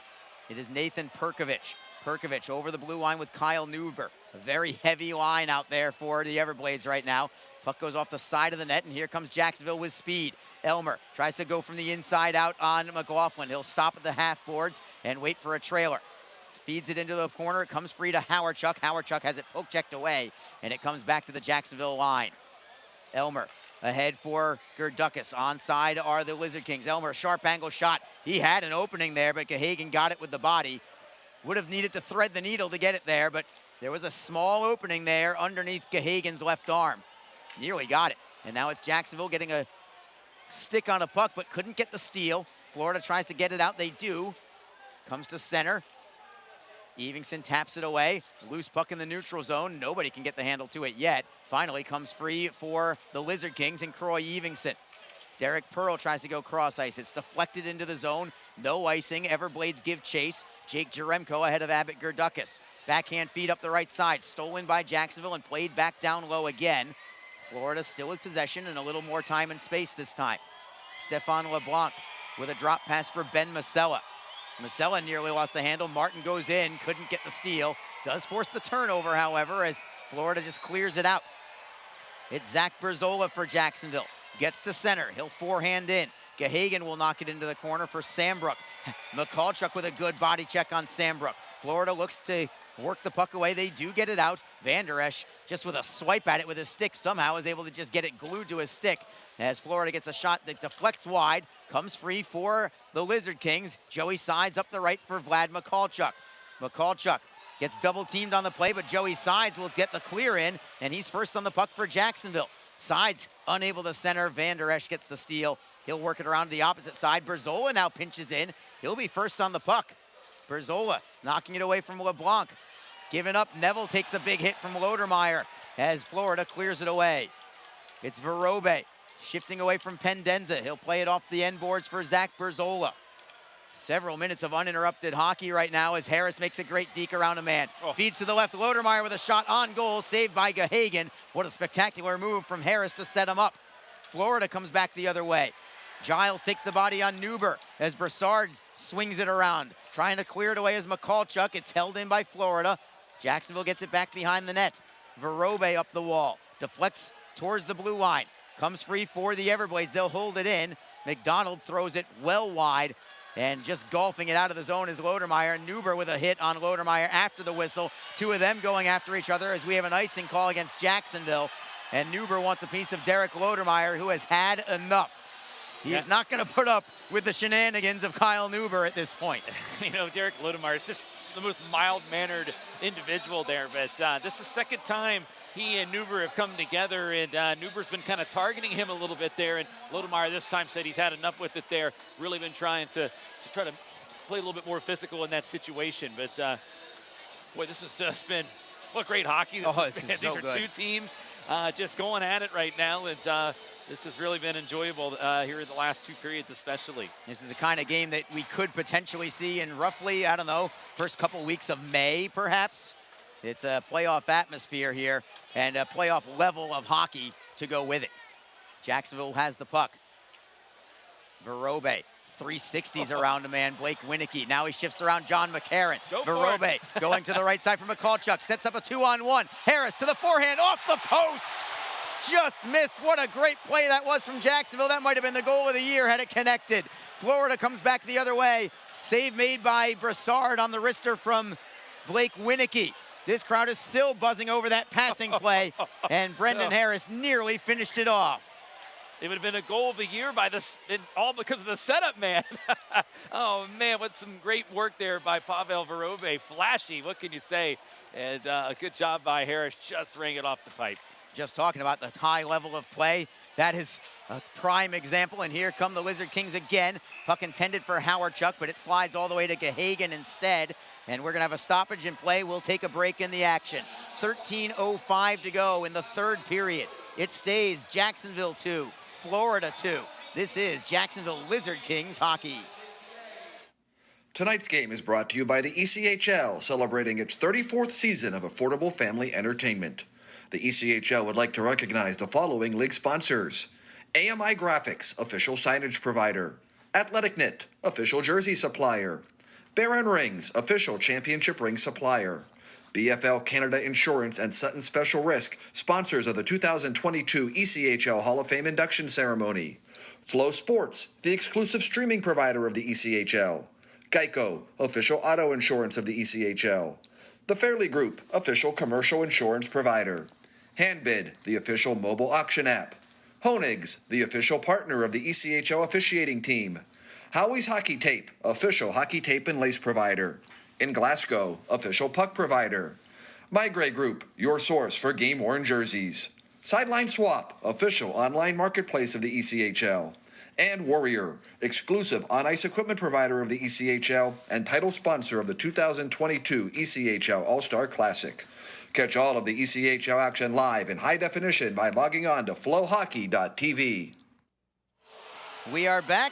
Speaker 1: It is Nathan Perkovich. Perkovich over the blue line with Kyle Neuber. A very heavy line out there for the Everblades right now. Puck goes off the side of the net, and here comes Jacksonville with speed. Elmer tries to go from the inside out on McLaughlin. He'll stop at the half boards and wait for a trailer. Feeds it into the corner. It comes free to Howarchuk. Howarchuk has it poke-checked away, and it comes back to the Jacksonville line. Elmer ahead for Gerdukas. Onside are the Lizard Kings. Elmer, sharp angle shot. He had an opening there, but Gahagan got it with the body. Would have needed to thread the needle to get it there, but there was a small opening there underneath Gahagan's left arm. Nearly got it. And now it's Jacksonville getting a stick on a puck, but couldn't get the steal. Florida tries to get it out. They do. Comes to center. Evingson taps it away. Loose puck in the neutral zone. Nobody can get the handle to it yet. Finally comes free for the Lizard Kings and Croy Evingson. Derek Pearl tries to go cross ice. It's deflected into the zone. No icing. Everblades give chase. Jake Jaremko ahead of Abbott Gerdukas. Backhand feed up the right side. Stolen by Jacksonville and played back down low again. Florida still with possession and a little more time and space this time. Stefan LeBlanc with a drop pass for Ben Masella. Masella nearly lost the handle. Martin goes in, couldn't get the steal. Does force the turnover, however, as Florida just clears it out. It's Zach Berzola for Jacksonville. Gets to center. He'll forehand in. Gahagan will knock it into the corner for Sambrook. Mikulchuk with a good body check on Sambrook. Florida looks to work the puck away. They do get it out. Van Der Esch, just with a swipe at it with his stick, somehow is able to just get it glued to his stick as Florida gets a shot that deflects wide, comes free for the Lizard Kings. Joey Sides up the right for Vlad Mikulchuk. Mikulchuk gets double teamed on the play, but Joey Sides will get the clear in, and he's first on the puck for Jacksonville. Sides unable to center. Van Der Esch gets the steal. He'll work it around to the opposite side. Berzola now pinches in. He'll be first on the puck. Berzola knocking it away from LeBlanc. Giving up. Neville takes a big hit from Lodermeyer as Florida clears it away. It's Verobe shifting away from Pendenza. He'll play it off the end boards for Zach Berzola. Several minutes of uninterrupted hockey right now as Harris makes a great deke around a man. Feeds to the left. Lodermeyer with a shot on goal, saved by Gahagen. What a spectacular move from Harris to set him up. Florida comes back the other way. Giles takes the body on Neuber as Brassard swings it around, trying to clear it away as Mikulchuk. It's held in by Florida. Jacksonville gets it back behind the net. Verobe up the wall, deflects towards the blue line, comes free for the Everblades. They'll hold it in. McDonald throws it well wide, and just golfing it out of the zone is Lodermeyer. Neuber with a hit on Lodermeyer after the whistle. Two of them going after each other as we have an icing call against Jacksonville. And Neuber wants a piece of Derek Lodermeyer, who has had enough. He's not going to put up with the shenanigans of Kyle Neuber at this point.
Speaker 2: You know, Derek Lodermeyer is just the most mild-mannered individual there, but this is the second time he and Neuber have come together, and Neuber's been kind of targeting him a little bit there, and Lodermeyer this time said he's had enough with it there, really been trying to try to play a little bit more physical in that situation. But, boy, this has just been, what great hockey. These are
Speaker 1: good.
Speaker 2: two teams just going at it right now, and this has really been enjoyable here in the last two periods especially.
Speaker 1: This is the kind of game that we could potentially see in roughly, I don't know, first couple weeks of May, perhaps. It's a playoff atmosphere here and a playoff level of hockey to go with it. Jacksonville has the puck. Verobe, 360s around a man, Blake Winicky. Now he shifts around John McCarron. Verobe going to the right side for Mikulchuk, sets up a 2-on-1. Harris to the forehand, off the post. Just missed. What a great play that was from Jacksonville. That might have been the goal of the year had it connected. Florida comes back the other way. Save made by Brassard on the wrister from Blake Winicky. This crowd is still buzzing over that passing play, and Brendan Harris nearly finished it off.
Speaker 2: It would have been a goal of the year by all because of the setup, man. Oh, man, what some great work there by Pavel Verobe. Flashy, what can you say? And a good job by Harris, just ring it off the pipe.
Speaker 1: Just talking about the high level of play. That is a prime example, and here come the Lizard Kings again. Puck intended for Howardchuk, but it slides all the way to Gahagen instead. And we're gonna have a stoppage in play. We'll take a break in the action. 13:05 to go in the third period. It stays Jacksonville 2, Florida 2. This is Jacksonville Lizard Kings hockey.
Speaker 4: Tonight's game is brought to you by the ECHL, celebrating its 34th season of affordable family entertainment. The ECHL would like to recognize the following league sponsors: AMI Graphics, official signage provider; Athletic Knit, official jersey supplier; Baron Rings, official championship ring supplier; BFL Canada Insurance and Sutton Special Risk, sponsors of the 2022 ECHL Hall of Fame induction ceremony; Flow Sports, the exclusive streaming provider of the ECHL; Geico, official auto insurance of the ECHL; The Fairley Group, official commercial insurance provider; Handbid, the official mobile auction app; Honig's, the official partner of the ECHL officiating team; Howie's Hockey Tape, official hockey tape and lace provider; In Glasgow, official puck provider; My Grey Group, your source for game-worn jerseys; Sideline Swap, official online marketplace of the ECHL; and Warrior, exclusive on-ice equipment provider of the ECHL and title sponsor of the 2022 ECHL All-Star Classic. Catch all of the ECHL action live in high definition by logging on to flowhockey.tv.
Speaker 1: We are back.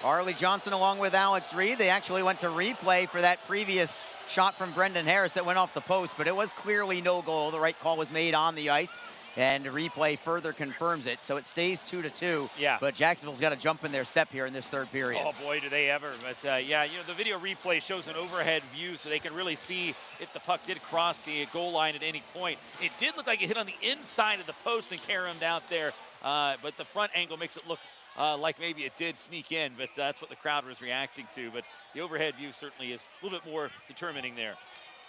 Speaker 1: Arlie Johnson along with Alex Reed. They actually went to replay for that previous shot from Brendan Harris that went off the post, but it was clearly no goal. The right call was made on the ice, and replay further confirms it. So it stays 2-2.
Speaker 2: Yeah.
Speaker 1: But Jacksonville's got to jump in their step here in this third period.
Speaker 2: Oh, boy, do they ever. But, yeah, you know, the video replay shows an overhead view so they can really see if the puck did cross the goal line at any point. It did look like it hit on the inside of the post and caromed out there, but the front angle makes it look like maybe it did sneak in, but that's what the crowd was reacting to. But the overhead view certainly is a little bit more determining there.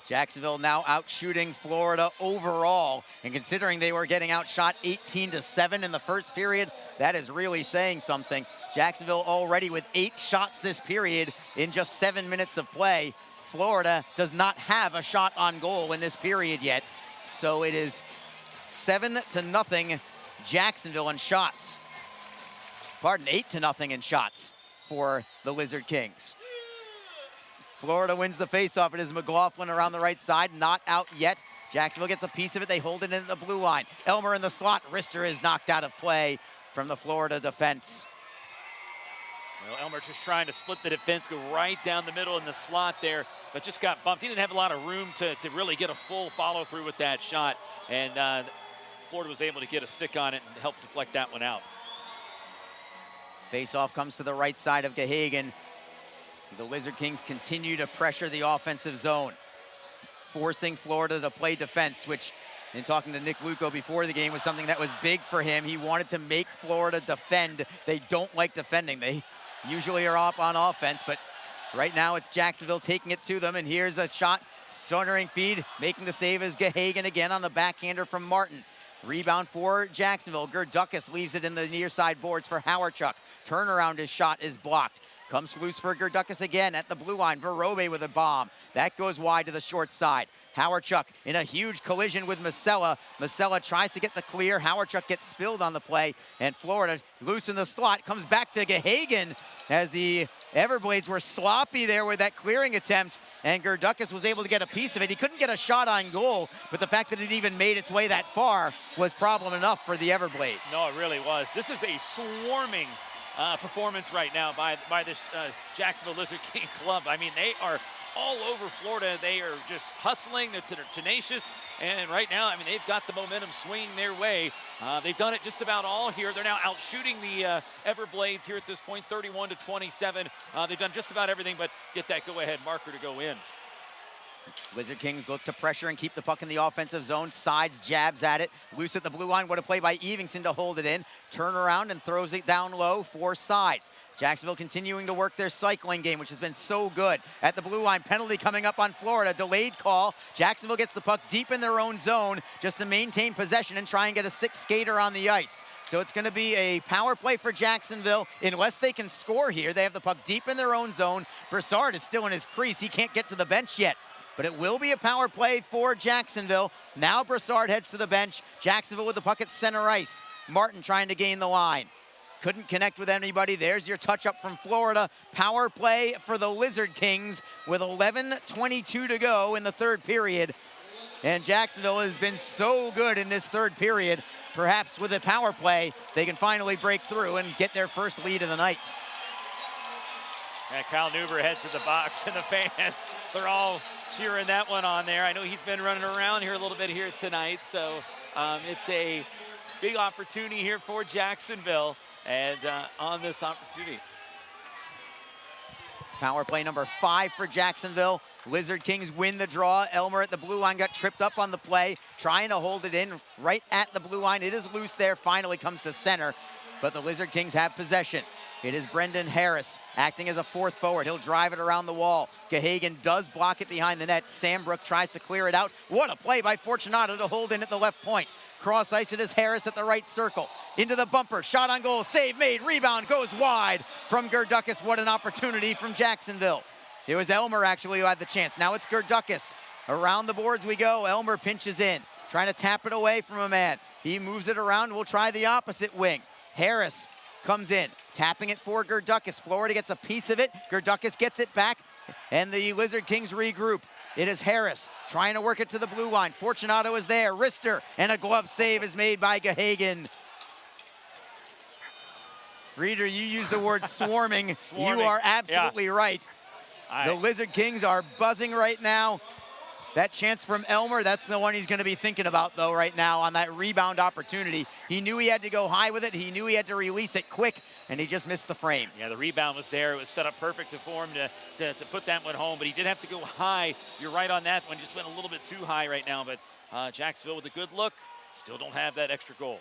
Speaker 1: Jacksonville now out shooting Florida overall, and considering they were getting outshot 18-7 in the first period, that is really saying something. Jacksonville already with 8 shots this period in just 7 minutes of play. Florida does not have a shot on goal in this period yet. So it is 7-0 Jacksonville in shots. Pardon, 8-0 in shots for the Lizard Kings. Florida wins the faceoff. It is McLaughlin around the right side, not out yet. Jacksonville gets a piece of it. They hold it in the blue line. Elmer in the slot. Rister is knocked out of play from the Florida defense.
Speaker 2: Well, Elmer just trying to split the defense, go right down the middle in the slot there, but just got bumped. He didn't have a lot of room to really get a full follow through with that shot, and Florida was able to get a stick on it and help deflect that one out.
Speaker 1: Faceoff comes to the right side of Gahagan. The Lizard Kings continue to pressure the offensive zone, forcing Florida to play defense, which, in talking to Nick Luco before the game, was something that was big for him. He wanted to make Florida defend. They don't like defending. They usually are up on offense, but right now it's Jacksonville taking it to them, and here's a shot, centering feed, making the save is Gahagan again on the backhander from Martin. Rebound for Jacksonville. Gerdukas leaves it in the near side boards for Howarchuk. Turnaround, his shot is blocked. Comes loose for Gerdukas again at the blue line. Verobe with a bomb. That goes wide to the short side. Howarchuk in a huge collision with Masella. Masella tries to get the clear. Howarchuk gets spilled on the play, and Florida loose in the slot. Comes back to Gahagan as the Everblades were sloppy there with that clearing attempt, and Gerdukas was able to get a piece of it. He couldn't get a shot on goal, but the fact that it even made its way that far was problem enough for the Everblades.
Speaker 2: No, it really was. This is a swarming performance right now by this Jacksonville Lizard King club. I mean, they are all over Florida. They are just hustling. They're tenacious. And right now, I mean, they've got the momentum swinging their way. They've done it just about all here. They're now out shooting the Everblades here at this point, 31-27. They've done just about everything but get that go-ahead marker to go in.
Speaker 1: Lizard Kings look to pressure and keep the puck in the offensive zone. Sides, jabs at it. Loose at the blue line. What a play by Evingson to hold it in. Turn around and throws it down low for Sides. Jacksonville continuing to work their cycling game, which has been so good. At the blue line, penalty coming up on Florida. Delayed call. Jacksonville gets the puck deep in their own zone just to maintain possession and try and get a 6th skater on the ice. So it's going to be a power play for Jacksonville. Unless they can score here, they have the puck deep in their own zone. Broussard is still in his crease. He can't get to the bench yet. But it will be a power play for Jacksonville. Now Broussard heads to the bench. Jacksonville with the puck at center ice. Martin trying to gain the line. Couldn't connect with anybody. There's your touch up from Florida. Power play for the Lizard Kings with 11:22 to go in the third period. And Jacksonville has been so good in this third period. Perhaps with a power play, they can finally break through and get their first lead of the night.
Speaker 2: Yeah, Kyle Neuber heads to the box, and the fans, they're all cheering that one on there. I know he's been running around here a little bit here tonight, so it's a big opportunity here for Jacksonville, and on this opportunity.
Speaker 1: Power play number 5 for Jacksonville. Lizard Kings win the draw. Elmer at the blue line got tripped up on the play, trying to hold it in right at the blue line. It is loose there, finally comes to center, but the Lizard Kings have possession. It is Brendan Harris acting as a 4th forward. He'll drive it around the wall. Gahagan does block it behind the net. Sambrook tries to clear it out. What a play by Fortunato to hold in at the left point. Cross ice, it is Harris at the right circle. Into the bumper, shot on goal, save made, rebound goes wide from Gerdukas. What an opportunity from Jacksonville. It was Elmer actually who had the chance. Now it's Gerdukas. Around the boards we go. Elmer pinches in, trying to tap it away from a man. He moves it around. We'll try the opposite wing. Harris comes in, tapping it for Gerdukas. Florida gets a piece of it. Gerdukas gets it back, and the Lizard Kings regroup. It is Harris trying to work it to the blue line. Fortunato is there. Rister, and a glove save is made by Gahagan. Reader, you used the word swarming. You are absolutely right. The Lizard Kings are buzzing right now. That chance from Elmer, that's the one he's going to be thinking about, though, right now on that rebound opportunity. He knew he had to go high with it. He knew he had to release it quick, and he just missed the frame.
Speaker 2: Yeah, the rebound was there. It was set up perfect for him to put that one home, but he did have to go high. You're right on that one. Just went a little bit too high right now, but Jacksonville with a good look. Still don't have that extra goal.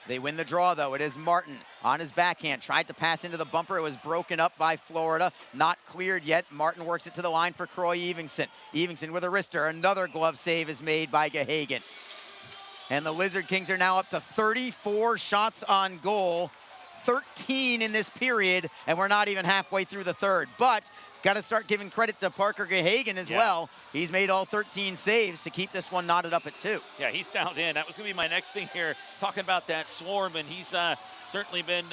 Speaker 1: They win the draw, though. It is Martin on his backhand. Tried to pass into the bumper. It was broken up by Florida. Not cleared yet. Martin works it to the line for Croy Evingson. Evingson with a wrister. Another glove save is made by Gahagan. And the Lizard Kings are now up to 34 shots on goal. 13 in this period, and we're not even halfway through the third. But got to start giving credit to Parker Gahagan as well. He's made all 13 saves to keep this one knotted up at 2.
Speaker 2: Yeah, he's dialed in. That was going to be my next thing here, talking about that swarm, and he's certainly been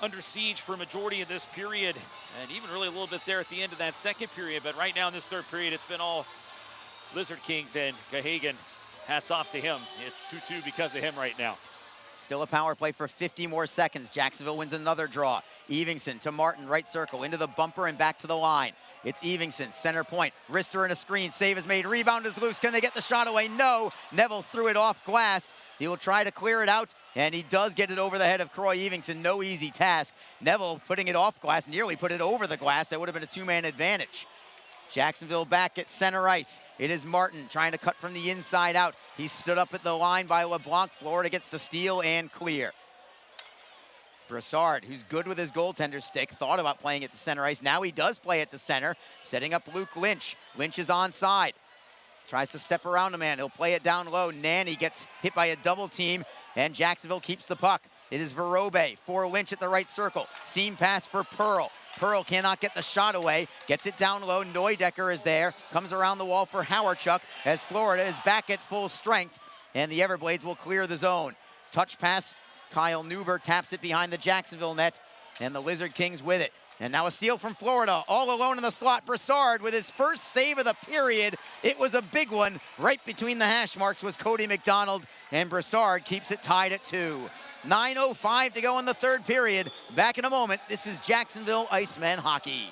Speaker 2: under siege for a majority of this period, and even really a little bit there at the end of that second period. But right now in this third period, it's been all Lizard Kings, and Gahagan, hats off to him. It's 2-2 because of him right now.
Speaker 1: Still a power play for 50 more seconds. Jacksonville wins another draw. Evingson to Martin, right circle, into the bumper and back to the line. It's Evingson, center point. Wrister in a screen. Save is made. Rebound is loose. Can they get the shot away? No. Neville threw it off glass. He will try to clear it out, and he does get it over the head of Croy Evingson. No easy task. Neville putting it off glass, nearly put it over the glass. That would have been a two-man advantage. Jacksonville back at center ice. It is Martin trying to cut from the inside out. He stood up at the line by LeBlanc. Florida gets the steal and clear. Brassard, who's good with his goaltender stick, thought about playing it to center ice. Now he does play it to center, setting up Luke Lynch. Lynch is onside. Tries to step around a man. He'll play it down low. Nanny gets hit by a double team, and Jacksonville keeps the puck. It is Verobe for Lynch at the right circle. Seam pass for Pearl. Pearl cannot get the shot away. Gets it down low. Neudecker is there. Comes around the wall for Howardchuk as Florida is back at full strength, and the Everblades will clear the zone. Touch pass. Kyle Newber taps it behind the Jacksonville net, and the Lizard Kings with it. And now a steal from Florida, all alone in the slot. Brassard with his first save of the period. It was a big one. Right between the hash marks was Cody McDonald, and Brassard keeps it tied at 2. 9:05 to go in the third period. Back in a moment. This is Jacksonville Icemen hockey.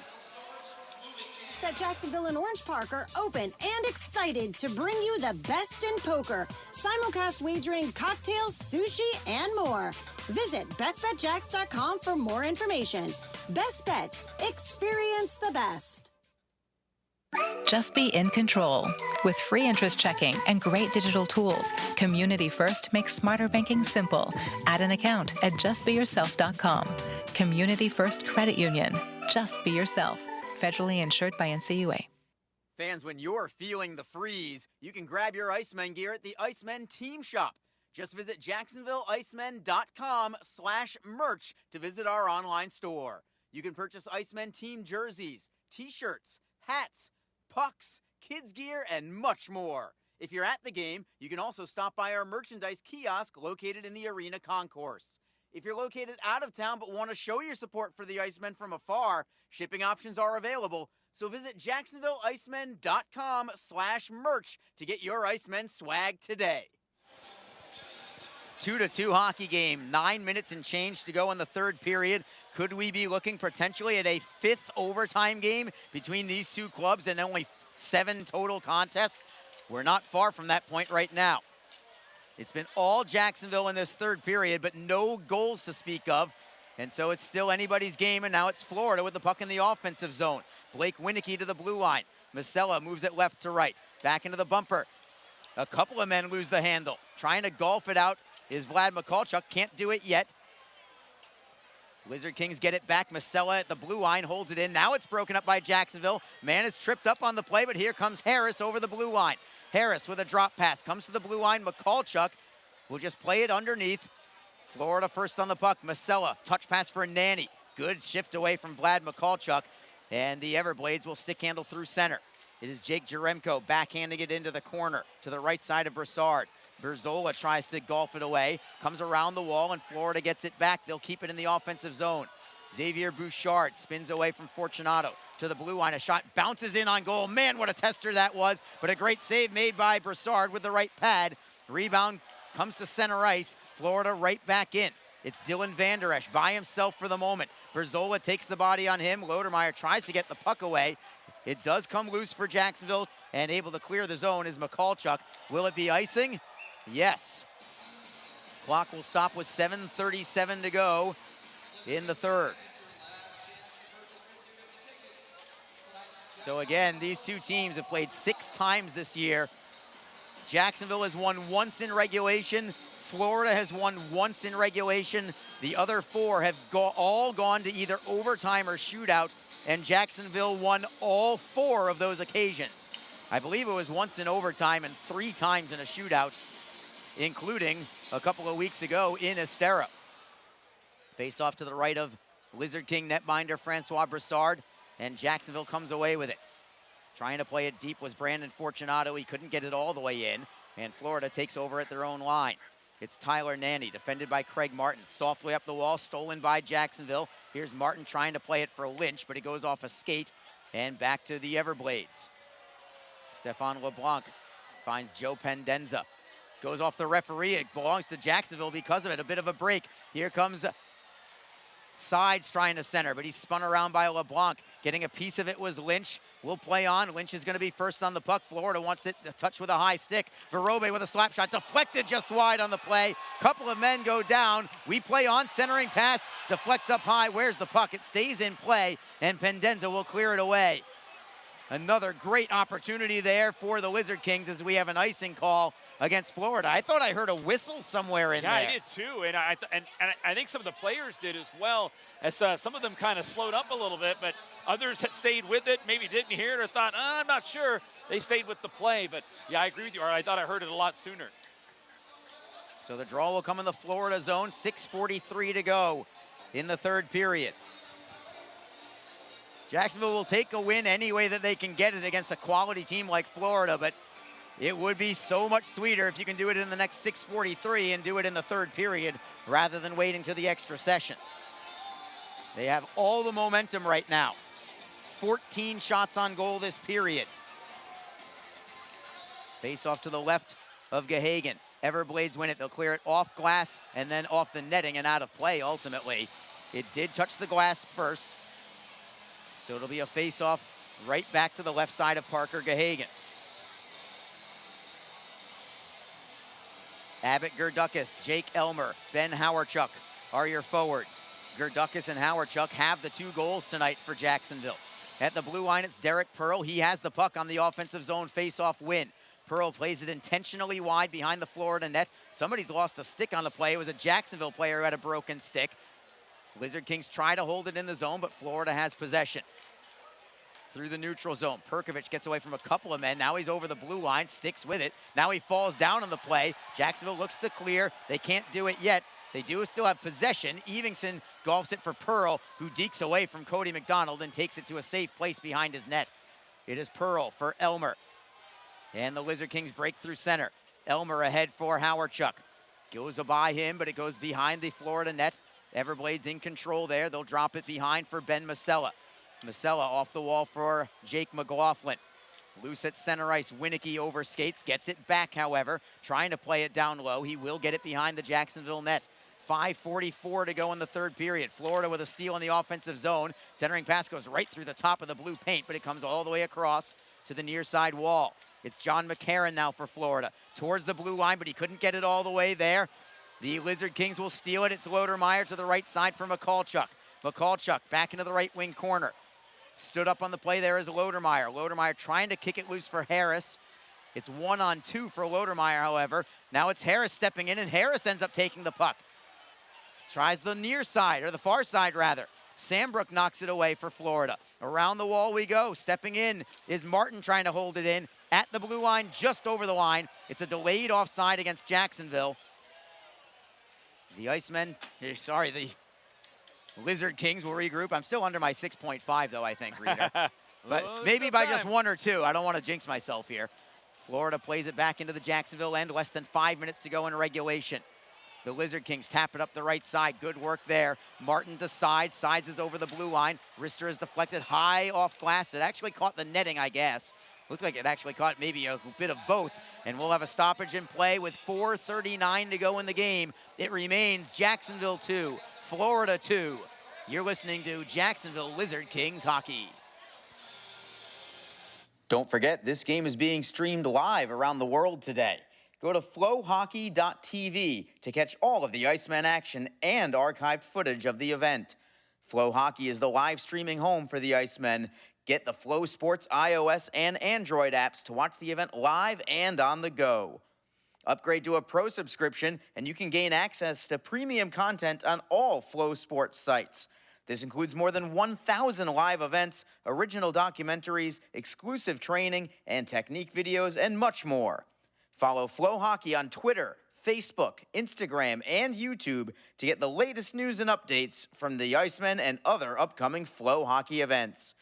Speaker 5: That Jacksonville and Orange Park are open and excited to bring you the best in poker, simulcast wagering, cocktails, sushi, and more. Visit bestbetjacks.com for more information. Best Bet. Experience the best.
Speaker 6: Just be in control. With free interest checking and great digital tools, Community First makes smarter banking simple. Add an account at justbeyourself.com. Community First Credit Union. Just be yourself. Federally insured by NCUA.
Speaker 1: Fans, when you're feeling the freeze, you can grab your Icemen gear at the Icemen Team Shop. Just visit jacksonvilleicemen.com/merch to visit our online store. You can purchase Icemen team jerseys, t-shirts, hats, pucks, kids gear, and much more. If you're at the game, you can also stop by our merchandise kiosk located in the arena concourse. If you're located out of town but want to show your support for the Icemen from afar, shipping options are available. So visit jacksonvilleicemen.com/merch to get your Icemen swag today. 2-2 hockey game, 9 minutes and change to go in the third period. Could we be looking potentially at a fifth overtime game between these two clubs and only 7 total contests? We're not far from that point right now. It's been all Jacksonville in this third period, but no goals to speak of. And so it's still anybody's game, and now it's Florida with the puck in the offensive zone. Blake Winicky to the blue line. Masella moves it left to right. Back into the bumper. A couple of men lose the handle. Trying to golf it out is Vlad Mikulchuk. Can't do it yet. Lizard Kings get it back. Masella at the blue line holds it in. Now it's broken up by Jacksonville. Man is tripped up on the play, but here comes Harris over the blue line. Harris with a drop pass. Comes to the blue line. Mikulchuk will just play it underneath. Florida first on the puck. Masella, touch pass for Nanny. Good shift away from Vlad Mikulchuk. And the Everblades will stick handle through center. It is Jake Jaremko backhanding it into the corner to the right side of Brassard. Berzola tries to golf it away. Comes around the wall, and Florida gets it back. They'll keep it in the offensive zone. Xavier Bouchard spins away from Fortunato to the blue line. A shot bounces in on goal. Man, what a tester that was. But a great save made by Brassard with the right pad. Rebound comes to center ice. Florida right back in. It's Dylan Van Der Esch by himself for the moment. Berzola takes the body on him. Lodermeyer tries to get the puck away. It does come loose for Jacksonville, and able to clear the zone is Mikulchuk. Will it be icing? Yes. Clock will stop with 7:37 to go in the third. So again, these two teams have played 6 times this year. Jacksonville has won once in regulation. Florida has won once in regulation. The other 4 have all gone to either overtime or shootout, and Jacksonville won all 4 of those occasions. I believe it was once in overtime and 3 times in a shootout, including a couple of weeks ago in Estera. Face off to the right of Lizard King netminder Francois Broussard, and Jacksonville comes away with it. Trying to play it deep was Brandon Fortunato. He couldn't get it all the way in, and Florida takes over at their own line. It's Tyler Nanny, defended by Craig Martin. Soft way up the wall, stolen by Jacksonville. Here's Martin trying to play it for Lynch, but he goes off a skate, and back to the Everblades. Stefan LeBlanc finds Joe Pendenza. Goes off the referee. It belongs to Jacksonville because of it. A bit of a break. Here comes Sides trying to center, but he's spun around by LeBlanc. Getting a piece of it was Lynch. Will play on. Lynch is going to be first on the puck. Florida wants it to touch with a high stick. Verobe with a slap shot. Deflected just wide on the play. Couple of men go down. We play on. Centering pass. Deflects up high. Where's the puck? It stays in play, and Pendenza will clear it away. Another great opportunity there for the Lizard Kings as we have an icing call against Florida. I thought I heard a whistle somewhere in there.
Speaker 2: Yeah, I did too, and I think some of the players did as well, as some of them kind of slowed up a little bit, but others had stayed with it, maybe didn't hear it or thought, I'm not sure. They stayed with the play, but yeah, I agree with you, or I thought I heard it a lot sooner.
Speaker 1: So the draw will come in the Florida zone, 6:43 to go in the third period. Jacksonville will take a win any way that they can get it against a quality team like Florida, but it would be so much sweeter if you can do it in the next 6:43 and do it in the third period rather than waiting to the extra session. They have all the momentum right now. 14 shots on goal this period. Face off to the left of Gahagan. Everblades win it. They'll clear it off glass and then off the netting and out of play ultimately. It did touch the glass first. So it'll be a face-off right back to the left side of Parker Gahagan. Abbott Gerdukis, Jake Elmer, Ben Howarchuk are your forwards. Gerdukis and Howarchuk have the 2 goals tonight for Jacksonville. At the blue line, it's Derek Pearl. He has the puck on the offensive zone face-off win. Pearl plays it intentionally wide behind the Florida net. Somebody's lost a stick on the play. It was a Jacksonville player who had a broken stick. Lizard Kings try to hold it in the zone, but Florida has possession. Through the neutral zone, Perkovic gets away from a couple of men. Now he's over the blue line, sticks with it. Now he falls down on the play. Jacksonville looks to clear. They can't do it yet. They do still have possession. Evingson golfs it for Pearl, who dekes away from Cody McDonald and takes it to a safe place behind his net. It is Pearl for Elmer. And the Lizard Kings break through center. Elmer ahead for Howarchuk. Goes by him, but it goes behind the Florida net. Everblades in control there. They'll drop it behind for Ben Masella. Masella off the wall for Jake McLaughlin. Loose at center ice. Winicky over skates. Gets it back, however. Trying to play it down low. He will get it behind the Jacksonville net. 5:44 to go in the third period. Florida with a steal in the offensive zone. Centering pass goes right through the top of the blue paint, but it comes all the way across to the near side wall. It's John McCarron now for Florida. Towards the blue line, but he couldn't get it all the way there. The Lizard Kings will steal it. It's Lodermeyer to the right side for McCallchuk. McCallchuk back into the right wing corner. Stood up on the play there is Lodermeyer. Lodermeyer trying to kick it loose for Harris. It's 1-on-2 for Lodermeyer, however. Now it's Harris stepping in, and Harris ends up taking the puck. Tries the near side, or the far side rather. Sambrook knocks it away for Florida. Around the wall we go. Stepping in is Martin trying to hold it in. At the blue line, just over the line. It's a delayed offside against Jacksonville. The the Lizard Kings will regroup. I'm still under my 6.5 though, I think, Rita. But maybe by just 1 or 2. I don't want to jinx myself here. Florida plays it back into the Jacksonville end. Less than 5 minutes to go in regulation. The Lizard Kings tap it up the right side. Good work there. Martin to Sides. Sides is over the blue line. Rister is deflected high off glass. It actually caught the netting, I guess. Looked like it actually caught maybe a bit of both. And we'll have a stoppage in play with 4:39 to go in the game. It remains Jacksonville 2, Florida 2. You're listening to Jacksonville Lizard Kings hockey. Don't forget, this game is being streamed live around the world today. Go to flowhockey.tv to catch all of the Iceman action and archived footage of the event. Flow Hockey is the live streaming home for the Icemen. Get the Flow Sports iOS and Android apps to watch the event live and on the go. Upgrade to a pro subscription, and you can gain access to premium content on all Flow Sports sites. This includes more than 1,000 live events, original documentaries, exclusive training and technique videos, and much more. Follow Flow Hockey on Twitter, Facebook, Instagram, and YouTube to get the latest news and updates from the Icemen and other upcoming Flow Hockey events.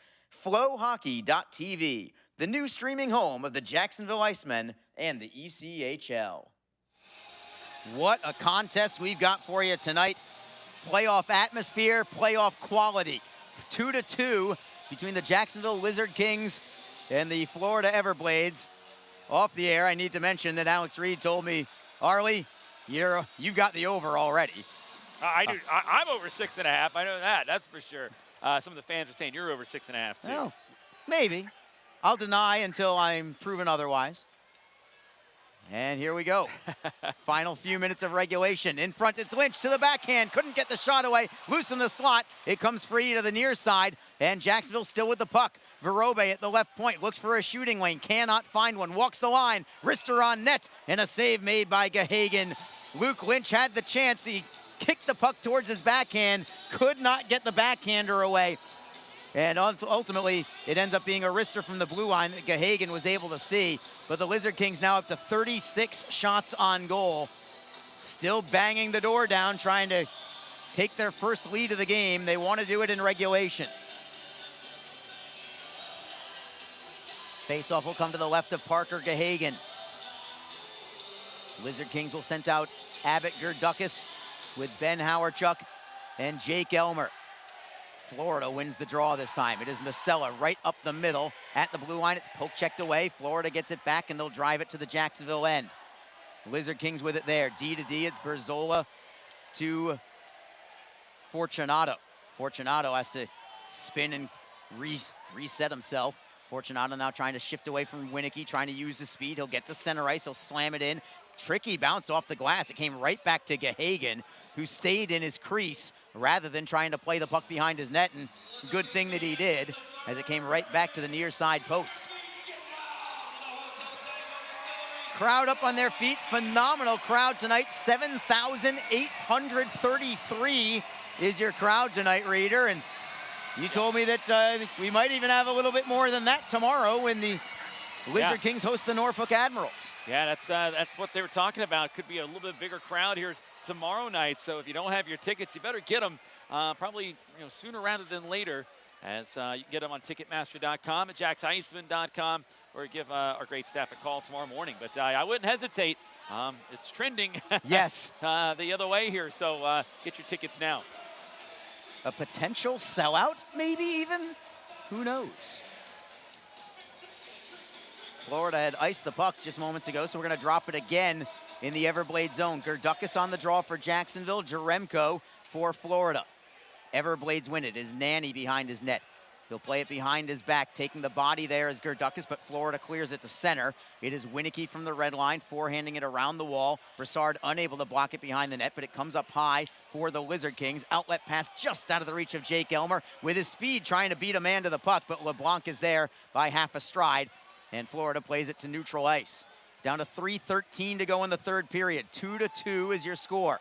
Speaker 1: FlowHockey.tv, the new streaming home of the Jacksonville Icemen and the ECHL. What a contest we've got for you tonight. Playoff atmosphere, playoff quality. 2-2 between the Jacksonville Lizard Kings and the Florida Everblades. Off the air, I need to mention that Alex Reed told me, Arlie, you've got the over already.
Speaker 2: I do. I'm over 6.5. I know that. That's for sure. Some of the fans are saying you're over 6.5 too.
Speaker 1: Well, maybe. I'll deny until I'm proven otherwise. And here we go. Final few minutes of regulation. In front, it's Lynch to the backhand. Couldn't get the shot away. Loose in the slot. It comes free to the near side. And Jacksonville still with the puck. Verobe at the left point. Looks for a shooting lane. Cannot find one. Walks the line. Wrister on net. And a save made by Gahagan. Luke Lynch had the chance. He kicked the puck towards his backhand. Could not get the backhander away. And ultimately, it ends up being a wrister from the blue line that Gahagan was able to see. But the Lizard Kings now up to 36 shots on goal. Still banging the door down, trying to take their first lead of the game. They want to do it in regulation. Faceoff will come to the left of Parker Gahagan. Lizard Kings will send out Abbott Gerdukis with Ben Howarchuk and Jake Elmer. Florida wins the draw this time. It is Masella right up the middle at the blue line. It's poke checked away. Florida gets it back, and they'll drive it to the Jacksonville end. Lizard Kings with it there. D to D, it's Berzola to Fortunato. Fortunato has to spin and reset himself. Fortunato now trying to shift away from Winicky, trying to use his speed. He'll get to center ice. He'll slam it in. Tricky bounce off the glass. It came right back to Gahagan, who stayed in his crease rather than trying to play the puck behind his net, and good thing that he did, as it came right back to the near side post. Crowd up on their feet, phenomenal crowd tonight. 7,833 is your crowd tonight, Reader, and you told me that we might even have a little bit more than that tomorrow when the Lizard Kings host the Norfolk Admirals.
Speaker 2: Yeah, that's what they were talking about. Could be a little bit bigger crowd here tomorrow night. So if you don't have your tickets, you better get them probably sooner rather than later. As you can get them on Ticketmaster.com, at JacksIceman.com, or give our great staff a call tomorrow morning. But I wouldn't hesitate. It's trending.
Speaker 1: Yes.
Speaker 2: The other way here. So get your tickets now.
Speaker 1: A potential sellout, maybe even? Who knows? Florida had iced the puck just moments ago, so we're going to drop it again in the Everblade zone. Gerdukis on the draw for Jacksonville. Jaremko for Florida. Everblades win it. Is Nanny behind his net. He'll play it behind his back. Taking the body there is Gerdukis, but Florida clears it to center. It is Winicky from the red line, forehanding it around the wall. Brassard unable to block it behind the net, but it comes up high for the Lizard Kings. Outlet pass just out of the reach of Jake Elmer with his speed trying to beat a man to the puck, but LeBlanc is there by half a stride, and Florida plays it to neutral ice. Down to 3:13 to go in the third period. 2-2 is your score.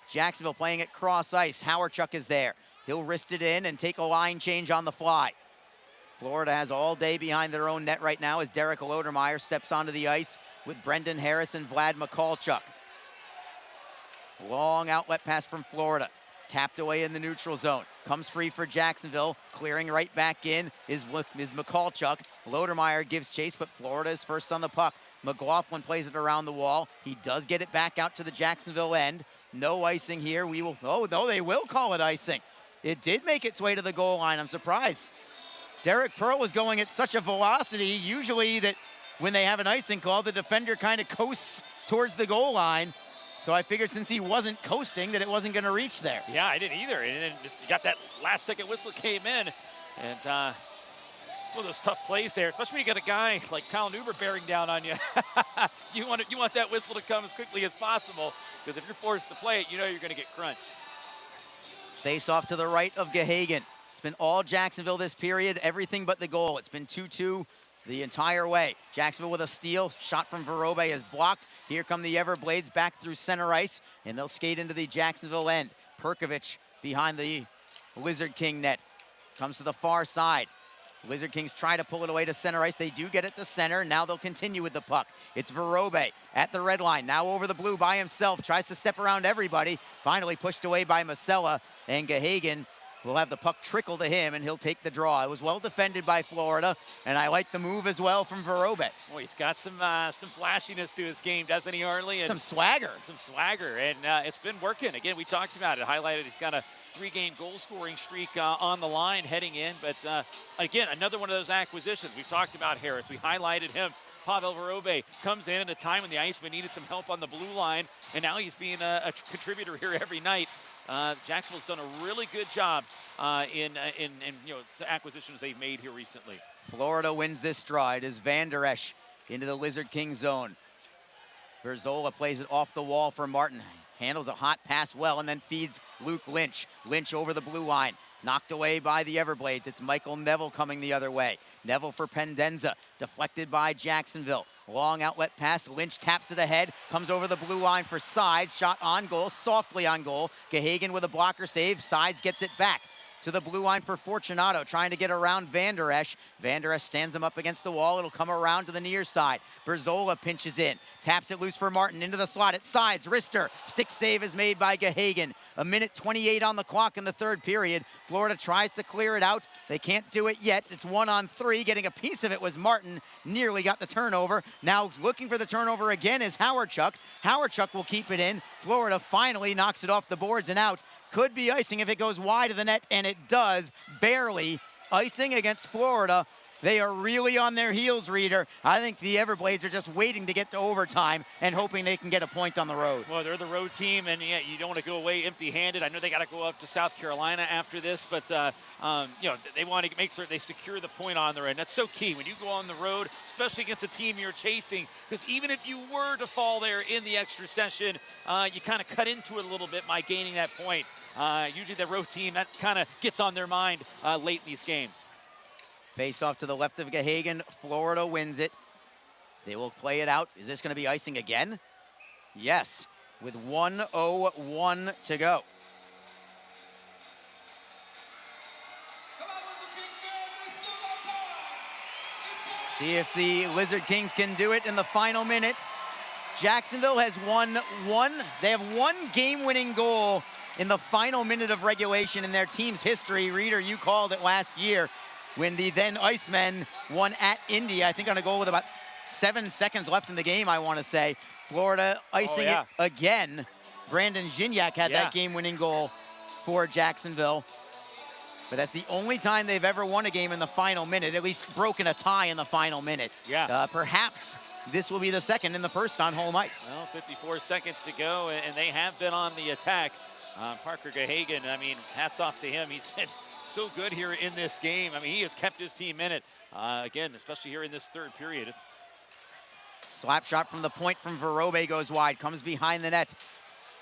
Speaker 1: Jacksonville playing at cross ice. Howarchuk is there. He'll wrist it in and take a line change on the fly. Florida has all day behind their own net right now as Derek Lodermeyer steps onto the ice with Brendan Harris and Vlad Mikulchuk. Long outlet pass from Florida. Tapped away in the neutral zone. Comes free for Jacksonville. Clearing right back in is Mikulchuk. Lodermeyer gives chase, but Florida is first on the puck. McLaughlin plays it around the wall. He does get it back out to the Jacksonville end. No icing here. Oh, no, they will call it icing. It did make its way to the goal line. I'm surprised. Derek Pearl was going at such a velocity, usually that when they have an icing call, the defender kind of coasts towards the goal line. So I figured since he wasn't coasting that it wasn't going to reach there.
Speaker 2: Yeah, I didn't either. And then just got that last second whistle came in. And one of those tough plays there, especially when you got a guy like Kyle Neuber bearing down on you. You want that whistle to come as quickly as possible, because if you're forced to play it, you know you're going to get crunched.
Speaker 1: Face off to the right of Gahagan. It's been all Jacksonville this period, everything but the goal. It's been 2-2 the entire way. Jacksonville with a steal. Shot from Verobe is blocked. Here come the Everblades back through center ice, and they'll skate into the Jacksonville end. Perkovic behind the Lizard King net. Comes to the far side. Lizard Kings try to pull it away to center ice. They do get it to center. Now they'll continue with the puck. It's Verobe at the red line. Now over the blue by himself. Tries to step around everybody. Finally pushed away by Masella. And Gahagan will have the puck trickle to him, and he'll take the draw. It was well defended by Florida, and I like the move as well from Verobe.
Speaker 2: Well, he's got some flashiness to his game, doesn't he, Harley? And
Speaker 1: some swagger.
Speaker 2: Some swagger, and it's been working. Again, we talked about it, highlighted he's got a 3-game goal-scoring streak on the line heading in, but again, another one of those acquisitions. We've talked about Harris. We highlighted him. Pavel Verobe comes in at a time when the Icemen needed some help on the blue line, and now he's being a contributor here every night. Jacksonville's done a really good job in acquisitions they've made here recently.
Speaker 1: Florida wins this draw. It is Van Der Esch into the Lizard King zone. Berzola plays it off the wall for Martin. Handles a hot pass well and then feeds Luke Lynch. Lynch over the blue line. Knocked away by the Everblades. It's Michael Neville coming the other way. Neville for Pendenza. Deflected by Jacksonville. Long outlet pass. Lynch taps it ahead. Comes over the blue line for Sides. Shot on goal. Softly on goal. Gahagan with a blocker save. Sides gets it back to the blue line for Fortunato, trying to get around Van Der Esch. Van Der Esch stands him up against the wall. It'll come around to the near side. Berzola pinches in. Taps it loose for Martin into the slot. At Sides. Rister. Stick save is made by Gahagan. 1:28 on the clock in the third period. Florida tries to clear it out. They can't do it yet. It's 1-on-3. Getting a piece of it was Martin. Nearly got the turnover. Now looking for the turnover again is Howardchuk. Howardchuk will keep it in. Florida finally knocks it off the boards and out. Could be icing if it goes wide of the net, and it does, barely. Icing against Florida. They are really on their heels, Reader. I think the Everblades are just waiting to get to overtime and hoping they can get a point on the road.
Speaker 2: Well, they're the road team, and yeah, you don't want to go away empty-handed. I know they got to go up to South Carolina after this, but they want to make sure they secure the point on their end. That's so key when you go on the road, especially against a team you're chasing, because even if you were to fall there in the extra session, you kind of cut into it a little bit by gaining that point. Usually the road team, that kind of gets on their mind late in these games.
Speaker 1: Face off to the left of Gahagan. Florida wins it. They will play it out. Is this going to be icing again? Yes, with 1:01 to go. See if the Lizard Kings can do it in the final minute. Jacksonville has won one. They have one game-winning goal in the final minute of regulation in their team's history. Reader, you called it last year when the then Icemen won at Indy, I think on a goal with about 7 seconds left in the game, I want to say. Florida icing it again. Brandon Gignac had that game-winning goal for Jacksonville. But that's the only time they've ever won a game in the final minute, at least broken a tie in the final minute.
Speaker 2: Yeah.
Speaker 1: Perhaps this will be the second and the first on home ice.
Speaker 2: Well, 54 seconds to go, and they have been on the attack. Parker Gahagan, I mean, hats off to him. He's been so good here in this game. I mean, he has kept his team in it, again, especially here in this third period.
Speaker 1: Slap shot from the point from Verobe goes wide, comes behind the net.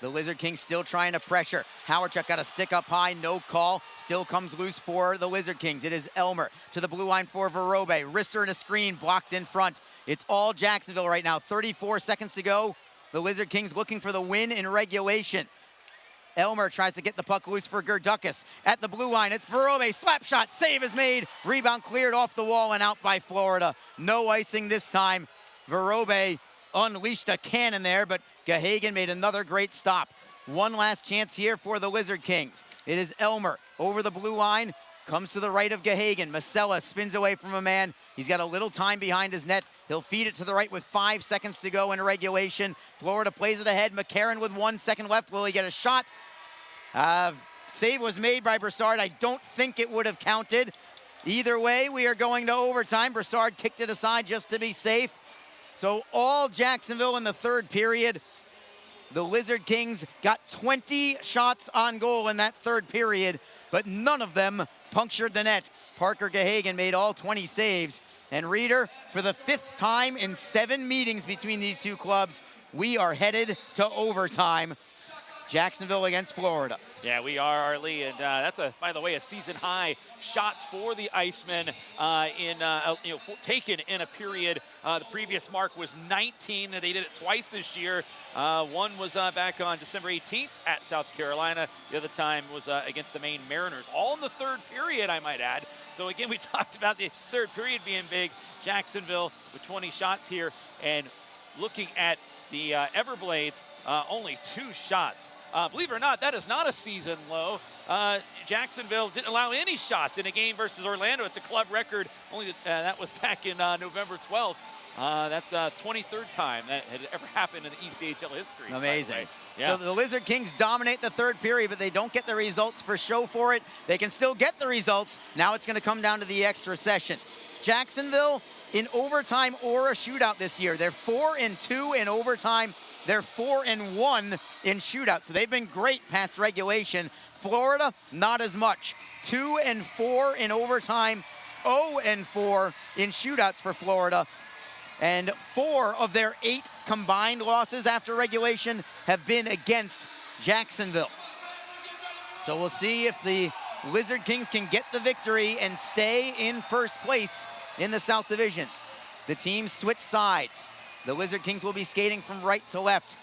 Speaker 1: The Lizard Kings still trying to pressure. Howardchuk got a stick up high, no call. Still comes loose for the Lizard Kings. It is Elmer to the blue line for Verobe. Rister in a screen, blocked in front. It's all Jacksonville right now. 34 seconds to go. The Lizard Kings looking for the win in regulation. Elmer tries to get the puck loose for Gerdukas. At the blue line, it's Verobe. Slap shot, save is made. Rebound cleared off the wall and out by Florida. No icing this time. Verobe unleashed a cannon there, but Gahagan made another great stop. One last chance here for the Lizard Kings. It is Elmer over the blue line. Comes to the right of Gahagan. Masella spins away from a man. He's got a little time behind his net. He'll feed it to the right with 5 seconds to go in regulation. Florida plays it ahead. McCarron with 1 second left. Will he get a shot? Save was made by Broussard. I don't think it would have counted. Either way, we are going to overtime. Broussard kicked it aside just to be safe. So all Jacksonville in the third period. The Lizard Kings got 20 shots on goal in that third period, but none of them punctured the net. Parker Gahagan made all 20 saves. And Reader, for the 5th time in 7 meetings between these two clubs, we are headed to overtime. Jacksonville against Florida.
Speaker 2: Yeah, we are, Arlie, and that's by the way, a season high shots for the Icemen taken in a period. The previous mark was 19. They did it twice this year. One was back on December 18th at South Carolina. The other time was against the Maine Mariners. All in the third period, I might add. So again, we talked about the third period being big. Jacksonville with 20 shots here, and looking at the Everblades, only 2 shots. Believe it or not, that is not a season low. Jacksonville didn't allow any shots in a game versus Orlando. It's a club record. Only that was back in November 12th. That's the 23rd time that had ever happened in the ECHL history.
Speaker 1: Amazing.
Speaker 2: Yeah.
Speaker 1: So the Lizard Kings dominate the third period, but they don't get the results for show for it. They can still get the results. Now it's going to come down to the extra session. Jacksonville in overtime or a shootout this year. They're 4-2 in overtime. They're 4-1 in shootout. So they've been great past regulation. Florida, not as much. 2-4 in overtime, 0-4 in shootouts for Florida. And 4 of their 8 combined losses after regulation have been against Jacksonville. So we'll see if the Lizard Kings can get the victory and stay in first place in the South Division. The teams switch sides. The Lizard Kings will be skating from right to left.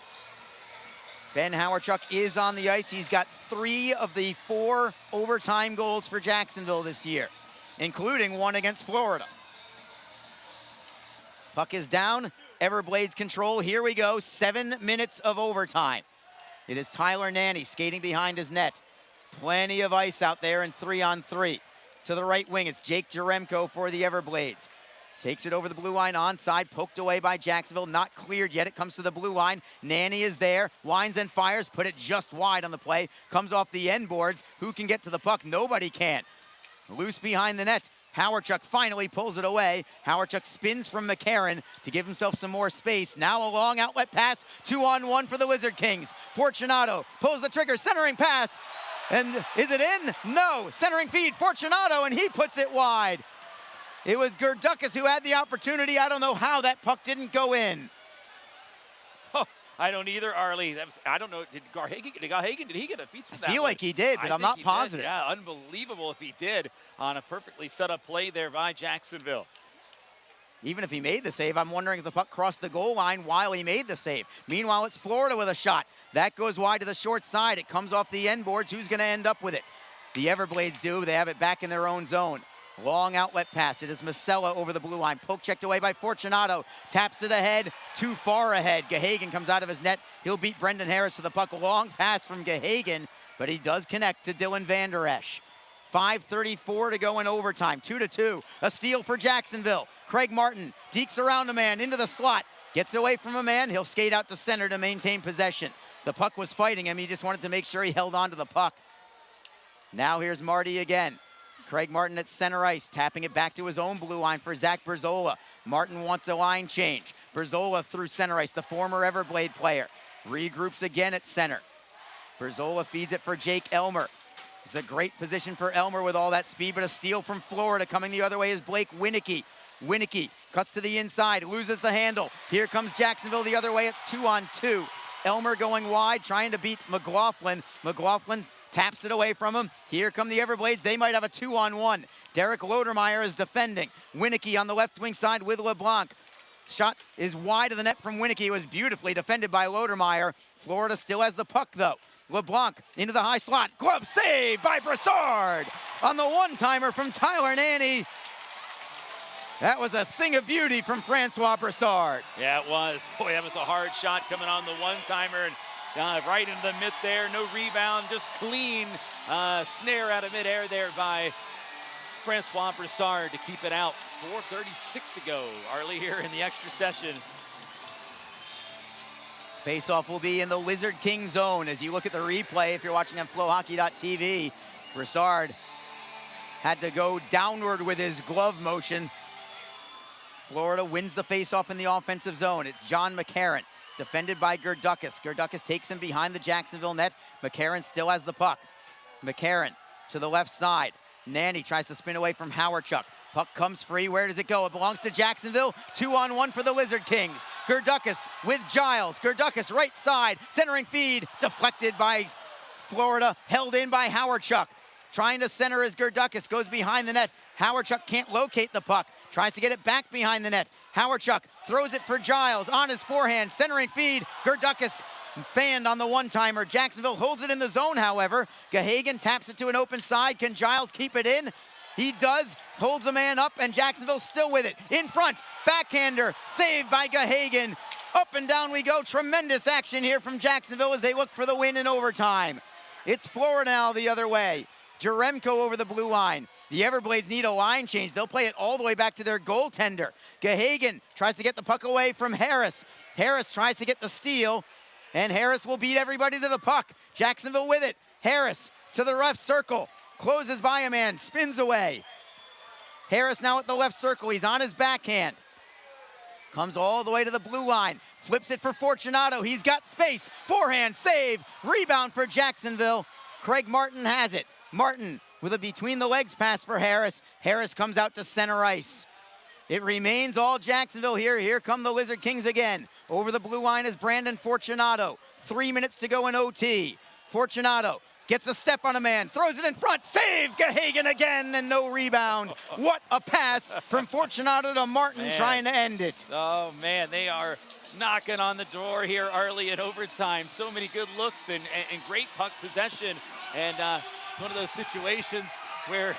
Speaker 1: Ben Howarchuk is on the ice. He's got 3 of the 4 overtime goals for Jacksonville this year, including 1 against Florida. Puck is down. Everblades control. Here we go. 7 minutes of overtime. It is Tyler Nanny skating behind his net. Plenty of ice out there in 3-on-3. To the right wing, it's Jake Jaremko for the Everblades. Takes it over the blue line, onside, poked away by Jacksonville, not cleared yet. It comes to the blue line. Nanny is there, winds and fires, put it just wide on the play. Comes off the end boards. Who can get to the puck? Nobody can. Loose behind the net. Howarchuk finally pulls it away. Howarchuk spins from McCarron to give himself some more space. Now a long outlet pass, 2-on-1 for the Lizard Kings. Fortunato pulls the trigger, centering pass. And is it in? No, centering feed, Fortunato, and he puts it wide. It was Gerdukas who had the opportunity. I don't know how that puck didn't go in.
Speaker 2: Oh, I don't either, Arlie. I don't know. Did Garhagen, did he get a piece of that?
Speaker 1: I feel like he did, but I'm not positive.
Speaker 2: Yeah, unbelievable if he did on a perfectly set up play there by Jacksonville.
Speaker 1: Even if he made the save, I'm wondering if the puck crossed the goal line while he made the save. Meanwhile, it's Florida with a shot. That goes wide to the short side. It comes off the end boards. Who's going to end up with it? The Everblades do. They have it back in their own zone. Long outlet pass. It is Masella over the blue line. Poke checked away by Fortunato. Taps it ahead. Too far ahead. Gahagen comes out of his net. He'll beat Brendan Harris to the puck. A long pass from Gahagen, but he does connect to Dylan Van Der Esch. 5:34 to go in overtime. 2-2. A steal for Jacksonville. Craig Martin dekes around a man into the slot. Gets away from a man. He'll skate out to center to maintain possession. The puck was fighting him. He just wanted to make sure he held on to the puck. Now here's Marty again. Craig Martin at center ice, tapping it back to his own blue line for Zach Berzola. Martin wants a line change. Berzola through center ice, the former Everblade player. Regroups again at center. Berzola feeds it for Jake Elmer. It's a great position for Elmer with all that speed, but a steal from Florida. Coming the other way is Blake Winicky. Winicky cuts to the inside, loses the handle. Here comes Jacksonville the other way. It's 2-on-2. Elmer going wide, trying to beat McLaughlin. McLaughlin taps it away from him. Here come the Everblades. They might have a 2-on-1. Derek Lodermeyer is defending. Winicky on the left wing side with LeBlanc. Shot is wide of the net from Winicky. It was beautifully defended by Lodermeyer. Florida still has the puck, though. LeBlanc into the high slot. Glove save by Brassard on the one-timer from Tyler Nanny. That was a thing of beauty from Francois Brassard.
Speaker 2: Yeah, it was. Boy, that was a hard shot coming on the one-timer. And right into the mitt there. No rebound, just clean snare out of midair there by Francois Brassard to keep it out. 4:36 to go. Arlie here in the extra session.
Speaker 1: Faceoff will be in the Lizard King zone. As you look at the replay, if you're watching on flowhockey.tv, Brassard had to go downward with his glove motion. Florida wins the faceoff in the offensive zone. It's John McCarron, defended by Gerdukas. Gerdukas takes him behind the Jacksonville net. McCarron still has the puck. McCarron to the left side. Nanny tries to spin away from Howarchuk. Puck comes free. Where does it go? It belongs to Jacksonville. 2-on-1 for the Lizard Kings. Gerdukis with Giles. Gerdukis right side. Centering feed. Deflected by Florida. Held in by Howardchuk. Trying to center as Gerdukis goes behind the net. Howardchuk can't locate the puck. Tries to get it back behind the net. Howardchuk throws it for Giles on his forehand. Centering feed. Gerdukis fanned on the one-timer. Jacksonville holds it in the zone, however. Gahagan taps it to an open side. Can Giles keep it in? He does. Holds a man up, and Jacksonville still with it. In front. Backhander. Saved by Gahagan. Up and down we go. Tremendous action here from Jacksonville as they look for the win in overtime. It's Florida now the other way. Jaremko over the blue line. The Everblades need a line change. They'll play it all the way back to their goaltender. Gahagan tries to get the puck away from Harris. Harris tries to get the steal, and Harris will beat everybody to the puck. Jacksonville with it. Harris to the left circle. Closes by a man. Spins away. Harris now at the left circle. He's on his backhand. Comes all the way to the blue line. Flips it for Fortunato. He's got space. Forehand save. Rebound for Jacksonville. Craig Martin has it. Martin with a between the legs pass for Harris. Harris comes out to center ice. It remains all Jacksonville here. Here come the Lizard Kings again. Over the blue line is Brandon Fortunato. 3 minutes to go in OT. Fortunato gets a step on a man, throws it in front, save Gahagan again, and no rebound. What a pass from Fortunato to Martin, trying to end it.
Speaker 2: Oh man, they are knocking on the door here early in overtime. So many good looks and great puck possession. And it's one of those situations where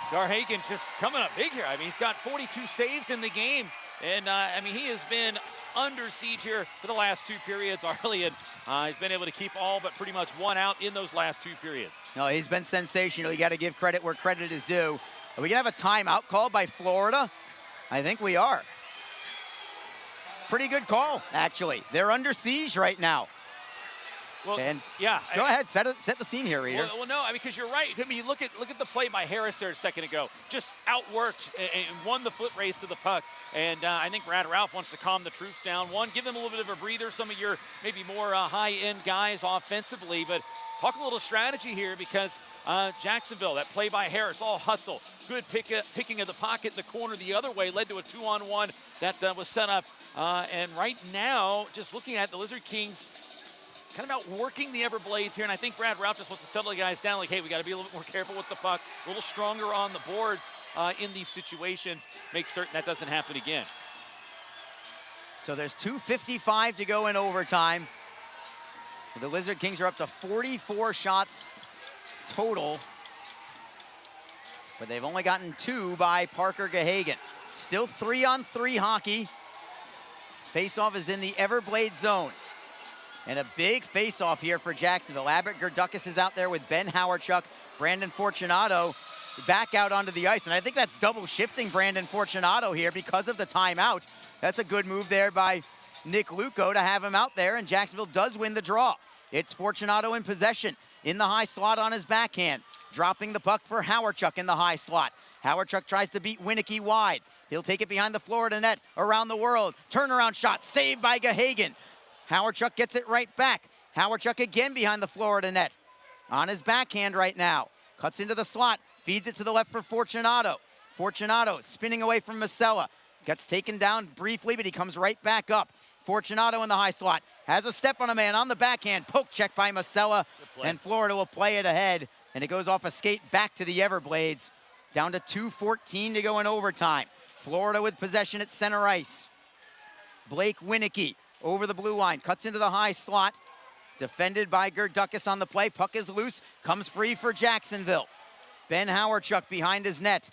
Speaker 2: Gahagan's just coming up big here. I mean, he's got 42 saves in the game. And I mean, he has been under siege here for the last two periods, Arlie, and he's been able to keep all but pretty much one out in those last two periods.
Speaker 1: No, he's been sensational. You got to give credit where credit is due. Are we going to have a timeout called by Florida? I think we are. Pretty good call, actually. They're under siege right now.
Speaker 2: Well,
Speaker 1: and
Speaker 2: yeah.
Speaker 1: Go ahead, set the scene here, Reader.
Speaker 2: Well, no, I mean, because you're right. I mean, look at the play by Harris there a second ago. Just outworked and won the foot race to the puck. And I think Brad Ralph wants to calm the troops down. One, give them a little bit of a breather. Some of your maybe more high-end guys offensively, but talk a little strategy here because Jacksonville, that play by Harris, all hustle. Good picking of the pocket in the corner the other way led to a 2-on-1 that was set up. And right now, just looking at the Lizard Kings, kind of outworking the Everblades here, and I think Brad Ralph just wants to settle the guys down like, hey, we got to be a little bit more careful with the puck, a little stronger on the boards in these situations, make certain that doesn't happen again.
Speaker 1: So there's 2:55 to go in overtime. The Lizard Kings are up to 44 shots total, but they've only gotten 2 by Parker Gahagan. Still 3-on-3 hockey. Face-off is in the Everblade zone. And a big face-off here for Jacksonville. Abbott Gerdukis is out there with Ben Howardchuk, Brandon Fortunato back out onto the ice. And I think that's double shifting Brandon Fortunato here because of the timeout. That's a good move there by Nick Luco to have him out there, and Jacksonville does win the draw. It's Fortunato in possession in the high slot on his backhand, dropping the puck for Howardchuk in the high slot. Howardchuk tries to beat Winicky wide. He'll take it behind the Florida net, around the world. Turnaround shot, saved by Gahagan. Howardchuk gets it right back. Howardchuk again behind the Florida net. On his backhand right now. Cuts into the slot, feeds it to the left for Fortunato. Fortunato spinning away from Masella. Gets taken down briefly, but he comes right back up. Fortunato in the high slot. Has a step on a man on the backhand. Poke check by Masella. And Florida will play it ahead. And it goes off a skate back to the Everblades. Down to 2:14 to go in overtime. Florida with possession at center ice. Blake Winicky over the blue line, cuts into the high slot. Defended by Gerdukis on the play. Puck is loose, comes free for Jacksonville. Ben Howardchuk behind his net.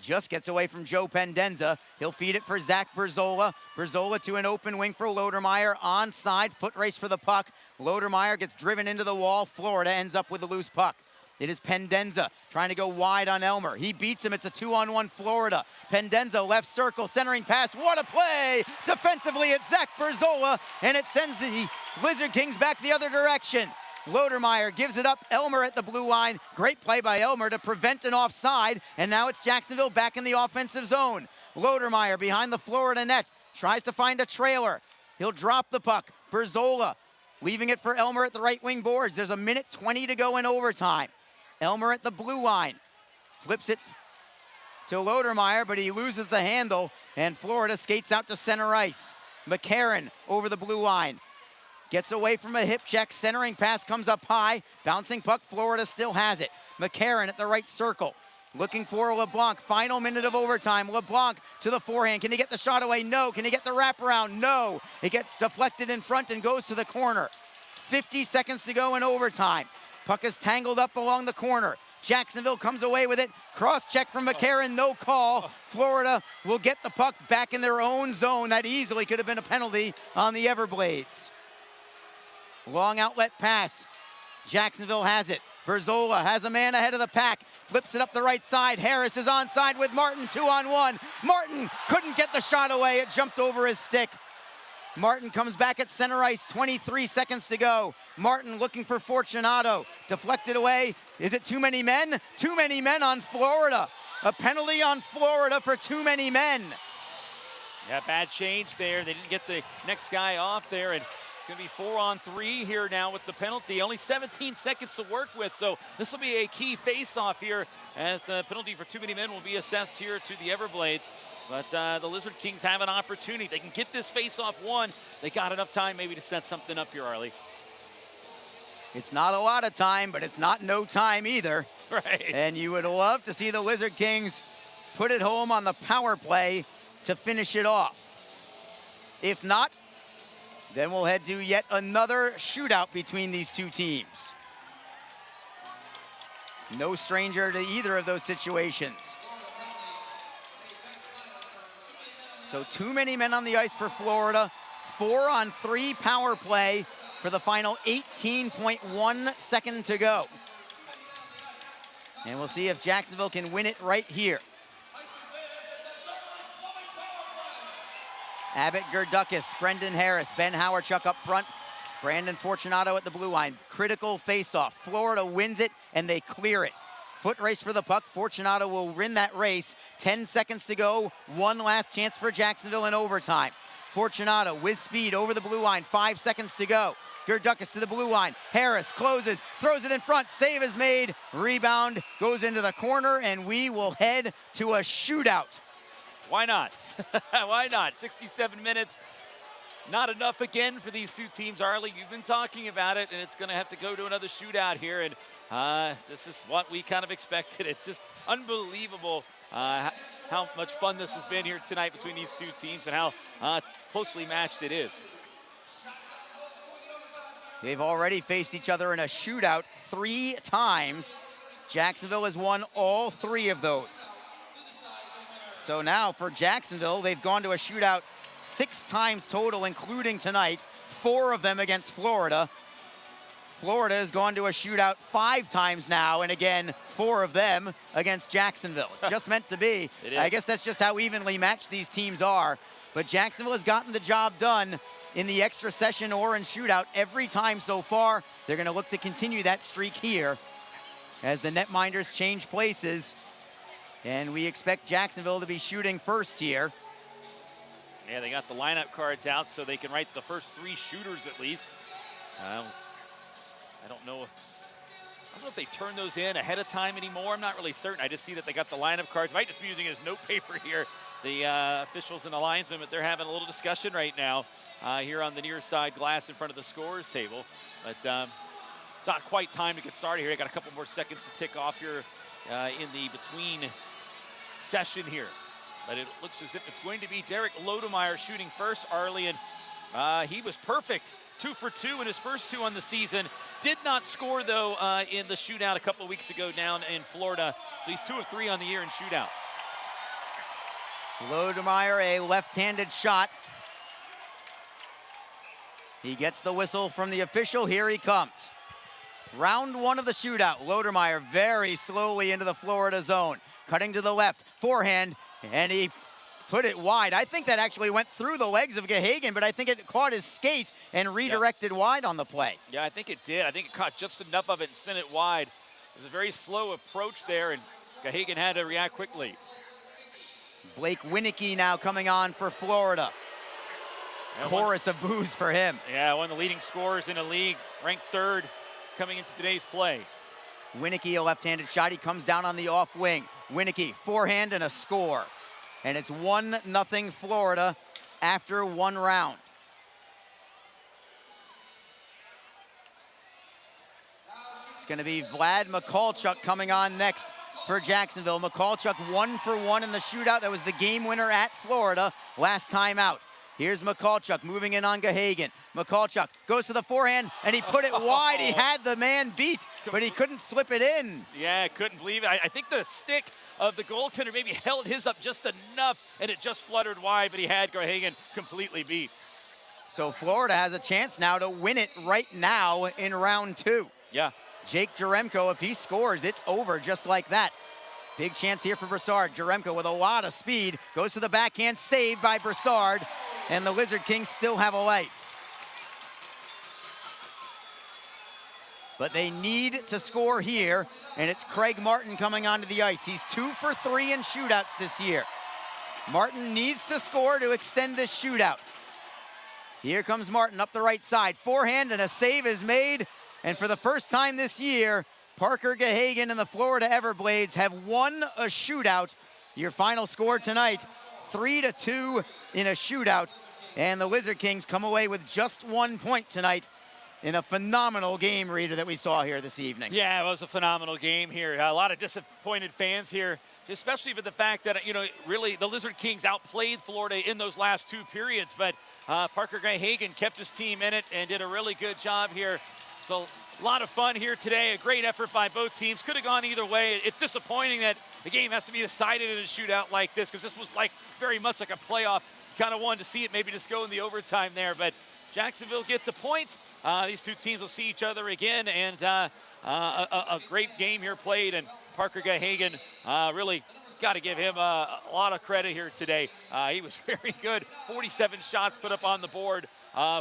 Speaker 1: Just gets away from Joe Pendenza. He'll feed it for Zach Berzola. Berzola to an open wing for Lodermeyer. Onside, foot race for the puck. Lodermeyer gets driven into the wall. Florida ends up with a loose puck. It is Pendenza trying to go wide on Elmer. He beats him. It's a 2-on-1 Florida. Pendenza left circle, centering pass. What a play! Defensively, it's Zach Berzola, and it sends the Lizard Kings back the other direction. Lodermeyer gives it up. Elmer at the blue line. Great play by Elmer to prevent an offside, and now it's Jacksonville back in the offensive zone. Lodermeyer behind the Florida net. Tries to find a trailer. He'll drop the puck. Berzola leaving it for Elmer at the right wing boards. There's a 1:20 to go in overtime. Elmer at the blue line, flips it to Lodermeyer, but he loses the handle, and Florida skates out to center ice. McCarron over the blue line. Gets away from a hip check, centering pass comes up high, bouncing puck, Florida still has it. McCarron at the right circle, looking for LeBlanc, final minute of overtime. LeBlanc to the forehand, can he get the shot away? No. Can he get the wraparound? No. It gets deflected in front and goes to the corner. 50 seconds to go in overtime. Puck is tangled up along the corner. Jacksonville comes away with it. Cross check from McCarron, no call. Florida will get the puck back in their own zone. That easily could have been a penalty on the Everblades. Long outlet pass. Jacksonville has it. Berzola has a man ahead of the pack. Flips it up the right side. Harris is onside with Martin, 2-on-1. Martin couldn't get the shot away. It jumped over his stick. Martin comes back at center ice, 23 seconds to go. Martin looking for Fortunato. Deflected away. Is it too many men? Too many men on Florida. A penalty on Florida for too many men.
Speaker 2: Yeah, bad change there. They didn't get the next guy off there, and it's going to be 4-on-3 here now with the penalty. Only 17 seconds to work with, so this will be a key face-off here as the penalty for too many men will be assessed here to the Everblades. But the Lizard Kings have an opportunity. They can get this face-off won. They got enough time maybe to set something up here, Arlie.
Speaker 1: It's not a lot of time, but it's not no time either.
Speaker 2: Right.
Speaker 1: And you would love to see the Lizard Kings put it home on the power play to finish it off. If not, then we'll head to yet another shootout between these two teams. No stranger to either of those situations. So too many men on the ice for Florida. 4-on-3 power play for the final 18.1 second to go. And we'll see if Jacksonville can win it right here. Abbott, Gerdukis, Brendan Harris, Ben Howardchuk up front, Brandon Fortunato at the blue line. Critical face-off. Florida wins it, and they clear it. Foot race for the puck. Fortunato will win that race. 10 seconds to go. One last chance for Jacksonville in overtime. Fortunato with speed over the blue line. 5 seconds to go. Gerdukis to the blue line. Harris closes, throws it in front. Save is made. Rebound goes into the corner, and we will head to a shootout.
Speaker 2: Why not? Why not? 67 minutes. Not enough again for these two teams, Arlie. You've been talking about it, and it's going to have to go to another shootout here. And this is what we kind of expected. It's just unbelievable how much fun this has been here tonight between these two teams and how closely matched it is.
Speaker 1: They've already faced each other in a shootout 3 times. Jacksonville has won all 3 of those. So now for Jacksonville, they've gone to a shootout 6 times total, including tonight, 4 of them against Florida. Florida has gone to a shootout 5 times now, and again, 4 of them against Jacksonville. Just meant to be. I guess that's just how evenly matched these teams are. But Jacksonville has gotten the job done in the extra session or in shootout every time so far. They're going to look to continue that streak here as the netminders change places. And we expect Jacksonville to be shooting first here.
Speaker 2: Yeah, they got the lineup cards out so they can write the first 3 shooters at least. I don't know if they turn those in ahead of time anymore. I'm not really certain. I just see that they got the lineup cards. Might just be using it as note paper here, the officials and the linesmen, but they're having a little discussion right now here on the near side glass in front of the scorers table. But it's not quite time to get started here. I got a couple more seconds to tick off here in the between session here. But it looks as if it's going to be Derek Lodemeyer shooting first, Arlie, and he was perfect. 2 for 2 in his first 2 on the season. Did not score, though, in the shootout a couple of weeks ago down in Florida. So he's 2 of 3 on the year in shootout.
Speaker 1: Lodemeyer, a left-handed shot. He gets the whistle from the official. Here he comes. Round 1 of the shootout. Lodemeyer very slowly into the Florida zone. Cutting to the left, forehand, and he put it wide. I think that actually went through the legs of Gahagan, but I think it caught his skate and redirected wide on the play.
Speaker 2: Yeah, I think it did. I think it caught just enough of it and sent it wide. It was a very slow approach there, and Gahagan had to react quickly.
Speaker 1: Blake Winicky now coming on for Florida. Chorus of boos for him.
Speaker 2: Yeah, one of the leading scorers in the league, ranked 3rd coming into today's play.
Speaker 1: Winicky, a left-handed shot. He comes down on the off wing. Winicky, forehand and a score. And it's 1-0 Florida after one round. It's going to be Vlad Mikulchuk coming on next for Jacksonville. Mikulchuk 1 for 1 in the shootout. That was the game winner at Florida last time out. Here's Mikulchuk moving in on Gahagan. Mikulchuk goes to the forehand, and he put it wide. He had the man beat, but he couldn't slip it in.
Speaker 2: Yeah, couldn't believe it. I think the stick of the goaltender maybe held his up just enough, and it just fluttered wide, but he had Gahagan completely beat.
Speaker 1: So Florida has a chance now to win it right now in round 2.
Speaker 2: Yeah.
Speaker 1: Jake Jaremko, if he scores, it's over just like that. Big chance here for Brassard. Jaremko with a lot of speed, goes to the backhand, saved by Brassard, and the Lizard Kings still have a life. But they need to score here, and it's Craig Martin coming onto the ice. He's 2 for 3 in shootouts this year. Martin needs to score to extend this shootout. Here comes Martin up the right side. Forehand, and a save is made. And for the first time this year, Parker Gahagan and the Florida Everblades have won a shootout. Your final score tonight, 3-2 in a shootout. And the Lizard Kings come away with just 1 point tonight in a phenomenal game, Reader, that we saw here this evening.
Speaker 2: Yeah, it was a phenomenal game here. A lot of disappointed fans here, especially with the fact that, really the Lizard Kings outplayed Florida in those last 2 periods. But Parker Gahagan kept his team in it and did a really good job here. So a lot of fun here today, a great effort by both teams. Could have gone either way. It's disappointing that the game has to be decided in a shootout like this, because this was like very much like a playoff. Kind of wanted to see it maybe just go in the overtime there, but Jacksonville gets a point. These two teams will see each other again, and a great game here played, and Parker Gahagan really got to give him a lot of credit here today. He was very good. 47 shots put up on the board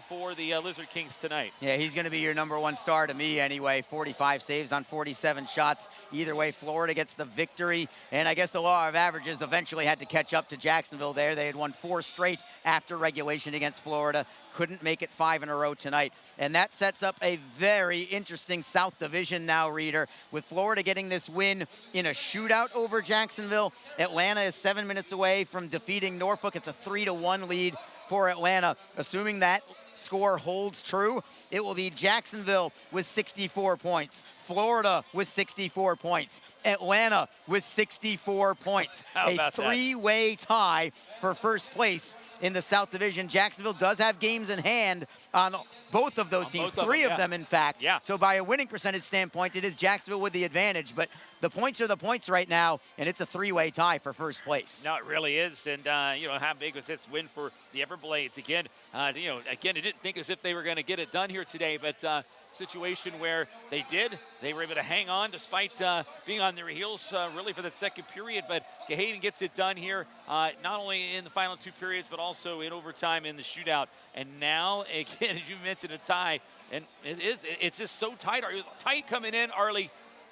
Speaker 2: for the Lizard Kings tonight.
Speaker 1: Yeah, he's going to be your #1 star to me anyway. 45 saves on 47 shots. Either way, Florida gets the victory. And I guess the law of averages eventually had to catch up to Jacksonville there. They had won 4 straight after regulation against Florida. Couldn't make it 5 in a row tonight. And that sets up a very interesting South Division now, Reader. With Florida getting this win in a shootout over Jacksonville, Atlanta is 7 minutes away from defeating Norfolk. It's a 3-1 lead for Atlanta. Assuming that score holds true, it will be Jacksonville with 64 points, Florida with 64 points, Atlanta with 64 points. A 3-way tie for first place in the South Division. Jacksonville does have games in hand on both of those teams, 3 of them, in fact.
Speaker 2: Yeah.
Speaker 1: So by a winning percentage standpoint, it is Jacksonville with the advantage, but the points are the points right now, and it's a 3-way tie for first place.
Speaker 2: No, it really is. And, how big was this win for the Everblades? Again, again, I didn't think as if they were going to get it done here today, but situation where they did. They were able to hang on despite being on their heels really for that second period, but Gahagan gets it done here, not only in the final 2 periods, but also in overtime in the shootout. And now, again, as you mentioned, a tie, and it's just so tight. It was tight coming in, Arlie,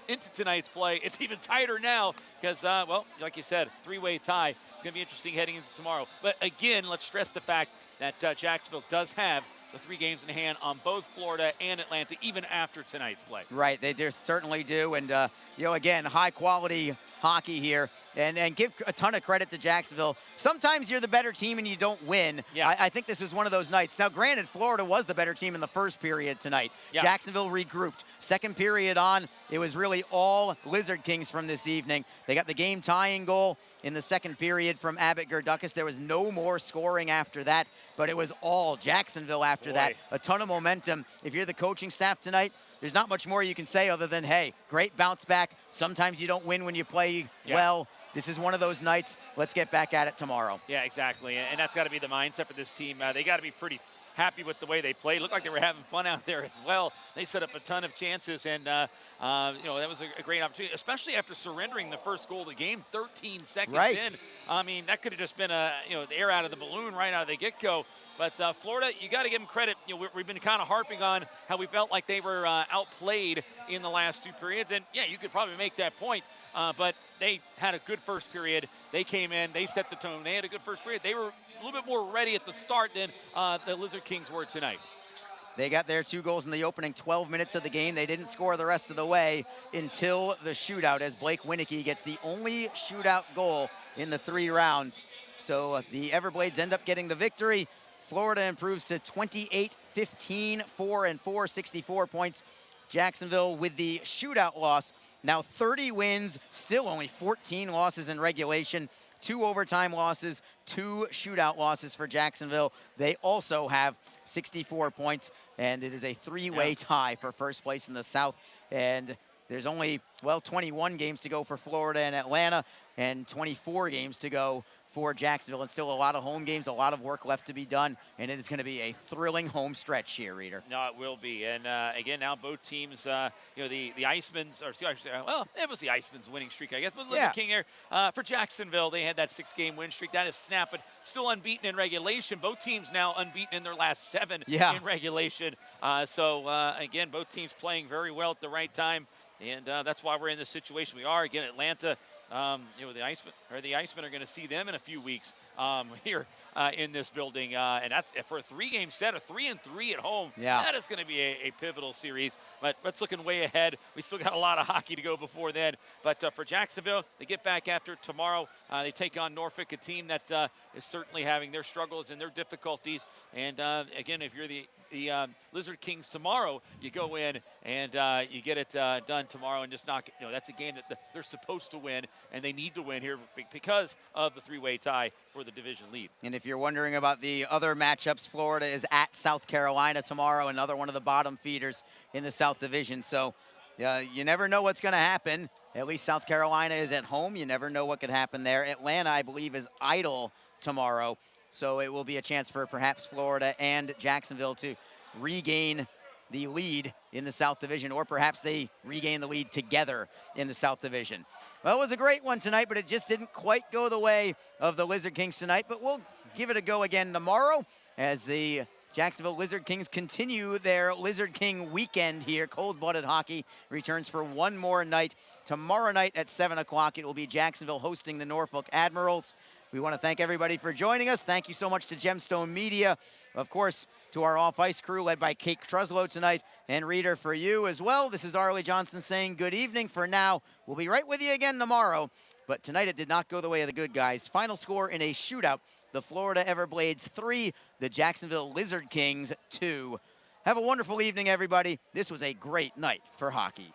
Speaker 2: into tonight's play. It's even tighter now because, well, like you said, 3-way tie. It's going to be interesting heading into tomorrow. But again, let's stress the fact that Jacksonville does have the 3 games in hand on both Florida and Atlanta, even after tonight's play.
Speaker 1: Right, they certainly do. And, again, high-quality hockey here. And give a ton of credit to Jacksonville. Sometimes you're the better team and you don't win.
Speaker 2: Yeah.
Speaker 1: I think this was one of those nights. Now, granted, Florida was the better team in the first period tonight.
Speaker 2: Yeah.
Speaker 1: Jacksonville regrouped. Second period on, it was really all Lizard Kings from this evening. They got the game-tying goal in the second period from Abbott Gerdukis. There was no more scoring after that, but it was all Jacksonville after that. A ton of momentum. If you're the coaching staff tonight, there's not much more you can say other than, hey, great bounce back. Sometimes you don't win when you play well. This is one of those nights. Let's get back at it tomorrow.
Speaker 2: Yeah, exactly. And that's got to be the mindset for this team. They got to be pretty happy with the way they played. Looked like they were having fun out there as well. They set up a ton of chances, and that was a great opportunity, especially after surrendering the first goal of the game 13 seconds in. I mean, that could have just been the air out of the balloon right out of the get-go. But Florida, you got to give them credit. We've been kind of harping on how we felt like they were outplayed in the last 2 periods, and yeah, you could probably make that point. But they had a good first period. They came in, they set the tone. They had a good first period. They were a little bit more ready at the start than the Lizard Kings were tonight.
Speaker 1: They got their 2 goals in the opening 12 minutes of the game. They didn't score the rest of the way until the shootout, as Blake Winicky gets the only shootout goal in the 3 rounds. So the Everblades end up getting the victory. Florida improves to 28-15, 4-4, 64 points. Jacksonville with the shootout loss. Now 30 wins, still only 14 losses in regulation. 2 overtime losses, 2 shootout losses for Jacksonville. They also have 64 points, and it is a 3-way tie for first place in the South. And there's only, well, 21 games to go for Florida and Atlanta, and 24 games to go for Jacksonville, and still a lot of home games, a lot of work left to be done, and it is going to be a thrilling home stretch here, Reader.
Speaker 2: No, it will be. And again, now both teams, you know, the Icemans, or well, it was the Icemans winning streak, I guess. But Lizard King here for Jacksonville, they had that 6-game win streak. That is snapped, but still unbeaten in regulation. Both teams now unbeaten in their last 7 in regulation. Again, both teams playing very well at the right time, and that's why we're in this situation we are. Again, Atlanta. You know, the Icemen are going to see them in a few weeks here in this building, and that's for a 3-game set, a 3-3 at home.
Speaker 1: Yeah,
Speaker 2: that is going to be a pivotal series. But it's looking way ahead. We still got a lot of hockey to go before then. But for Jacksonville, they get back after tomorrow. They take on Norfolk, a team that is certainly having their struggles and their difficulties. And again, if you're the Lizard Kings tomorrow, you go in and you get it done tomorrow and just knock it. You know, that's a game that they're supposed to win, and they need to win here because of the 3-way tie for the division lead.
Speaker 1: And if you're wondering about the other matchups, Florida is at South Carolina tomorrow, another one of the bottom feeders in the South Division. So you never know what's going to happen. At least South Carolina is at home. You never know what could happen there. Atlanta, I believe, is idle tomorrow. So it will be a chance for perhaps Florida and Jacksonville to regain the lead in the South Division, or perhaps they regain the lead together in the South Division. Well, it was a great one tonight, but it just didn't quite go the way of the Lizard Kings tonight. But we'll give it a go again tomorrow as the Jacksonville Lizard Kings continue their Lizard King weekend here. Cold-blooded hockey returns for one more night. Tomorrow night at 7 o'clock, it will be Jacksonville hosting the Norfolk Admirals. We want to thank everybody for joining us. Thank you so much to Gemstone Media. Of course, to our off-ice crew led by Kate Truslow tonight, and Reader for you as well. This is Arlie Johnson saying good evening for now. We'll be right with you again tomorrow. But tonight it did not go the way of the good guys. Final score in a shootout, the Florida Everblades 3, the Jacksonville Lizard Kings 2. Have a wonderful evening, everybody. This was a great night for hockey.